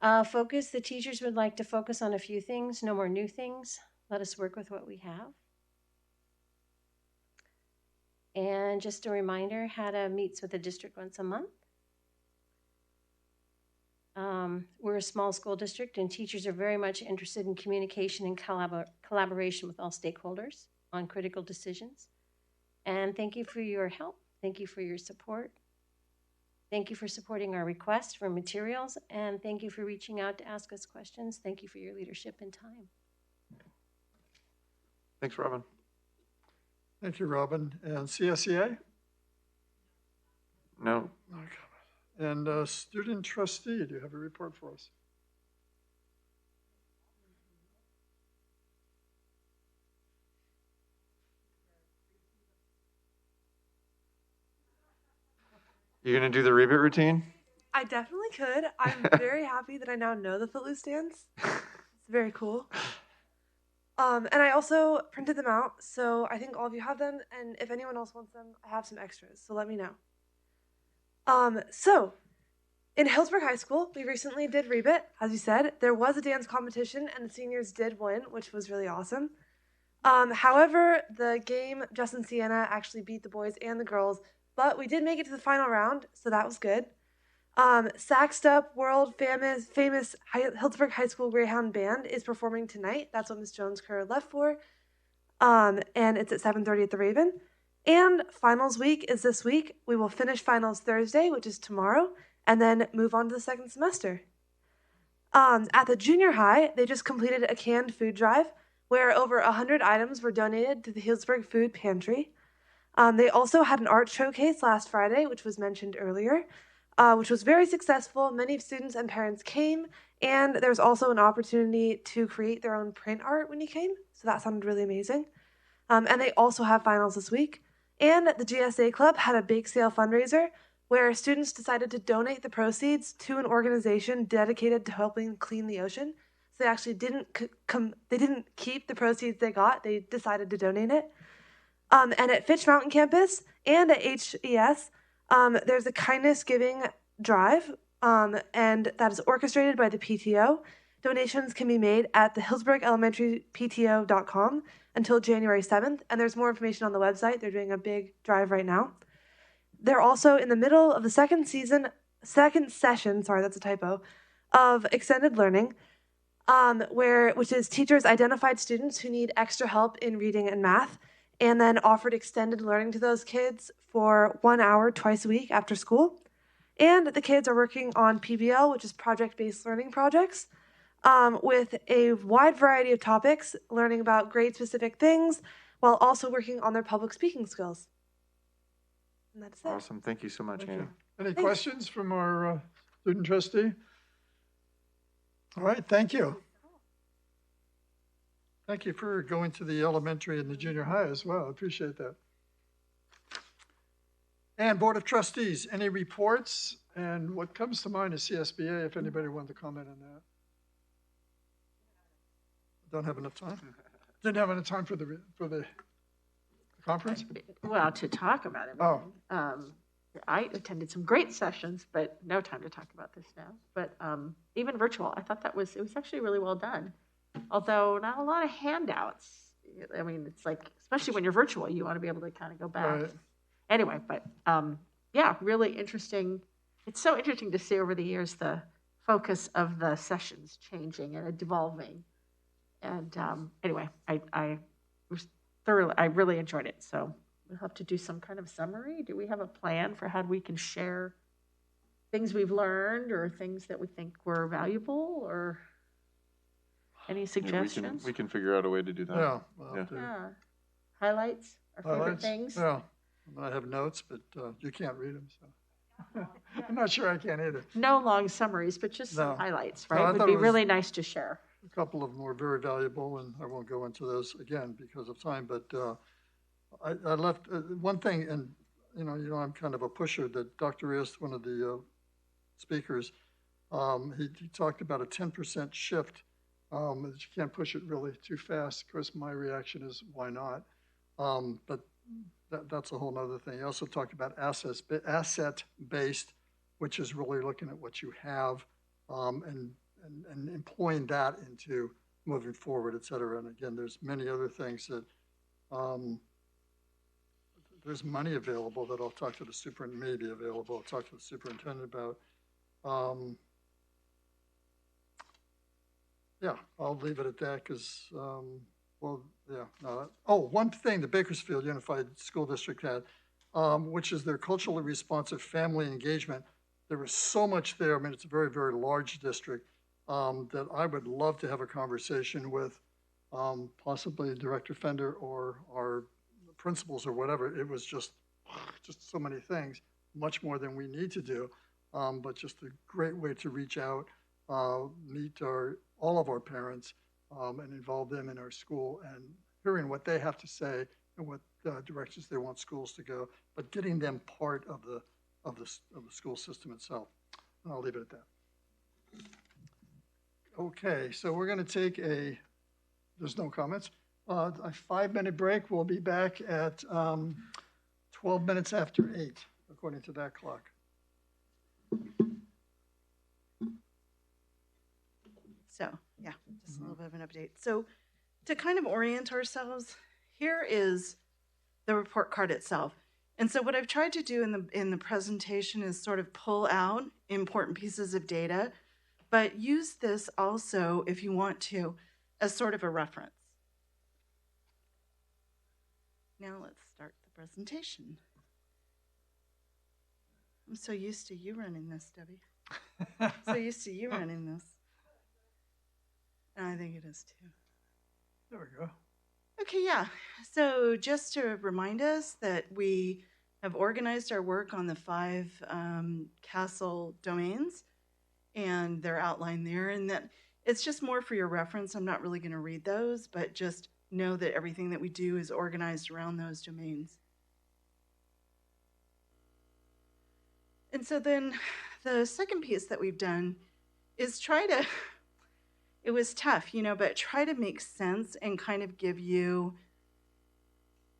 Speaker 21: The teachers would like to focus on a few things, no more new things. Let us work with what we have. And just a reminder, HADA meets with the district once a month. We're a small school district, and teachers are very much interested in communication and collaboration with all stakeholders on critical decisions. And thank you for your help. Thank you for your support. Thank you for supporting our request for materials, and thank you for reaching out to ask us questions. Thank you for your leadership and time.
Speaker 3: Thanks, Robin.
Speaker 1: Thank you, Robin. And CSEA?
Speaker 3: No.
Speaker 1: Okay. And student trustee, do you have a report for us?
Speaker 3: You gonna do the rebate routine?
Speaker 7: I definitely could. I'm very happy that I now know the Footloose dance. It's very cool. And I also printed them out, so I think all of you have them. And if anyone else wants them, I have some extras, so let me know. So in Healdsburg High School, we recently did rebate. As you said, there was a dance competition, and the seniors did win, which was really awesome. However, the game Justin Sienna actually beat the boys and the girls, but we did make it to the final round, so that was good. Saxed Up world famous Healdsburg High School Greyhound Band is performing tonight. That's what Miss Jones Kerr left for. And it's at 7:30 at the Raven. And finals week is this week. We will finish finals Thursday, which is tomorrow, and then move on to the second semester. At the junior high, they just completed a canned food drive where over 100 items were donated to the Healdsburg Food Pantry. They also had an art showcase last Friday, which was mentioned earlier, which was very successful. Many students and parents came, and there was also an opportunity to create their own print art when you came, so that sounded really amazing. And they also have finals this week. And the GSA Club had a bake sale fundraiser where students decided to donate the proceeds to an organization dedicated to helping clean the ocean. So they actually didn't keep the proceeds they got. They decided to donate it. And at Fitch Mountain Campus and at HES, there's a kindness giving drive, and that is orchestrated by the PTO. Donations can be made at the HillsburgElementaryPTO.com until January 7th, and there's more information on the website. They're doing a big drive right now. They're also in the middle of the second session, that's a typo, of extended learning, which is teachers identified students who need extra help in reading and math, and then offered extended learning to those kids for 1 hour twice a week after school. And the kids are working on PBL, which is project-based learning projects, with a wide variety of topics, learning about grade-specific things, while also working on their public speaking skills. And that's it.
Speaker 3: Awesome. Thank you so much,
Speaker 1: Thank
Speaker 3: Annie.
Speaker 1: you. Any
Speaker 7: Thanks.
Speaker 1: questions from our student trustee? All right, thank you. Thank you for going to the elementary and the junior high as well. I appreciate that. And Board of Trustees, any reports? And what comes to mind is CSBA, if anybody wanted to comment on that. Don't have enough time? Didn't have enough time for the conference?
Speaker 4: Well, to talk about it.
Speaker 1: Oh.
Speaker 4: I attended some great sessions, but no time to talk about this now. But even virtual, I thought it was actually really well done. Although not a lot of handouts. I mean, it's like, especially when you're virtual, you want to be able to kind of go back.
Speaker 1: Right.
Speaker 4: Anyway, but yeah, really interesting. It's so interesting to see over the years the focus of the sessions changing and evolving. And anyway, I really enjoyed it. So we'll have to do some kind of summary. Do we have a plan for how we can share things we've learned or things that we think were valuable, or any suggestions?
Speaker 3: We can figure out a way to do that.
Speaker 1: Yeah.
Speaker 4: Yeah. Highlights, our favorite
Speaker 1: Highlights?
Speaker 4: things.
Speaker 1: Yeah. I have notes, but you can't read them, so. I'm not sure I can either.
Speaker 4: No long summaries, but just
Speaker 1: No.
Speaker 4: some highlights,
Speaker 1: No,
Speaker 4: right?
Speaker 1: I
Speaker 4: Would
Speaker 1: thought
Speaker 4: be
Speaker 1: it was-
Speaker 4: really nice to share.
Speaker 1: A couple of them were very valuable, and I won't go into those again because of time, but I left one thing, and you know, I'm kind of a pusher, that Dr. Rios, one of the speakers, he talked about a 10% shift, that you can't push it really too fast. Of course, my reaction is, why not? But that's a whole nother thing. He also talked about asset-based, which is really looking at what you have, and employing that into moving forward, et cetera. And again, there's many other things that, there's money available that I'll talk to the superintendent, maybe available, I'll talk to the superintendent about. Yeah, I'll leave it at that because, well, yeah. No. Oh, one thing the Bakersfield Unified School District had, which is their culturally responsive family engagement. There was so much there. I mean, it's a very, very large district, that I would love to have a conversation with possibly Director Fender or our principals or whatever. It was just so many things, much more than we need to do, but just a great way to reach out, meet all of our parents, and involve them in our school and hearing what they have to say and what directions they want schools to go, but getting them part of the school system itself. And I'll leave it at that. Okay, so we're going to take there's no comments, a 5-minute break. We'll be back at 12 minutes after 8, according to that clock.
Speaker 9: So, yeah, just a little bit of an update. So, to kind of orient ourselves, here is the report card itself. And so what I've tried to do in the presentation is sort of pull out important pieces of data, but use this also, if you want to, as sort of a reference. Now let's start the presentation. I'm so used to you running this, Debbie. So used to you running this. And I think it is too.
Speaker 1: There we go.
Speaker 9: Okay, yeah. So just to remind us that we have organized our work on the 5 castle domains, and they're outlined there, and that it's just more for your reference. I'm not really going to read those, but just know that everything that we do is organized around those domains. And so then the second piece that we've done is it was tough, but try to make sense and kind of give you,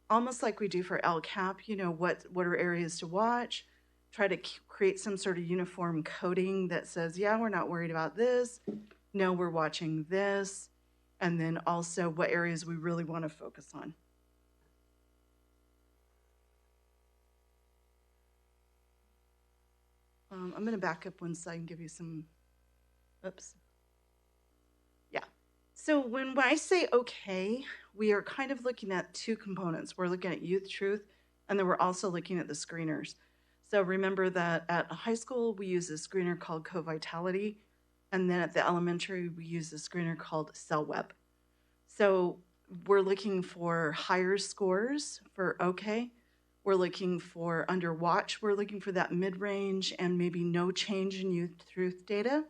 Speaker 9: almost like we do for LCAP, what are areas to watch, try to create some sort of uniform coding that says, yeah, we're not worried about this, no, we're watching this, and then also what areas we really want to focus on. I'm going to back up one slide and give you some, oops. Yeah. So when I say okay, we are kind of looking at 2 components. We're looking at youth truth, and then we're also looking at the screeners. So remember that at high school, we use a screener called Co-Vitality, and then at the elementary, we use a screener called CellWeb. So we're looking for higher scores for okay. we're looking for under watch, we're looking for that mid-range and maybe no change in youth truth data.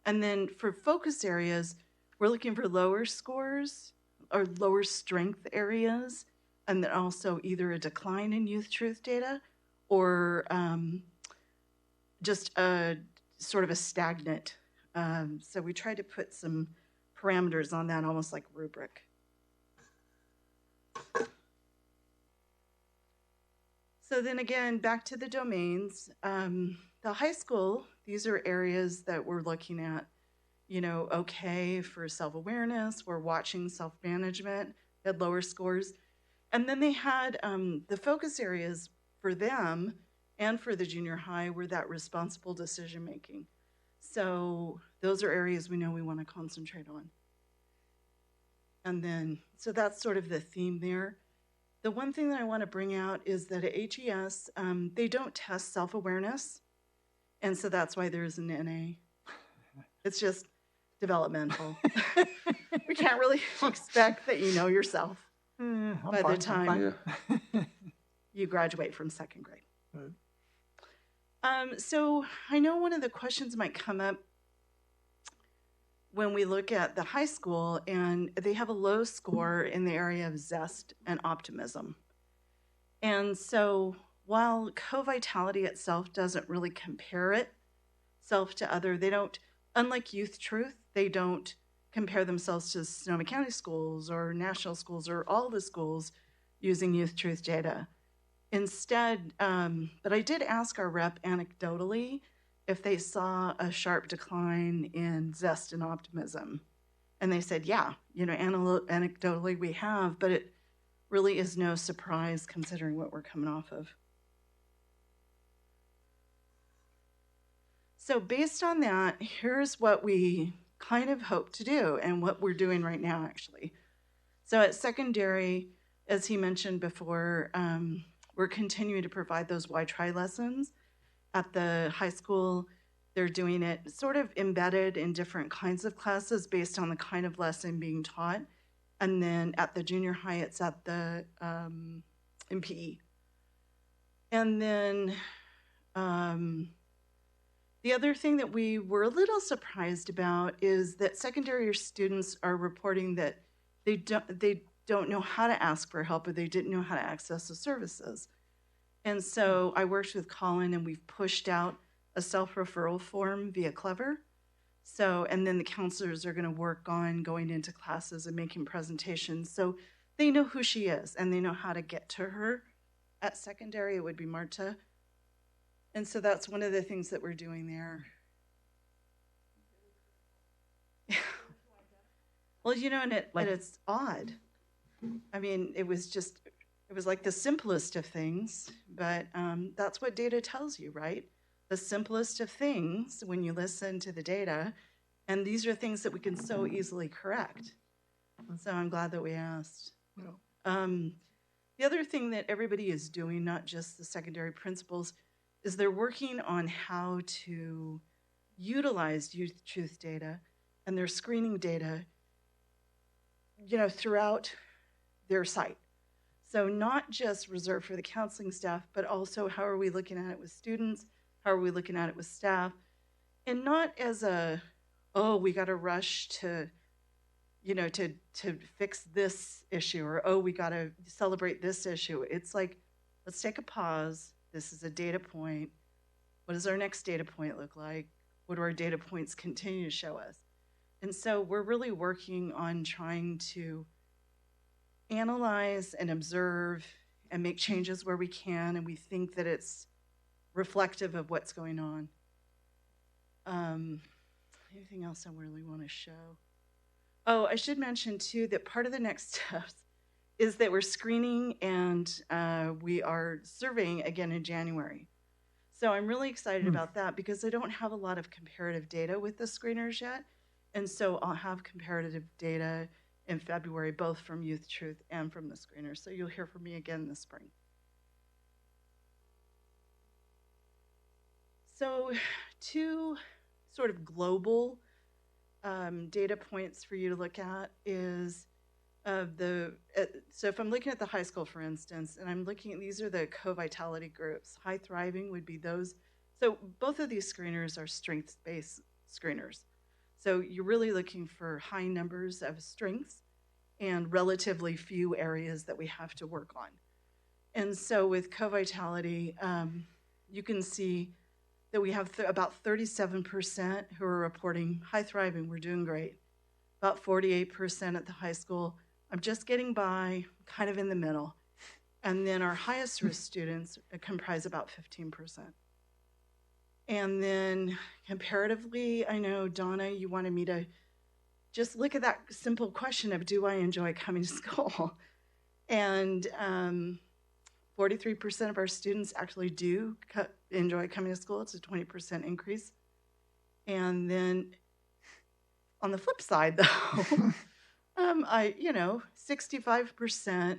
Speaker 9: And then for focus areas, we're looking for lower scores or lower strength areas, and then also either a decline in youth truth data or just a sort of a stagnant. So we tried to put some parameters on that, almost like a rubric. So then again, back to the domains. The high school, these are areas that we're looking at, okay for self-awareness. We're watching self-management, had lower scores. And then they had the focus areas for them and for the junior high were that responsible decision-making. So those are areas we know we want to concentrate on. And then, so that's sort of the theme there. The one thing that I want to bring out is that at HES, they don't test self-awareness. And so that's why there's an NA. It's just developmental. We can't really expect that you know yourself by the time you graduate from second grade. So I know one of the questions might come up when we look at the high school, and they have a low score in the area of zest and optimism. And so while co-vitality itself doesn't really compare itself to other, they don't, unlike Youth Truth, they don't compare themselves to Sonoma County schools or national schools or all the schools using Youth Truth data. Instead, but I did ask our rep anecdotally if they saw a sharp decline in zest and optimism. And they said, yeah, anecdotally we have, but it really is no surprise considering what we're coming off of. So based on that, here's what we kind of hope to do and what we're doing right now, actually. So at secondary, as he mentioned before, we're continuing to provide those Why Try lessons. At the high school, they're doing it sort of embedded in different kinds of classes based on the kind of lesson being taught. And then at the junior high, it's at the MPE. And then the other thing that we were a little surprised about is that secondary students are reporting that they don't know how to ask for help, or they didn't know how to access the services. And so I worked with Colin, and we've pushed out a self-referral form via Clever. So, and then the counselors are going to work on going into classes and making presentations. So they know who she is, and they know how to get to her. At secondary, it would be Marta. And so that's one of the things that we're doing there. Well, and it's odd. I mean, it was like the simplest of things, but that's what data tells you, right? The simplest of things when you listen to the data, and these are things that we can so easily correct. So I'm glad that we asked. The other thing that everybody is doing, not just the secondary principals, is they're working on how to utilize youth truth data and their screening data, throughout their site. So not just reserved for the counseling staff, but also how are we looking at it with students? How are we looking at it with staff? And not as we got to rush to fix this issue, or, we got to celebrate this issue. It's like, let's take a pause. This is a data point. What does our next data point look like? What do our data points continue to show us? And so we're really working on trying to analyze and observe and make changes where we can, and we think that it's reflective of what's going on. Anything else I really want to show? Oh, I should mention too that part of the next steps is that we're screening and we are surveying again in January. So I'm really excited about that because I don't have a lot of comparative data with the screeners yet. And so I'll have comparative data in February, both from Youth Truth and from the screeners. So you'll hear from me again this spring. So two sort of global data points for you to look at is So if I'm looking at the high school, for instance, and I'm looking at, these are the co-vitality groups. High thriving would be those. So both of these screeners are strengths-based screeners. So you're really looking for high numbers of strengths and relatively few areas that we have to work on. And so with co-vitality, you can see that we have about 37% who are reporting high thriving, we're doing great. About 48% at the high school, I'm just getting by, kind of in the middle. And then our highest risk students comprise about 15%. And then comparatively, I know, Donna, you wanted me to just look at that simple question of, do I enjoy coming to school? And 43% of our students actually do enjoy coming to school. It's a 20% increase. And then on the flip side, though, 65%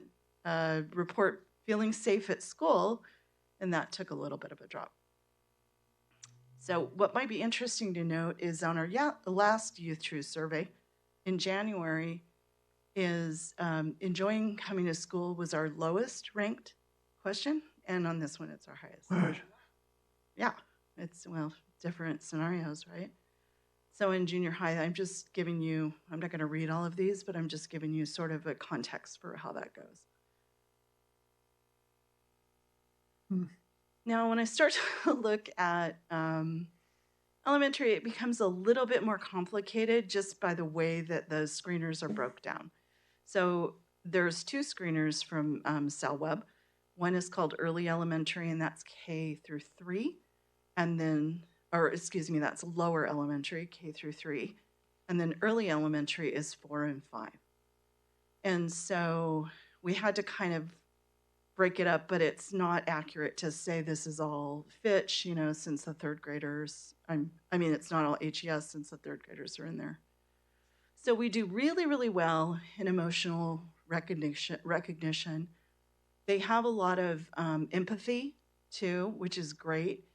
Speaker 9: report feeling safe at school, and that took a little bit of a drop. So what might be interesting to note is on our last Youth Truth survey in January is enjoying coming to school was our lowest ranked question, and on this one it's our highest.
Speaker 1: Right.
Speaker 9: Yeah, it's, well, different scenarios, right? So in junior high, I'm just giving you, I'm not going to read all of these, but I'm just giving you sort of a context for how that goes. Now, when I start to look at elementary, it becomes a little bit more complicated just by the way that the screeners are broke down. So there's two screeners from CalWeb. One is called Early Elementary, and that's K through 3. And then, or excuse me, that's Lower Elementary, K through 3. And then Early Elementary is 4 and 5. And so we had to kind of break it up, but it's not accurate to say this is all Fitch, since the third graders, it's not all HES since the third graders are in there. So we do really, really well in emotional recognition. They have a lot of empathy too, which is great.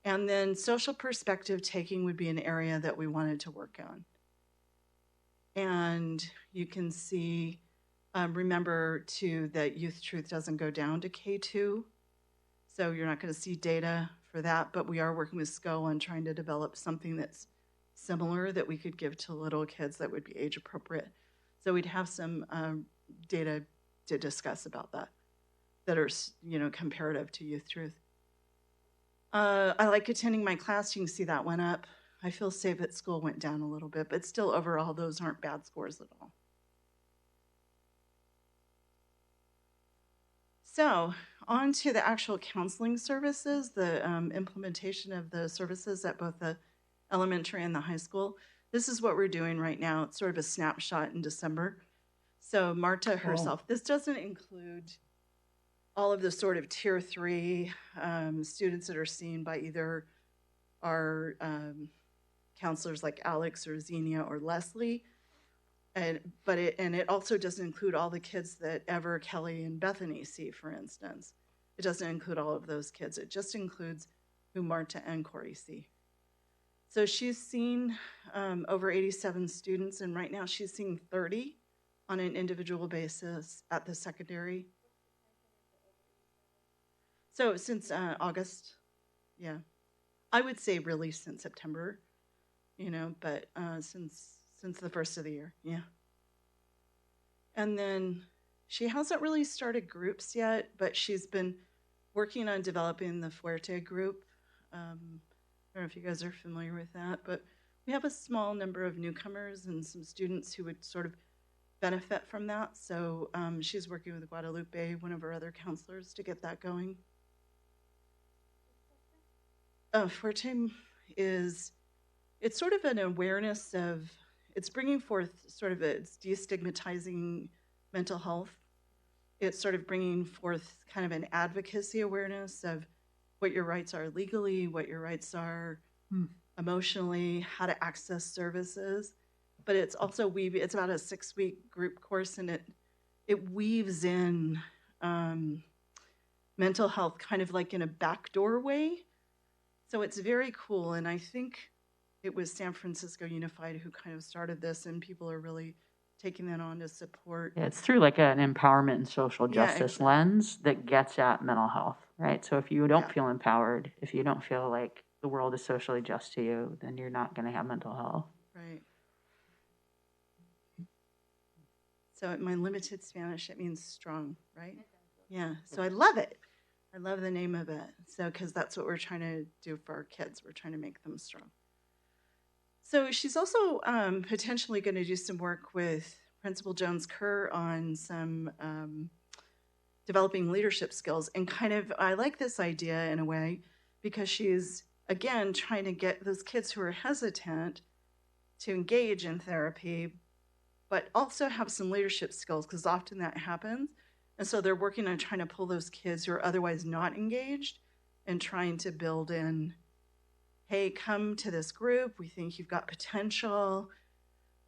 Speaker 9: And then social perspective taking would be an area that we wanted to work on. And you can see, remember too, that Youth Truth doesn't go down to K2. So you're not going to see data for that, but we are working with SCO on trying to develop something that's similar that we could give to little kids that would be age appropriate. So we'd have some data to discuss about that are, comparative to Youth Truth. I like attending my class. You can see that went up. I feel safe at school went down a little bit, but still overall, those aren't bad scores at all. So on to the actual counseling services, the implementation of the services at both the elementary and the high school. This is what we're doing right now. It's sort of a snapshot in December. So Marta herself, this doesn't include all of the sort of tier 3 students that are seen by either our counselors like Alex or Xenia or Leslie. But it also doesn't include all the kids that Ever, Kelly, and Bethany see, for instance. It doesn't include all of those kids. It just includes who Marta and Corey see. So she's seen over 87 students, and right now she's seeing 30 on an individual basis at the secondary. So since August, yeah. I would say really since September, but since the first of the year, yeah. And then she hasn't really started groups yet, but she's been working on developing the Fuerte group. I don't know if you guys are familiar with that, but we have a small number of newcomers and some students who would sort of benefit from that. So she's working with Guadalupe, one of our other counselors, to get that going. Fuerte it's sort of an awareness of, it's bringing forth sort of it's destigmatizing mental health. It's sort of bringing forth kind of an advocacy awareness of what your rights are legally, what your rights are emotionally, how to access services. But it's also it's about a 6-week group course, and it weaves in mental health kind of like in a backdoor way. So it's very cool, and I think it was San Francisco Unified who kind of started this, and people are really taking that on to support.
Speaker 6: Yeah, it's through like an empowerment and social
Speaker 9: Yeah,
Speaker 6: justice
Speaker 9: exactly.
Speaker 6: lens that gets at mental health, right? So if you don't
Speaker 9: Yeah.
Speaker 6: feel empowered, if you don't feel like the world is socially just to you, then you're not going to have mental health.
Speaker 9: Right. So in my limited Spanish, it means strong, right? Yeah. So I love it. I love the name of it. So, because that's what we're trying to do for our kids. We're trying to make them strong. So she's also potentially going to do some work with Principal Jones Kerr on some developing leadership skills. And kind of, I like this idea in a way because she's, again, trying to get those kids who are hesitant to engage in therapy, but also have some leadership skills, because often that happens. And so they're working on trying to pull those kids who are otherwise not engaged and trying to build in, hey, come to this group. We think you've got potential,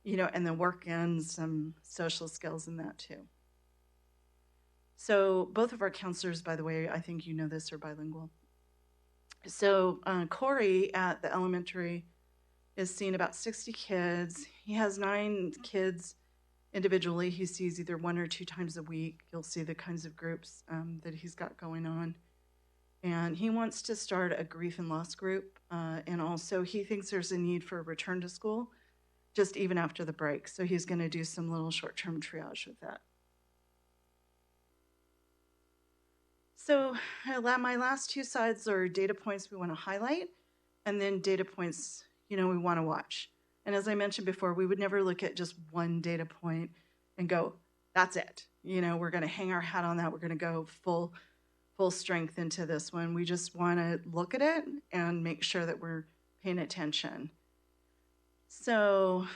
Speaker 9: and then work in some social skills in that too. So both of our counselors, by the way, I think you know this, are bilingual. So Corey at the elementary is seeing about 60 kids. He has 9 kids individually. He sees either 1 or 2 times a week. You'll see the kinds of groups that he's got going on. And he wants to start a grief and loss group. And also he thinks there's a need for a return to school just even after the break. So he's going to do some little short-term triage with that. So my last 2 slides are data points we want to highlight, and then data points, we want to watch. And as I mentioned before, we would never look at just one data point and go, that's it. We're going to hang our hat on that. We're going to go full strength into this one. We just want to look at it and make sure that we're paying attention. So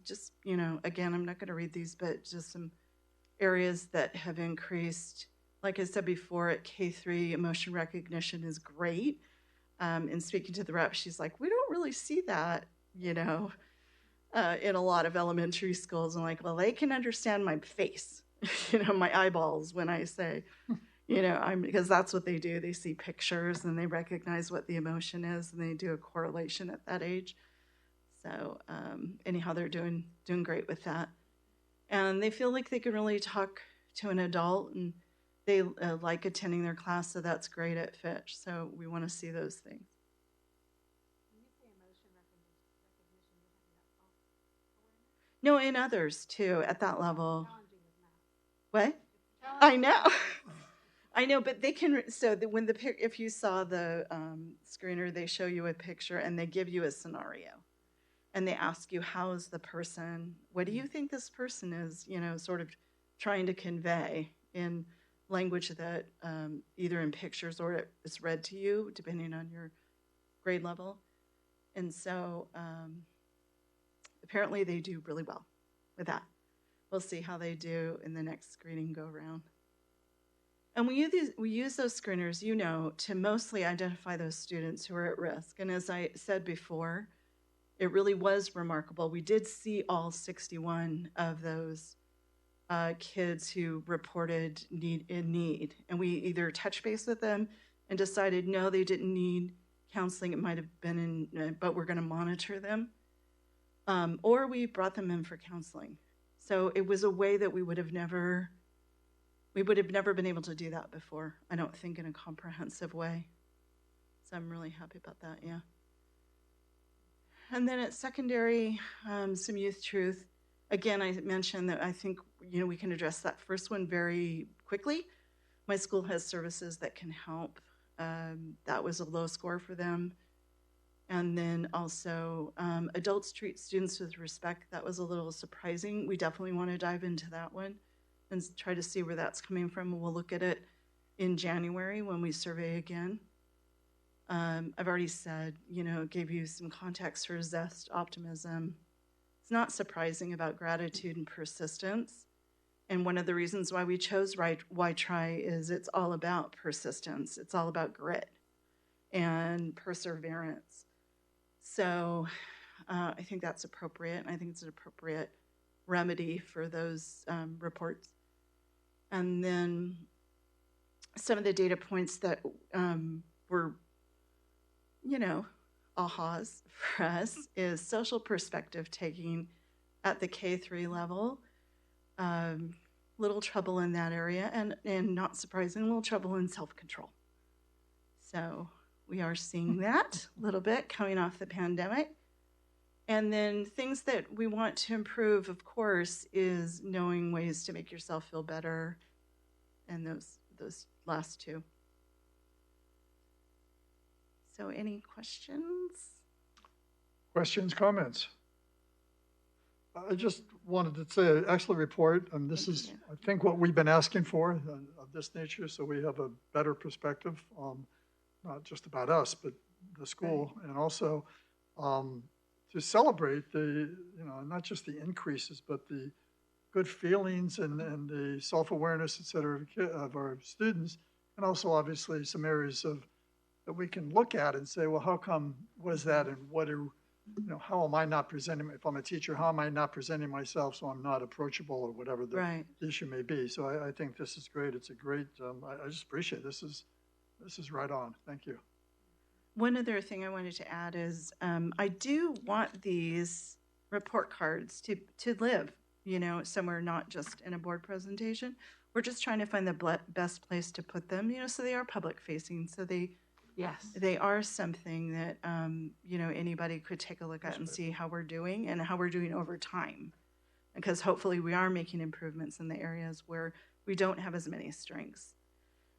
Speaker 9: just, again, I'm not going to read these, but just some areas that have increased. Like I said before, at K3, emotion recognition is great. And speaking to the rep, she's like, we don't really see that, in a lot of elementary schools. I'm like, well, they can understand my face, my eyeballs when I say, because that's what they do. They see pictures and they recognize what the emotion is, and they do a correlation at that age. So anyhow, they're doing great with that. And they feel like they can really talk to an adult, and they like attending their class, so that's great at Fitch. So we want to see those things. No, in others too, at that level. What? I know. I know, but they can. So if you saw the screener, they show you a picture and they give you a scenario, and they ask you, how is the person? What do you think this person is? Sort of trying to convey in language that either in pictures or it's read to you, depending on your grade level. And so apparently they do really well with that. We'll see how they do in the next screening go around. And we use those screeners, to mostly identify those students who are at risk. And as I said before, it really was remarkable. We did see all 61 of those kids who reported need. And we either touched base with them and decided, no, they didn't need counseling. It might have been but we're going to monitor them. Or we brought them in for counseling. So it was a way that we would have never been able to do that before, I don't think, in a comprehensive way. So I'm really happy about that, yeah. And then at secondary, some youth truth. Again, I mentioned that I think, we can address that first one very quickly. My school has services that can help. That was a low score for them. And then also adults treat students with respect. That was a little surprising. We definitely want to dive into that one and try to see where that's coming from. We'll look at it in January when we survey again. I've already said, gave you some context for zest, optimism. It's not surprising about gratitude and persistence. And one of the reasons why we chose Why Try is it's all about persistence. It's all about grit and perseverance. So I think that's appropriate. I think it's an appropriate remedy for those reports. And then some of the data points that were, ahas for us is social perspective taking at the K3 level. Little trouble in that area, and not surprising, little trouble in self-control. So we are seeing that a little bit coming off the pandemic. And then things that we want to improve, of course, is knowing ways to make yourself feel better, and those last two. So any questions?
Speaker 1: Questions, comments? I just wanted to say, excellent report. And this is, I think, what we've been asking for of this nature, so we have a better perspective, not just about us, but the school, and also to celebrate the, not just the increases, but the good feelings and the self-awareness, et cetera, of our students, and also obviously some areas that we can look at and say, well, how come, what is that, and how am I not presenting, if I'm a teacher, how am I not presenting myself so I'm not approachable or whatever the issue may be. So I think this is great. It's a great, I just appreciate it. This is right on. Thank you.
Speaker 9: One other thing I wanted to add is I do want these report cards to live, somewhere, not just in a board presentation. We're just trying to find the best place to put them, so they are public facing. So they are something that, anybody could take a look at and see how we're doing and how we're doing over time. Because hopefully we are making improvements in the areas where we don't have as many strengths.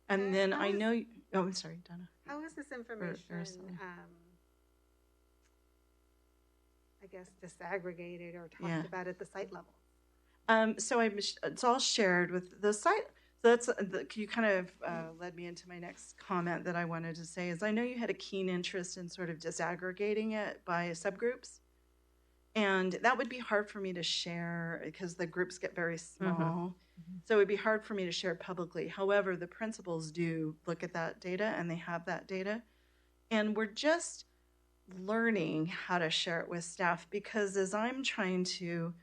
Speaker 9: And then I know, I'm sorry, Donna.
Speaker 2: How is this information, I guess, disaggregated or talked about at the site level?
Speaker 9: So it's all shared with the site. So you kind of led me into my next comment that I wanted to say is I know you had a keen interest in sort of disaggregating it by subgroups. And that would be hard for me to share because the groups get very small. So it would be hard for me to share publicly. However, the principals do look at that data and they have that data. And we're just learning how to share it with staff because as I'm trying to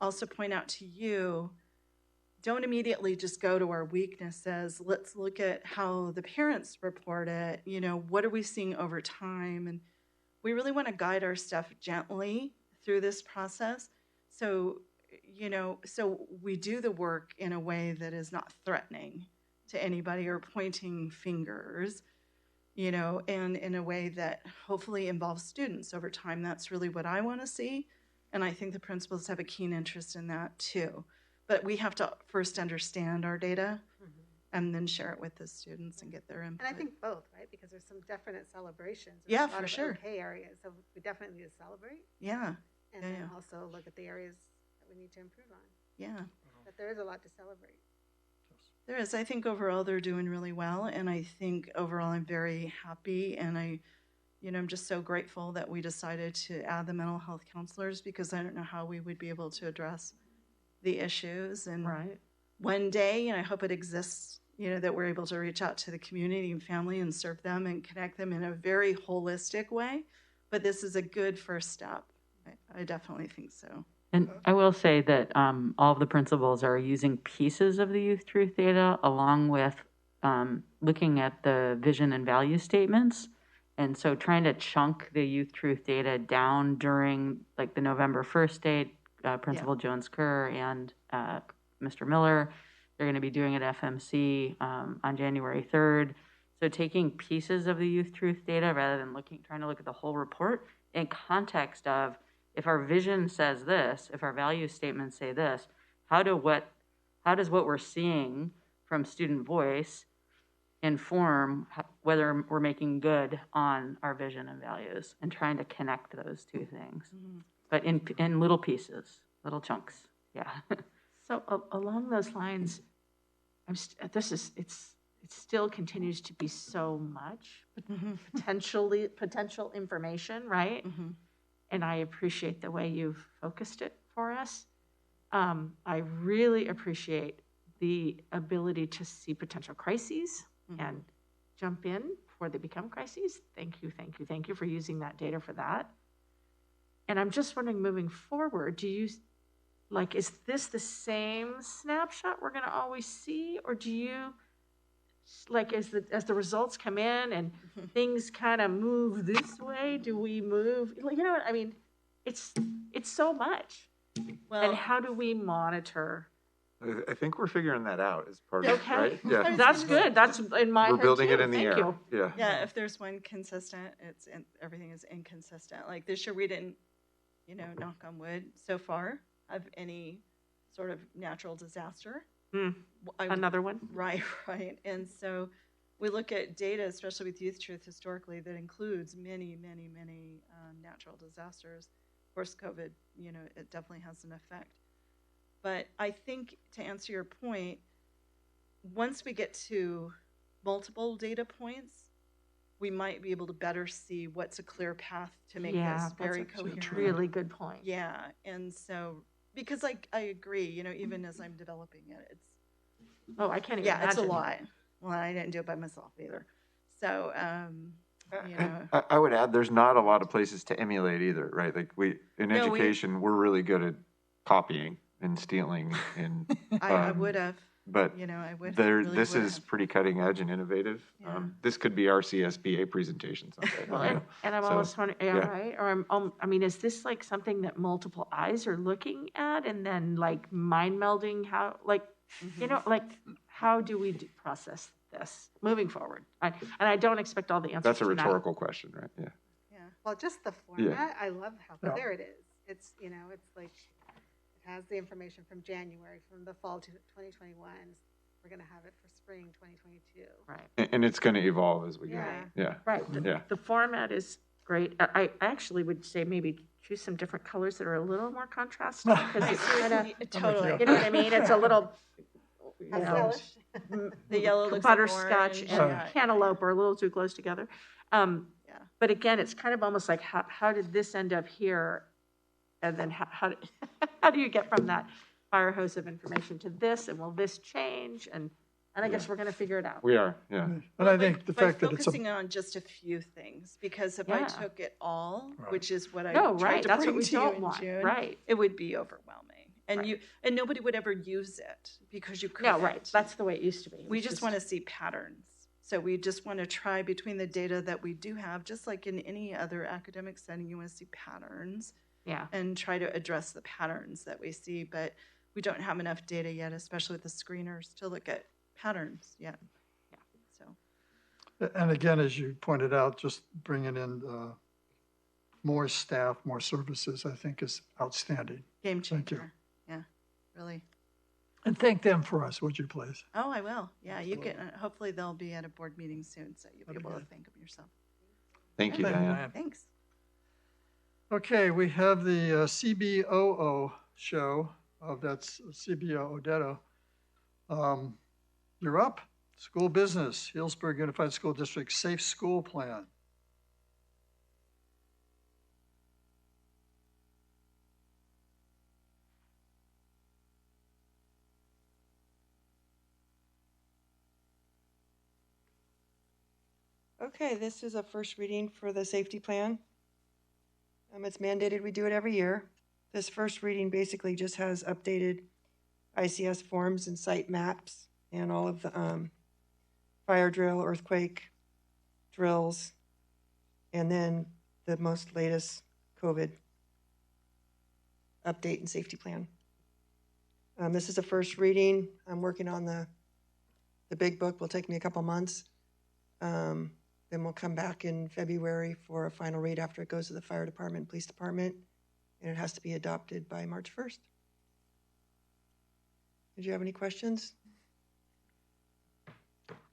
Speaker 9: also point out to you, don't immediately just go to our weaknesses. Let's look at how the parents report it. What are we seeing over time? And we really want to guide our staff gently through this process. So we do the work in a way that is not threatening to anybody or pointing fingers, and in a way that hopefully involves students over time. That's really what I want to see. And I think the principals have a keen interest in that too. But we have to first understand our data and then share it with the students and get their input.
Speaker 2: And I think both, right? Because there's some definite celebrations.
Speaker 9: Yeah,
Speaker 2: a lot
Speaker 9: for
Speaker 2: of
Speaker 9: sure.
Speaker 2: okay areas, so we definitely need to celebrate.
Speaker 9: Yeah.
Speaker 2: And then also look at the areas that we need to improve on.
Speaker 9: Yeah.
Speaker 2: But there is a lot to celebrate.
Speaker 9: There is. I think overall they're doing really well, and I think overall I'm very happy, and I'm just so grateful that we decided to add the mental health counselors because I don't know how we would be able to address the issues. And one day, and I hope it exists, that we're able to reach out to the community and family and serve them and connect them in a very holistic way. But this is a good first step. I definitely think so.
Speaker 6: And I will say that all of the principals are using pieces of the Youth Truth data along with looking at the vision and value statements. And so trying to chunk the Youth Truth data down during like the November 1st date, Principal Jones Kerr and Mr. Miller, they're going to be doing it at FMC on January 3rd. So taking pieces of the Youth Truth data rather than trying to look at the whole report in context of if our vision says this, if our value statements say this, how does what we're seeing from student voice inform whether we're making good on our vision and values, and trying to connect those two things, but in little pieces, little chunks. Yeah.
Speaker 4: So along those lines, it still continues to be so much potential information, right? And I appreciate the way you've focused it for us. I really appreciate the ability to see potential crises and jump in before they become crises. Thank you for using that data for that. And I'm just wondering, moving forward, is this the same snapshot we're going to always see, or do you, as the results come in and things kind of move this way, do we move? It's so much.
Speaker 9: Well,
Speaker 4: And how do we monitor?
Speaker 3: I think we're figuring that out as part of it,
Speaker 4: Okay,
Speaker 3: right? Yeah.
Speaker 4: that's good. That's in my
Speaker 3: We're
Speaker 4: head
Speaker 3: building
Speaker 4: too.
Speaker 3: it in the
Speaker 4: Thank
Speaker 3: air.
Speaker 4: you.
Speaker 3: Yeah.
Speaker 9: yeah, if there's one consistent, everything is inconsistent. Like this year, we didn't, knock on wood, so far have any sort of natural disaster.
Speaker 4: Another one.
Speaker 9: Right, right. And so we look at data, especially with Youth Truth historically, that includes many, many, many natural disasters. Of course, COVID, it definitely has an effect. But I think to answer your point, once we get to multiple data points, we might be able to better see what's a clear path to make this very coherent.
Speaker 4: That's a really good point.
Speaker 9: Yeah, and so because I agree, even as I'm developing it, it's
Speaker 4: I can't even
Speaker 9: yeah, it's a
Speaker 4: imagine.
Speaker 9: lot. Well, I didn't do it by myself either. So,
Speaker 3: I would add, there's not a lot of places to emulate either, right? Like in
Speaker 9: No,
Speaker 3: education, we're really good at copying and stealing, and
Speaker 9: I would have,
Speaker 3: but
Speaker 9: I would.
Speaker 3: this is pretty cutting edge and innovative.
Speaker 9: Yeah.
Speaker 3: This could be our CSBA presentation someday.
Speaker 4: Well, and I'm
Speaker 3: So,
Speaker 4: almost wondering,
Speaker 3: yeah.
Speaker 4: right? Or I mean, is this like something that multiple eyes are looking at, and then like mind melding? How, like, like how do we process this moving forward? And I don't expect all the answers.
Speaker 3: That's a
Speaker 4: tonight.
Speaker 3: rhetorical question, right? Yeah.
Speaker 2: Yeah. Well, just the format, I love how clear it is. It's, it's like, it has the information from January, from the fall to 2021. We're going to have it for spring 2022.
Speaker 4: Right.
Speaker 3: And it's going to evolve as we go.
Speaker 2: Yeah.
Speaker 3: Yeah.
Speaker 4: Right.
Speaker 3: Yeah.
Speaker 4: The format is great. I actually would say maybe choose some different colors that are a little more contrasting because it's kind of
Speaker 9: totally.
Speaker 4: You know what I mean? It's a little.
Speaker 9: The yellow looks
Speaker 4: butterscotch
Speaker 9: like
Speaker 4: and cantaloupe are a little too close together. But again, it's kind of almost like how did this end up here, and then how do you get from that fire hose of information to this, and will this change? And I guess we're going to figure it out.
Speaker 3: We are, yeah.
Speaker 1: And I think the fact that it's
Speaker 9: focusing on just a few things, because if I took it all, which is what I
Speaker 4: No,
Speaker 9: tried
Speaker 4: right,
Speaker 9: to
Speaker 4: that's
Speaker 9: bring
Speaker 4: what we
Speaker 9: to you
Speaker 4: don't
Speaker 9: in
Speaker 4: want,
Speaker 9: June,
Speaker 4: right.
Speaker 9: it would be overwhelming. And
Speaker 4: Right.
Speaker 9: and nobody would ever use it because you couldn't.
Speaker 4: No, right. That's the way it used to be.
Speaker 9: We just want to see patterns. So we just want to try between the data that we do have, just like in any other academic setting, you want to see patterns.
Speaker 4: Yeah.
Speaker 9: And try to address the patterns that we see. But we don't have enough data yet, especially with the screeners, to look at patterns yet. Yeah. So.
Speaker 1: And again, as you pointed out, just bringing in more staff, more services, I think is outstanding.
Speaker 9: Game changer.
Speaker 1: Thank you.
Speaker 9: Yeah, really.
Speaker 1: And thank them for us, would you please?
Speaker 9: Oh, I will. Yeah, you can. Hopefully, they'll be at a board meeting soon, so you'll be able to thank them yourself.
Speaker 3: Thank you, Diane.
Speaker 9: Thanks.
Speaker 1: Okay, we have the CBOO show. That's CBO Odetto. You're up. School business, Healdsburg Unified School District Safe School Plan.
Speaker 10: Okay, this is a first reading for the safety plan. It's mandated we do it every year. This first reading basically just has updated ICS forms and site maps and all of the fire drill, earthquake drills, and then the most latest COVID update and safety plan. This is a first reading. I'm working on the big book. Will take me a couple months. Then we'll come back in February for a final read after it goes to the fire department, police department, and it has to be adopted by March 1st. Did you have any questions?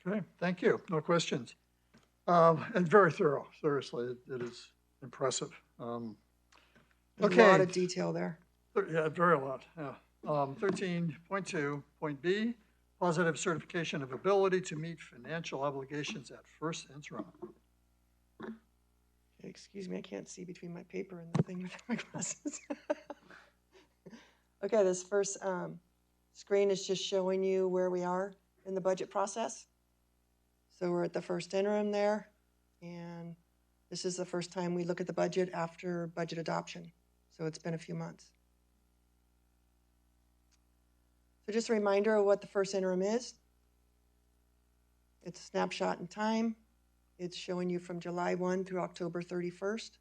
Speaker 1: Okay, thank you. No questions. And very thorough, seriously, it is impressive.
Speaker 10: There's a lot of detail there.
Speaker 1: Yeah, very lot, yeah. 13.2, point B, positive certification of ability to meet financial obligations at first interim.
Speaker 10: Okay, excuse me, I can't see between my paper and the thing with my glasses. Okay, this first screen is just showing you where we are in the budget process. So we're at the first interim there, and this is the first time we look at the budget after budget adoption. So it's been a few months. So just a reminder of what the first interim is. It's a snapshot in time. It's showing you from July 1 through October 31st.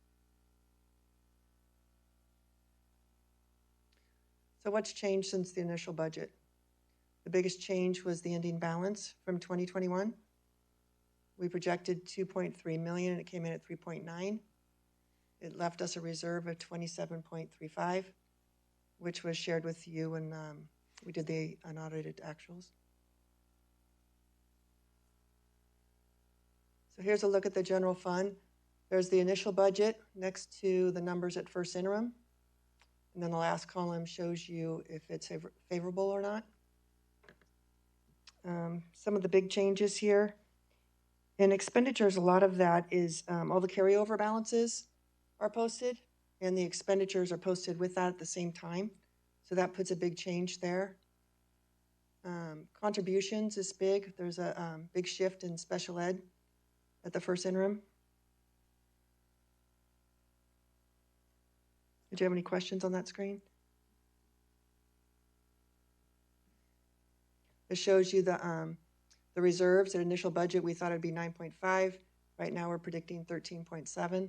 Speaker 10: So what's changed since the initial budget? The biggest change was the ending balance from 2021. We projected 2.3 million and it came in at 3.9. It left us a reserve of 27.35, which was shared with you when we did the unaudited actuals. So here's a look at the general fund. There's the initial budget next to the numbers at first interim. And then the last column shows you if it's favorable or not. Some of the big changes here. In expenditures, a lot of that is all the carryover balances are posted, and the expenditures are posted with that at the same time. So that puts a big change there. Contributions is big. There's a big shift in special ed at the first interim. Did you have any questions on that screen? It shows you the reserves. At initial budget, we thought it'd be 9.5. Right now, we're predicting 13.7.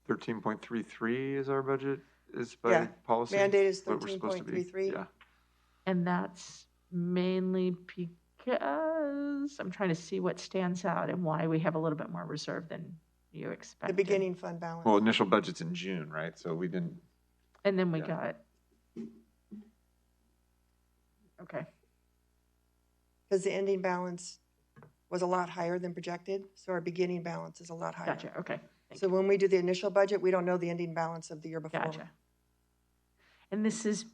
Speaker 3: 13.33 is our budget, is by policy?
Speaker 10: Mandate is
Speaker 3: what we're supposed to be.
Speaker 10: 13.33.
Speaker 3: Yeah.
Speaker 4: And that's mainly because I'm trying to see what stands out and why we have a little bit more reserve than you expected.
Speaker 10: The beginning fund balance.
Speaker 3: Well, initial budget's in June, right? So we didn't.
Speaker 4: And then we got. Okay.
Speaker 10: Because the ending balance was a lot higher than projected, so our beginning balance is a lot higher.
Speaker 4: Gotcha. Okay.
Speaker 10: So when we do the initial budget, we don't know the ending balance of the year before.
Speaker 4: Gotcha. And this is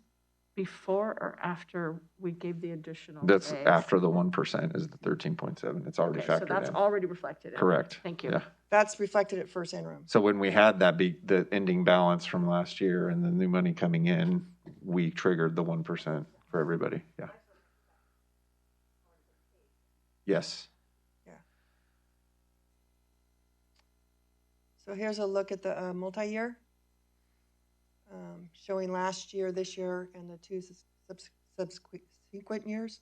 Speaker 4: before or after we gave the additional?
Speaker 3: That's
Speaker 4: raise?
Speaker 3: after the 1% is the 13.7. It's already
Speaker 4: Okay,
Speaker 3: factored
Speaker 4: so that's
Speaker 3: in.
Speaker 4: already reflected in.
Speaker 3: Correct.
Speaker 4: Thank you.
Speaker 3: Yeah.
Speaker 10: That's reflected at first interim.
Speaker 3: So when we had that the ending balance from last year and the new money coming in, we triggered the 1% for everybody. Yeah. Yes.
Speaker 10: Yeah. So here's a look at the multi-year, showing last year, this year, and the two subsequent years.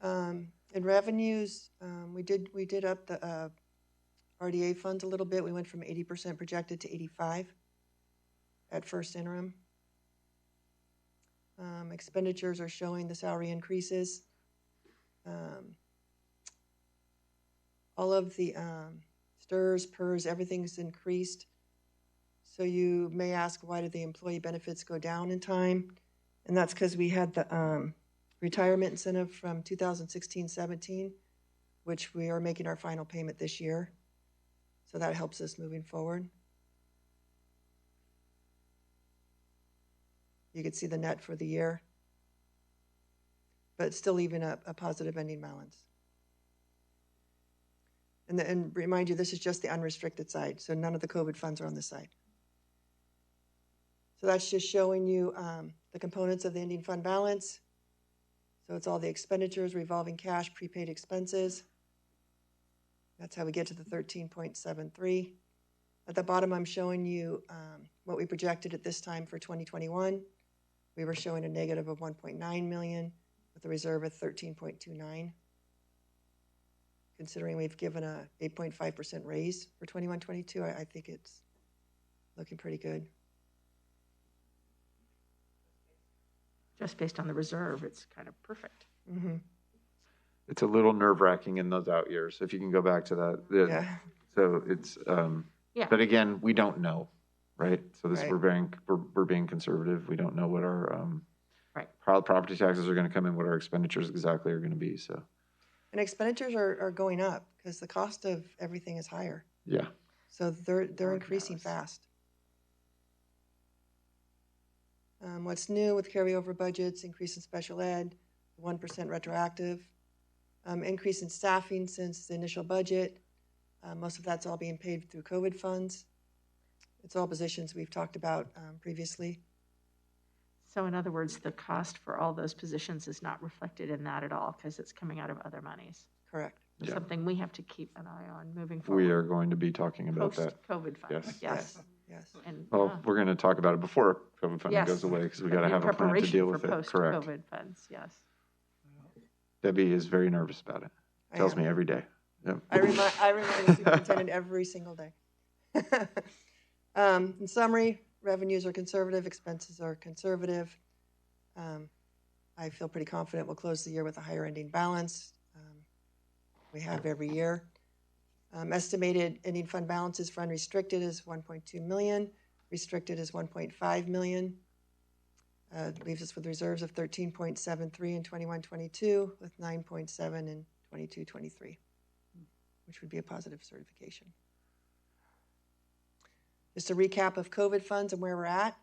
Speaker 10: In revenues, we did up the RDA funds a little bit. We went from 80% projected to 85 at first interim. Expenditures are showing the salary increases. All of the STIRS, PERS, everything's increased. So you may ask, why did the employee benefits go down in time? And that's because we had the retirement incentive from 2016-17, which we are making our final payment this year. So that helps us moving forward. You can see the net for the year, but it's still leaving a positive ending balance. And remind you, this is just the unrestricted side, so none of the COVID funds are on this side. So that's just showing you the components of the ending fund balance. So it's all the expenditures, revolving cash, prepaid expenses. That's how we get to the 13.73. At the bottom, I'm showing you what we projected at this time for 2021. We were showing a negative of 1.9 million with a reserve of 13.29. Considering we've given a 8.5% raise for 21-22, I think it's looking pretty good.
Speaker 4: Just based on the reserve, it's kind of perfect.
Speaker 10: Mm-hmm.
Speaker 3: It's a little nerve-wracking in those out years. If you can go back to that.
Speaker 10: Yeah.
Speaker 3: So it's,
Speaker 4: yeah.
Speaker 3: But again, we don't know, right? So this
Speaker 10: Right.
Speaker 3: we're being conservative. We don't know what our
Speaker 4: right.
Speaker 3: property taxes are going to come in, what our expenditures exactly are going to be. So.
Speaker 10: And expenditures are going up because the cost of everything is higher.
Speaker 3: Yeah.
Speaker 10: So they're increasing fast. What's new with carryover budgets, increase in special ed, 1% retroactive, increase in staffing since the initial budget. Most of that's all being paid through COVID funds. It's all positions we've talked about previously.
Speaker 4: So in other words, the cost for all those positions is not reflected in that at all because it's coming out of other monies.
Speaker 10: Correct.
Speaker 3: Yeah.
Speaker 4: Something we have to keep an eye on moving forward.
Speaker 3: We are going to be talking about that.
Speaker 4: Post-COVID funds.
Speaker 3: Yes.
Speaker 10: Yes.
Speaker 4: And,
Speaker 3: well, we're going to talk about it before COVID funding
Speaker 4: yes,
Speaker 3: goes away because we got to
Speaker 4: in
Speaker 3: have a plan to deal with
Speaker 4: preparation
Speaker 3: it.
Speaker 4: for
Speaker 3: Correct.
Speaker 4: post-COVID funds, yes.
Speaker 3: Debbie is very nervous about it. Tells me every day. Yep.
Speaker 10: I remind the superintendent every single day. In summary, revenues are conservative, expenses are conservative. I feel pretty confident we'll close the year with a higher ending balance. We have every year. Estimated ending fund balances for unrestricted is 1.2 million. Restricted is 1.5 million. Leaves us with reserves of 13.73 in 21-22 with 9.7 in 22-23, which would be a positive certification. Just a recap of COVID funds and where we're at.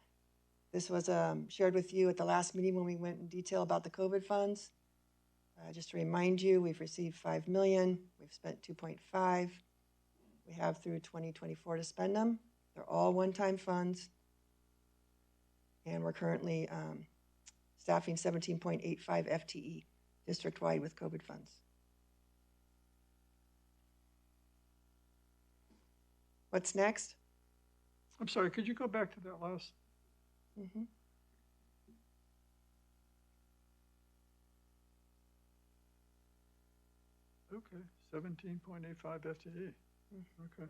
Speaker 10: This was shared with you at the last meeting when we went in detail about the COVID funds. Just to remind you, we've received $5 million. We've spent 2.5. We have through 2024 to spend them. They're all one-time funds. And we're currently staffing 17.85 FTE district-wide with COVID funds. What's next?
Speaker 1: I'm sorry, could you go back to that last?
Speaker 10: Mm-hmm.
Speaker 1: Okay, 17.85 FTE. Okay.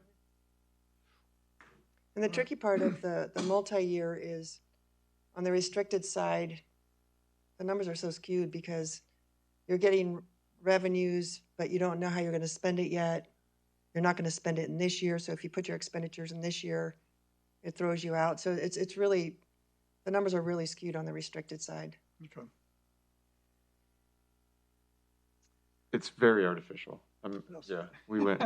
Speaker 10: And the tricky part of the multi-year is on the restricted side, the numbers are so skewed because you're getting revenues, but you don't know how you're going to spend it yet. You're not going to spend it in this year. So if you put your expenditures in this year, it throws you out. So it's really, the numbers are really skewed on the restricted side.
Speaker 1: Okay.
Speaker 3: It's very artificial. Yeah, we went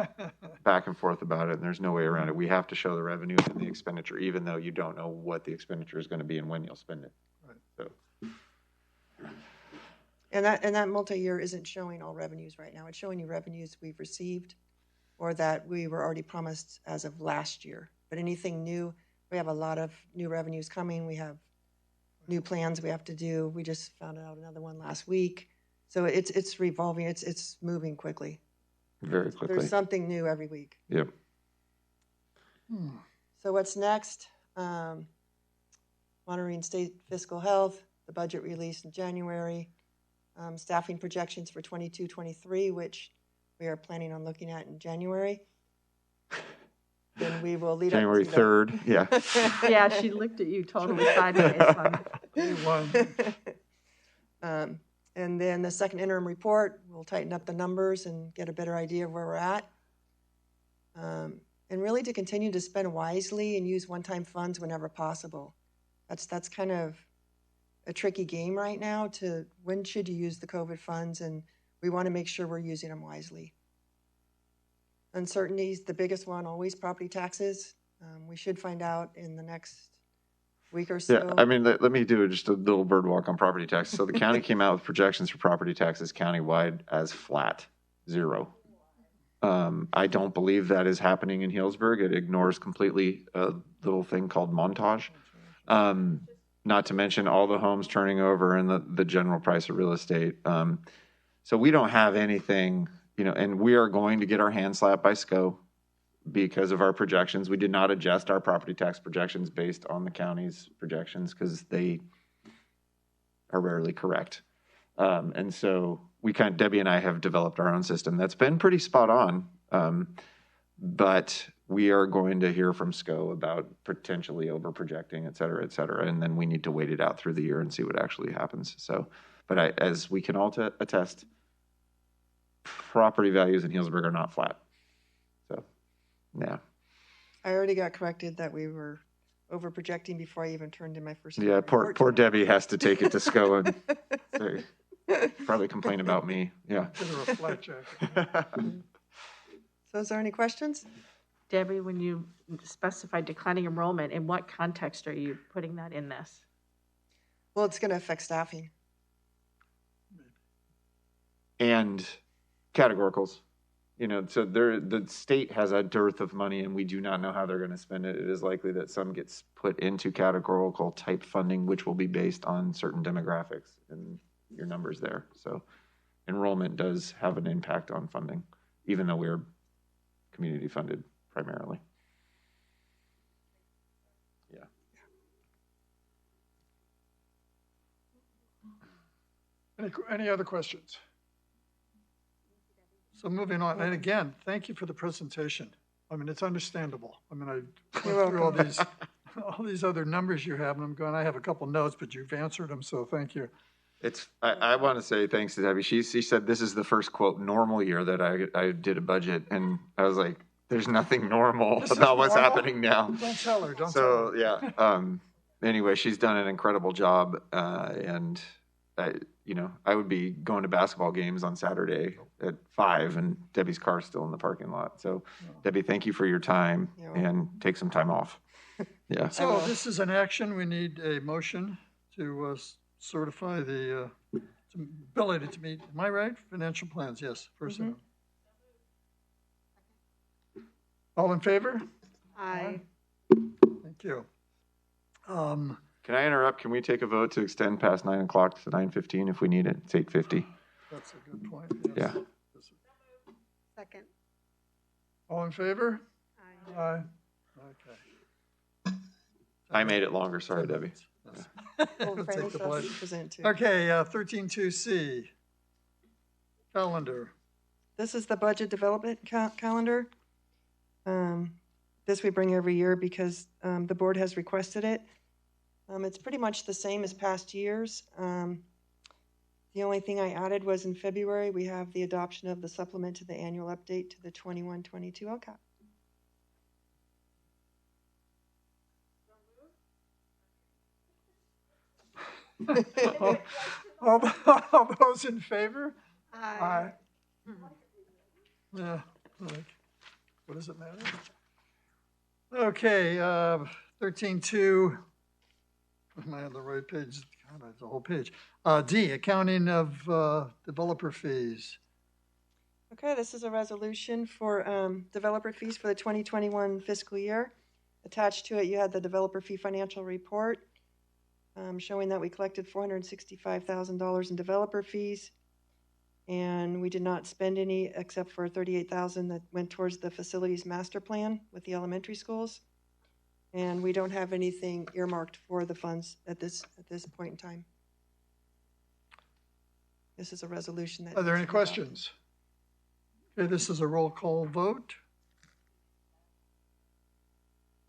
Speaker 3: back and forth about it, and there's no way around it. We have to show the revenue and the expenditure, even though you don't know what the expenditure is going to be and when you'll spend it.
Speaker 1: Right.
Speaker 3: So.
Speaker 10: And that multi-year isn't showing all revenues right now. It's showing you revenues we've received or that we were already promised as of last year. But anything new, we have a lot of new revenues coming. We have new plans we have to do. We just found out another one last week. So it's revolving. It's moving quickly.
Speaker 3: Very quickly.
Speaker 10: There's something new every week.
Speaker 3: Yep.
Speaker 10: So what's next? Monitoring state fiscal health, the budget release in January, staffing projections for 22-23, which we are planning on looking at in January. Then we will lead
Speaker 3: January
Speaker 10: up to
Speaker 3: 3rd, yeah.
Speaker 4: Yeah, she looked at you totally sideways.
Speaker 10: And then the second interim report, we'll tighten up the numbers and get a better idea of where we're at. And really to continue to spend wisely and use one-time funds whenever possible. That's kind of a tricky game right now to when should you use the COVID funds, and we want to make sure we're using them wisely. Uncertainties, the biggest one, always property taxes. We should find out in the next week or so.
Speaker 3: Yeah, I mean, let me do just a little bird walk on property taxes. So the county came out with projections for property taxes countywide as flat, 0. I don't believe that is happening in Healdsburg. It ignores completely a little thing called montage. Not to mention all the homes turning over and the general price of real estate. So we don't have anything, and we are going to get our hand slapped by SCO because of our projections. We did not adjust our property tax projections based on the county's projections because they are rarely correct. And so Debbie and I have developed our own system that's been pretty spot on. But we are going to hear from SCO about potentially over projecting, et cetera, and then we need to wait it out through the year and see what actually happens. So, but as we can all attest, property values in Healdsburg are not flat. So, yeah.
Speaker 10: I already got corrected that we were over projecting before I even turned in my first.
Speaker 3: Yeah, poor Debbie has to take it to SCO and say, probably complain about me. Yeah.
Speaker 1: Give her a flat check.
Speaker 10: So is there any questions?
Speaker 4: Debbie, when you specify declining enrollment, in what context are you putting that in this?
Speaker 10: Well, it's going to affect staffing.
Speaker 3: And categoricals. So the state has a dearth of money and we do not know how they're going to spend it. It is likely that some gets put into categorical type funding, which will be based on certain demographics and your numbers there. So enrollment does have an impact on funding, even though we're community funded primarily. Yeah.
Speaker 1: Any other questions? So moving on, and again, thank you for the presentation. I mean, it's understandable. I mean, I went through all these all these other numbers you have, and I'm going, I have a couple notes, but you've answered them, so thank you.
Speaker 3: I want to say thanks to Debbie. She said this is the first quote normal year that I did a budget, and I was like, there's nothing normal
Speaker 1: This is
Speaker 3: about what's
Speaker 1: normal?
Speaker 3: happening now.
Speaker 1: Don't tell her, don't tell
Speaker 3: So
Speaker 1: her.
Speaker 3: yeah. Anyway, she's done an incredible job, and I would be going to basketball games on Saturday at 5, and Debbie's car's still in the parking lot. So Debbie, thank you for your time, and take some time off. Yeah.
Speaker 1: So this is an action. We need a motion to certify the ability to meet, am I right? Financial plans, yes. First one. All in favor?
Speaker 2: Aye.
Speaker 1: Thank you.
Speaker 3: Can I interrupt? Can we take a vote to extend past 9 o'clock to 9:15 if we need it? It's 8:50.
Speaker 1: That's a good point. Yes.
Speaker 3: Yeah.
Speaker 2: Second.
Speaker 1: All in favor?
Speaker 2: Aye.
Speaker 1: Aye. Okay.
Speaker 3: I made it longer. Sorry, Debbie.
Speaker 10: Well,
Speaker 1: We'll
Speaker 10: Franny
Speaker 1: take the
Speaker 10: still has
Speaker 1: pledge.
Speaker 10: to present too.
Speaker 1: Okay, 13.2C, calendar.
Speaker 10: This is the budget development calendar. This we bring every year because the board has requested it. It's pretty much the same as past years. The only thing I added was in February, we have the adoption of the supplement to the annual update to the 21-22 LCAP.
Speaker 1: All those in favor?
Speaker 2: Aye.
Speaker 1: Yeah, like, what does it matter? Okay, 13.2, am I on the right page? God, that's the whole page. D, accounting of developer fees.
Speaker 10: Okay, this is a resolution for developer fees for the 2021 fiscal year. Attached to it, you had the developer fee financial report showing that we collected $465,000 in developer fees, and we did not spend any except for $38,000 that went towards the facilities master plan with the elementary schools, and we don't have anything earmarked for the funds at this point in time. This is a resolution that.
Speaker 1: Are there
Speaker 10: needs
Speaker 1: any
Speaker 10: to be adopted.
Speaker 1: questions? Okay, this is a roll call vote.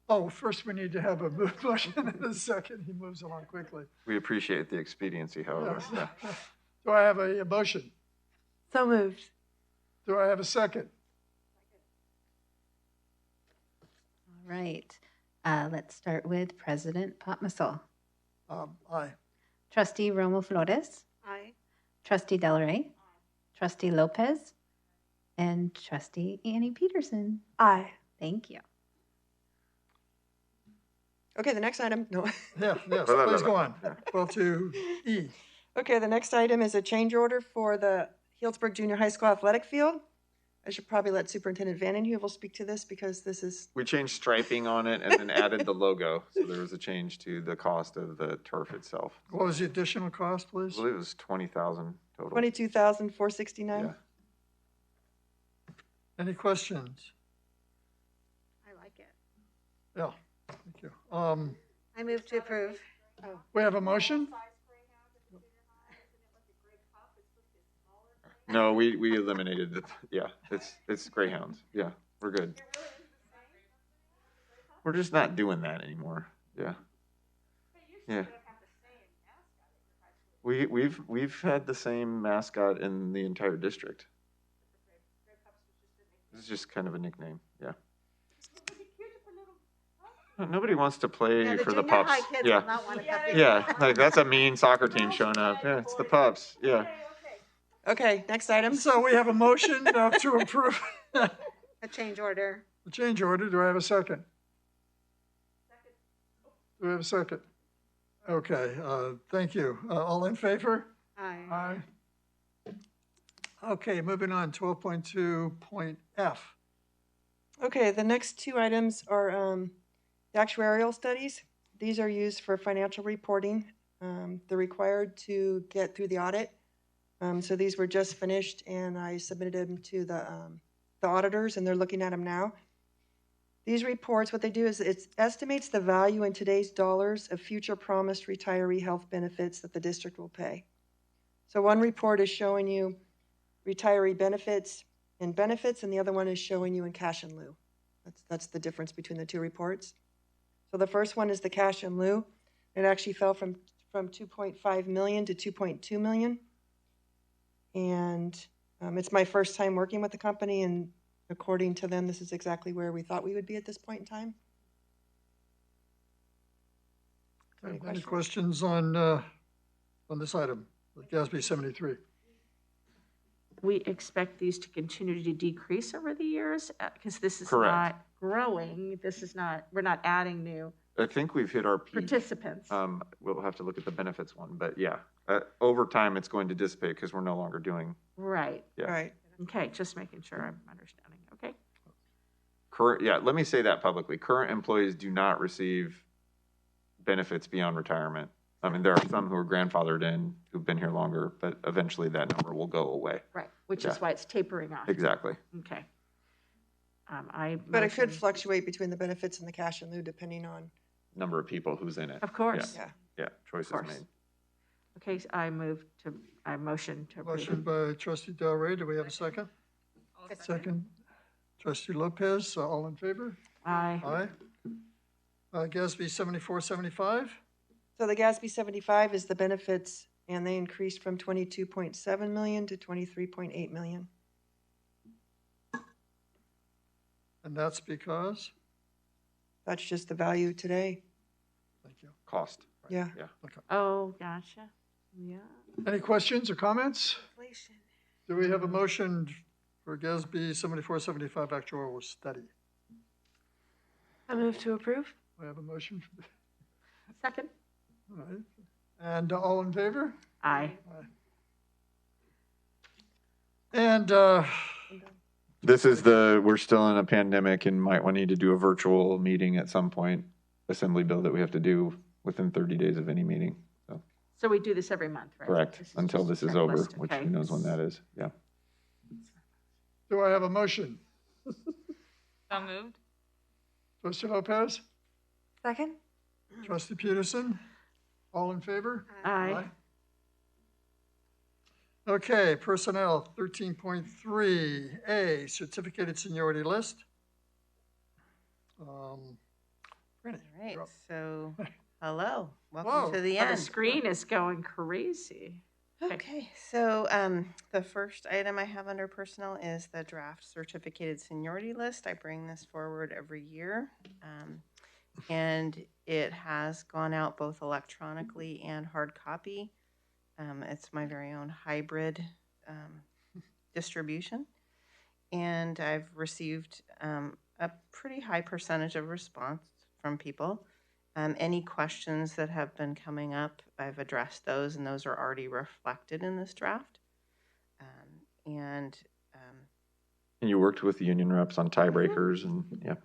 Speaker 1: Oh, first we need to have a motion and a second. He moves along quickly.
Speaker 3: We appreciate the expediency, however.
Speaker 1: Yes.
Speaker 3: Yeah.
Speaker 1: Do I have a motion?
Speaker 7: So moved.
Speaker 1: Do I have a second?
Speaker 11: All right. Let's start with President Potmasol.
Speaker 1: Aye.
Speaker 11: Trustee Romo Flores.
Speaker 2: Aye.
Speaker 11: Trustee Del Rey. Trustee Lopez. And Trustee Annie Peterson.
Speaker 7: Aye.
Speaker 11: Thank you.
Speaker 10: Okay, the next item, no.
Speaker 1: Yeah, yes, please go on. 12.2E.
Speaker 10: Okay, the next item is a change order for the Healdsburg Junior High School athletic field. I should probably let Superintendent Vandenheuvel speak to this because this is.
Speaker 3: We changed striping on it and then added the logo. So there was a change to the cost of the turf itself.
Speaker 1: What was the additional cost,
Speaker 3: I
Speaker 1: please?
Speaker 3: believe it was $20,000 total.
Speaker 10: $22,469.
Speaker 3: Yeah.
Speaker 1: Any questions?
Speaker 2: I like it.
Speaker 1: Yeah, thank you.
Speaker 2: I move to approve. Oh.
Speaker 1: We have a motion?
Speaker 3: No, we eliminated the, yeah, it's Greyhounds. Yeah, we're good. We're just not doing that anymore. Yeah. Yeah. We've had the same mascot in the entire district. It's just kind of a nickname. Yeah. Nobody wants to play
Speaker 2: Yeah, the
Speaker 3: for the
Speaker 2: junior
Speaker 3: pups.
Speaker 2: high kids
Speaker 3: Yeah.
Speaker 2: will not want to come in.
Speaker 3: Yeah, like that's a mean soccer team showing up. Yeah, it's the pups. Yeah.
Speaker 10: Okay, next item.
Speaker 1: So we have a motion to approve
Speaker 2: A change order.
Speaker 1: the change order. Do I have a second? Do we have a second? Okay, thank you. All in favor?
Speaker 2: Aye.
Speaker 1: Aye. Okay, moving on, 12.2.F.
Speaker 10: Okay, the next two items are the actuarial studies. These are used for financial reporting. They're required to get through the audit. So these were just finished, and I submitted them to the auditors, and they're looking at them now. These reports, what they do is it estimates the value in today's dollars of future promised retiree health benefits that the district will pay. So one report is showing you retiree benefits and benefits, and the other one is showing you in cash in lieu. That's the difference between the two reports. So the first one is the cash in lieu. It actually fell from 2.5 million to 2.2 million. And it's my first time working with the company, and according to them, this is exactly where we thought we would be at this point in time.
Speaker 1: Any questions on this item, the GASB 73?
Speaker 4: We expect these to continue to decrease over the years because this is
Speaker 3: Correct.
Speaker 4: not growing. This is not, we're not adding new
Speaker 3: I think we've hit our peak.
Speaker 4: participants.
Speaker 3: We'll have to look at the benefits one, but yeah, over time it's going to dissipate because we're no longer doing.
Speaker 4: Right.
Speaker 3: Yeah.
Speaker 10: Right.
Speaker 4: Okay, just making sure I'm understanding. Okay.
Speaker 3: Current, yeah, let me say that publicly. Current employees do not receive benefits beyond retirement. I mean, there are some who are grandfathered in who've been here longer, but eventually that number will go away.
Speaker 4: Right, which
Speaker 3: Yeah.
Speaker 4: is why it's tapering off.
Speaker 3: Exactly.
Speaker 4: Okay.
Speaker 10: But it could fluctuate between the benefits and the cash in lieu depending on.
Speaker 3: Number of people who's in it.
Speaker 4: Of course.
Speaker 3: Yeah. Yeah. Choices
Speaker 4: course.
Speaker 3: made.
Speaker 4: Okay, so I motion to approve.
Speaker 1: Motion by trustee Del Rey. Do we have a second? Second. Trustee Lopez, all in favor?
Speaker 4: Aye.
Speaker 1: Aye. GASB 7475.
Speaker 10: So the GASB 75 is the benefits, and they increased from 22.7 million to 23.8 million.
Speaker 1: And that's because?
Speaker 10: That's just the value today.
Speaker 1: Thank you.
Speaker 3: Cost. Right?
Speaker 10: Yeah.
Speaker 3: Yeah.
Speaker 1: Okay.
Speaker 4: Oh, gotcha. Yeah.
Speaker 1: Any questions or comments? Do we have a motion for GASB 7475 actuarial study?
Speaker 7: I move to approve.
Speaker 1: We have a motion.
Speaker 4: Second.
Speaker 1: All right. And all in favor?
Speaker 4: Aye.
Speaker 1: And
Speaker 3: This is we're still in a pandemic and might need to do a virtual meeting at some point, assembly bill that we have to do within 30 days of any meeting.
Speaker 4: So we do this every month, right?
Speaker 3: Correct. Until this is over,
Speaker 4: checklist,
Speaker 3: which
Speaker 4: okay.
Speaker 3: who knows when that is. Yeah.
Speaker 1: do I have a motion?
Speaker 5: So moved.
Speaker 1: Trustee Lopez?
Speaker 7: Second.
Speaker 1: Trustee Peterson? All in favor?
Speaker 4: Aye.
Speaker 1: Okay, personnel 13.3A, certificated seniority list. Rennie,
Speaker 12: All right,
Speaker 1: you're up.
Speaker 12: so hello, welcome
Speaker 1: Whoa.
Speaker 12: to the
Speaker 4: Oh,
Speaker 12: end.
Speaker 4: the screen is going crazy.
Speaker 12: Okay, so the first item I have under personnel is the draft certificated seniority list. I bring this forward every year, and it has gone out both electronically and hard copy. It's my very own hybrid distribution, and I've received a pretty high percentage of response from people. Any questions that have been coming up, I've addressed those, and those are already reflected in this draft. And
Speaker 3: you worked with the union reps on tiebreakers and yeah.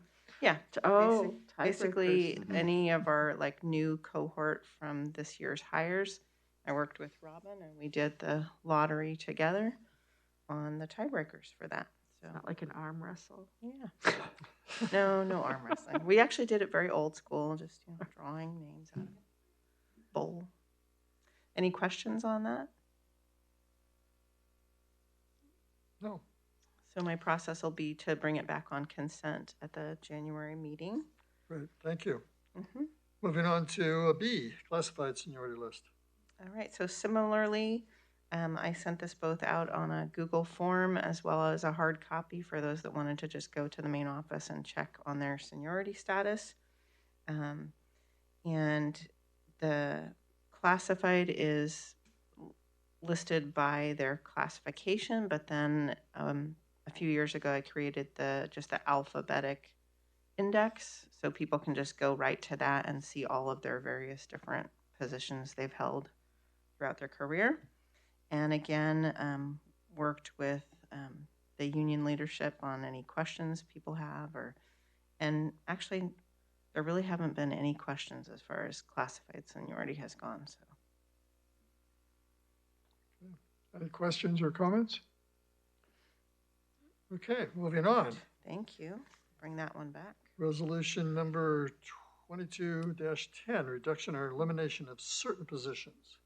Speaker 12: yeah,
Speaker 4: Oh,
Speaker 12: basically
Speaker 4: tiebreakers.
Speaker 12: any of our like new cohort from this year's hires, I worked with Robin, and we did the lottery together on the tiebreakers for that. So
Speaker 4: Not like an arm wrestle.
Speaker 12: yeah. No arm wrestling. We actually did it very old school, just drawing names out of a bowl. Any questions on that?
Speaker 1: No.
Speaker 12: So my process will be to bring it back on consent at the January meeting.
Speaker 1: Great, thank you.
Speaker 12: Mm-hmm.
Speaker 1: Moving on to B, classified seniority list.
Speaker 12: All right, so similarly, I sent this both out on a Google form as well as a hard copy for those that wanted to just go to the main office and check on their seniority status. And the classified is listed by their classification, but then a few years ago I created just the alphabetic index, so people can just go right to that and see all of their various different positions they've held throughout their career. And again, worked with the union leadership on any questions people have, and actually there really haven't been any questions as far as classified seniority has gone. So,
Speaker 1: Any questions or comments? Okay, moving on.
Speaker 12: thank you. Bring that one back.
Speaker 1: Resolution number 22-10, reduction or elimination of certain positions.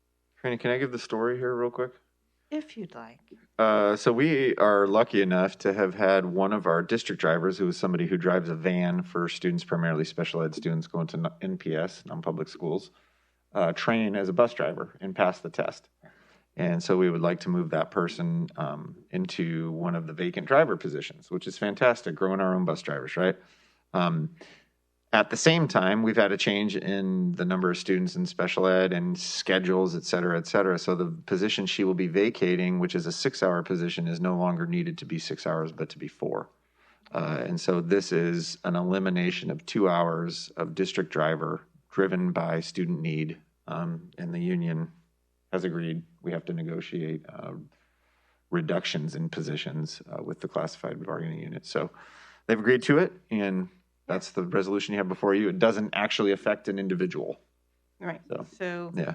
Speaker 3: Franny, can I give the story here real quick?
Speaker 12: If you'd like.
Speaker 3: So we are lucky enough to have had one of our district drivers, who is somebody who drives a van for students, primarily special ed students going to NPS, non-public schools, train as a bus driver and pass the test. And so we would like to move that person into one of the vacant driver positions, which is fantastic, growing our own bus drivers, right? At the same time, we've had a change in the number of students in special ed and schedules, et cetera, et cetera. So the position she will be vacating, which is a 6-hour position, is no longer needed to be 6 hours, but to be 4. And so this is an elimination of 2 hours of district driver driven by student need. And the union has agreed we have to negotiate reductions in positions with the classified bargaining unit. So they've agreed to it, and that's the resolution you have before you. It doesn't actually affect an individual.
Speaker 12: Right.
Speaker 3: So yeah.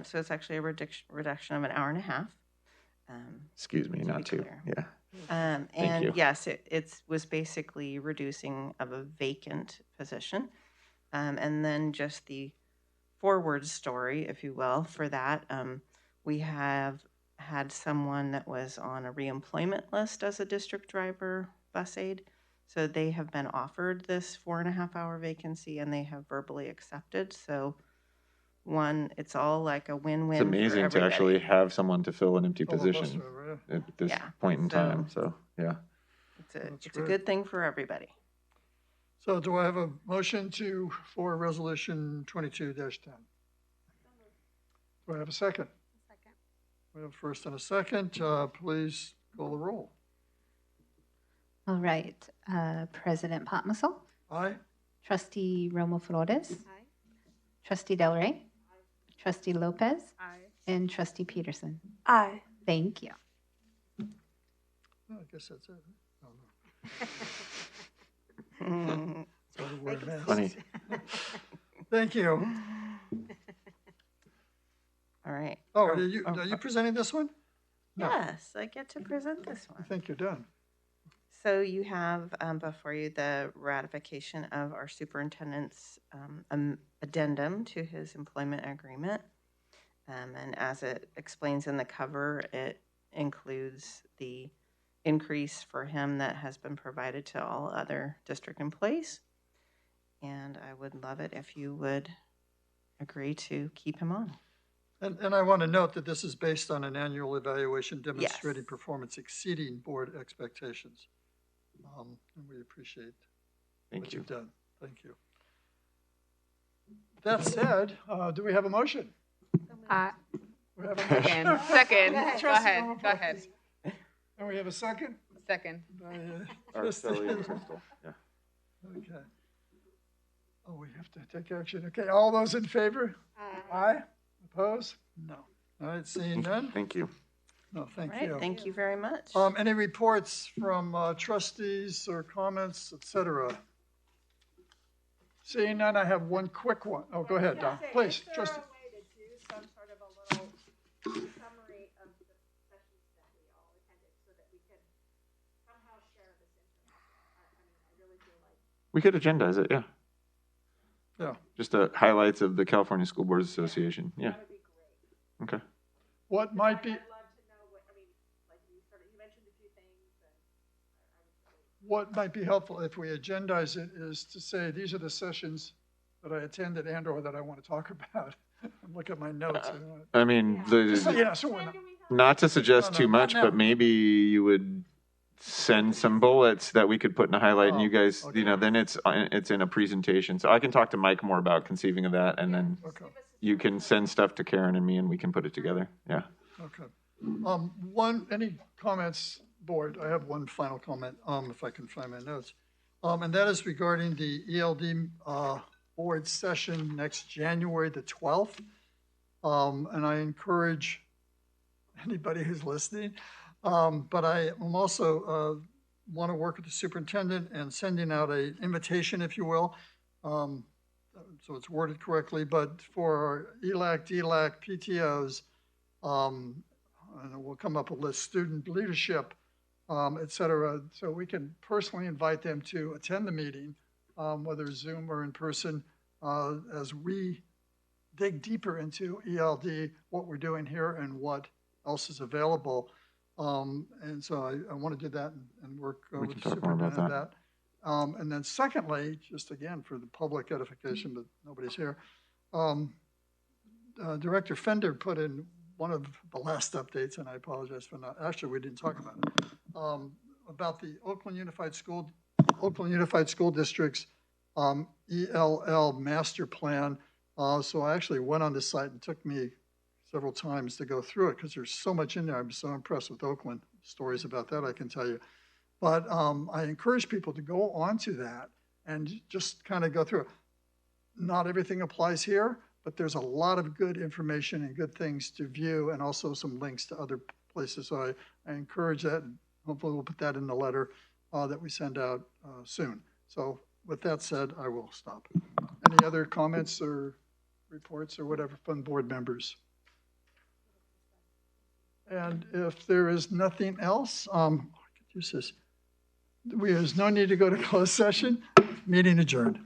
Speaker 12: So it's actually a reduction of an hour and a half.
Speaker 3: Excuse me, not 2. Yeah.
Speaker 12: And
Speaker 3: you.
Speaker 12: yes, it was basically reducing of a vacant position. And then just the forward story, if you will, for that. We have had someone that was on a reemployment list as a district driver bus aide. So they have been offered this 4.5-hour vacancy, and they have verbally accepted. So one, it's all like a win-win.
Speaker 3: It's amazing
Speaker 12: for
Speaker 3: to
Speaker 12: everybody.
Speaker 3: actually have someone to fill an empty
Speaker 1: Fill a bus
Speaker 3: position
Speaker 1: driver,
Speaker 3: at this
Speaker 12: Yeah.
Speaker 3: point in
Speaker 12: So-
Speaker 3: time. So yeah.
Speaker 12: It's a good thing for everybody.
Speaker 1: So do I have a motion for resolution 22-10? Do I have a second?
Speaker 2: Second.
Speaker 1: We have a first and a second. Please call the roll.
Speaker 11: All right. President Potmusel,
Speaker 1: Aye.
Speaker 11: Trustee Romo Flores,
Speaker 2: Aye.
Speaker 11: Trustee Del Rey, Trustee Lopez,
Speaker 2: Aye.
Speaker 11: and Trustee Peterson.
Speaker 7: Aye.
Speaker 11: Thank you.
Speaker 1: Oh, I guess that's it. Oh, no. That's why we wear masks.
Speaker 3: Funny.
Speaker 1: Thank you.
Speaker 12: All right.
Speaker 1: Oh, are you presenting this one? No.
Speaker 12: Yes, I get to present this one.
Speaker 1: I think you're done.
Speaker 12: So you have before you the ratification of our superintendent's addendum to his employment agreement. And as it explains in the cover, it includes the increase for him that has been provided to all other district employees. And I would love it if you would agree to keep him on.
Speaker 1: And I want to note that this is based on an annual evaluation demonstrating performance exceeding board expectations. And we appreciate what you've done. Thank you. That said, do we have a motion? We have a motion.
Speaker 5: Second. Go ahead.
Speaker 1: And we have a second?
Speaker 5: Second.
Speaker 3: Araceli and Crystal. Yeah.
Speaker 1: Okay. Oh, we have to take action. Okay, all those in favor? Aye. Opposed? No. All right, seeing none?
Speaker 3: Thank you.
Speaker 1: No, thank
Speaker 12: All right,
Speaker 1: you.
Speaker 12: thank you very much.
Speaker 1: Any reports from trustees or comments, et cetera? Seeing none, I have one quick one. Oh, go ahead, Don. Please, trustee.
Speaker 3: We could agendize it, yeah.
Speaker 1: Yeah.
Speaker 3: Just the highlights of the California School Boards Association. Yeah. Okay.
Speaker 1: What might be? What might be helpful if we agendize it is to say, these are the sessions that I attended and or that I want to talk about. Look at my notes.
Speaker 3: I mean, not to suggest too much, but maybe you would send some bullets that we could put in a highlight, and you guys, then it's in a presentation. So I can talk to Mike more about conceiving of that, and then you can send stuff to Karen and me, and we can put it together. Yeah.
Speaker 1: Okay. Any comments, board? I have one final comment, if I can find my notes. And that is regarding the ELD board session next January the 12th. And I encourage anybody who's listening, but I am also want to work with the superintendent and sending out an invitation, if you will, so it's worded correctly, but for our ELAC, DLAC, PTOs, and we'll come up with a list, student leadership, et cetera, so we can personally invite them to attend the meeting, whether Zoom or in person, as we dig deeper into ELD, what we're doing here, and what else is available. And so I want to do that and work
Speaker 3: We
Speaker 1: with
Speaker 3: can
Speaker 1: the
Speaker 3: talk more about
Speaker 1: superintendent on that. And then secondly, just again for the public edification, but nobody's here, Director Fender put in one of the last updates, and I apologize for not, actually, we didn't talk about it, about the Oakland Unified School District's ELL master plan. So I actually went on the site and took me several times to go through it because there's so much in there. I'm so impressed with Oakland. Stories about that I can tell you. But I encourage people to go onto that and just kind of go through it. Not everything applies here, but there's a lot of good information and good things to view, and also some links to other places. So I encourage that, and hopefully we'll put that in the letter that we send out soon. So with that said, I will stop. Any other comments or reports or whatever from board members? And if there is nothing else, I could use this. There's no need to go to closed session. Meeting adjourned.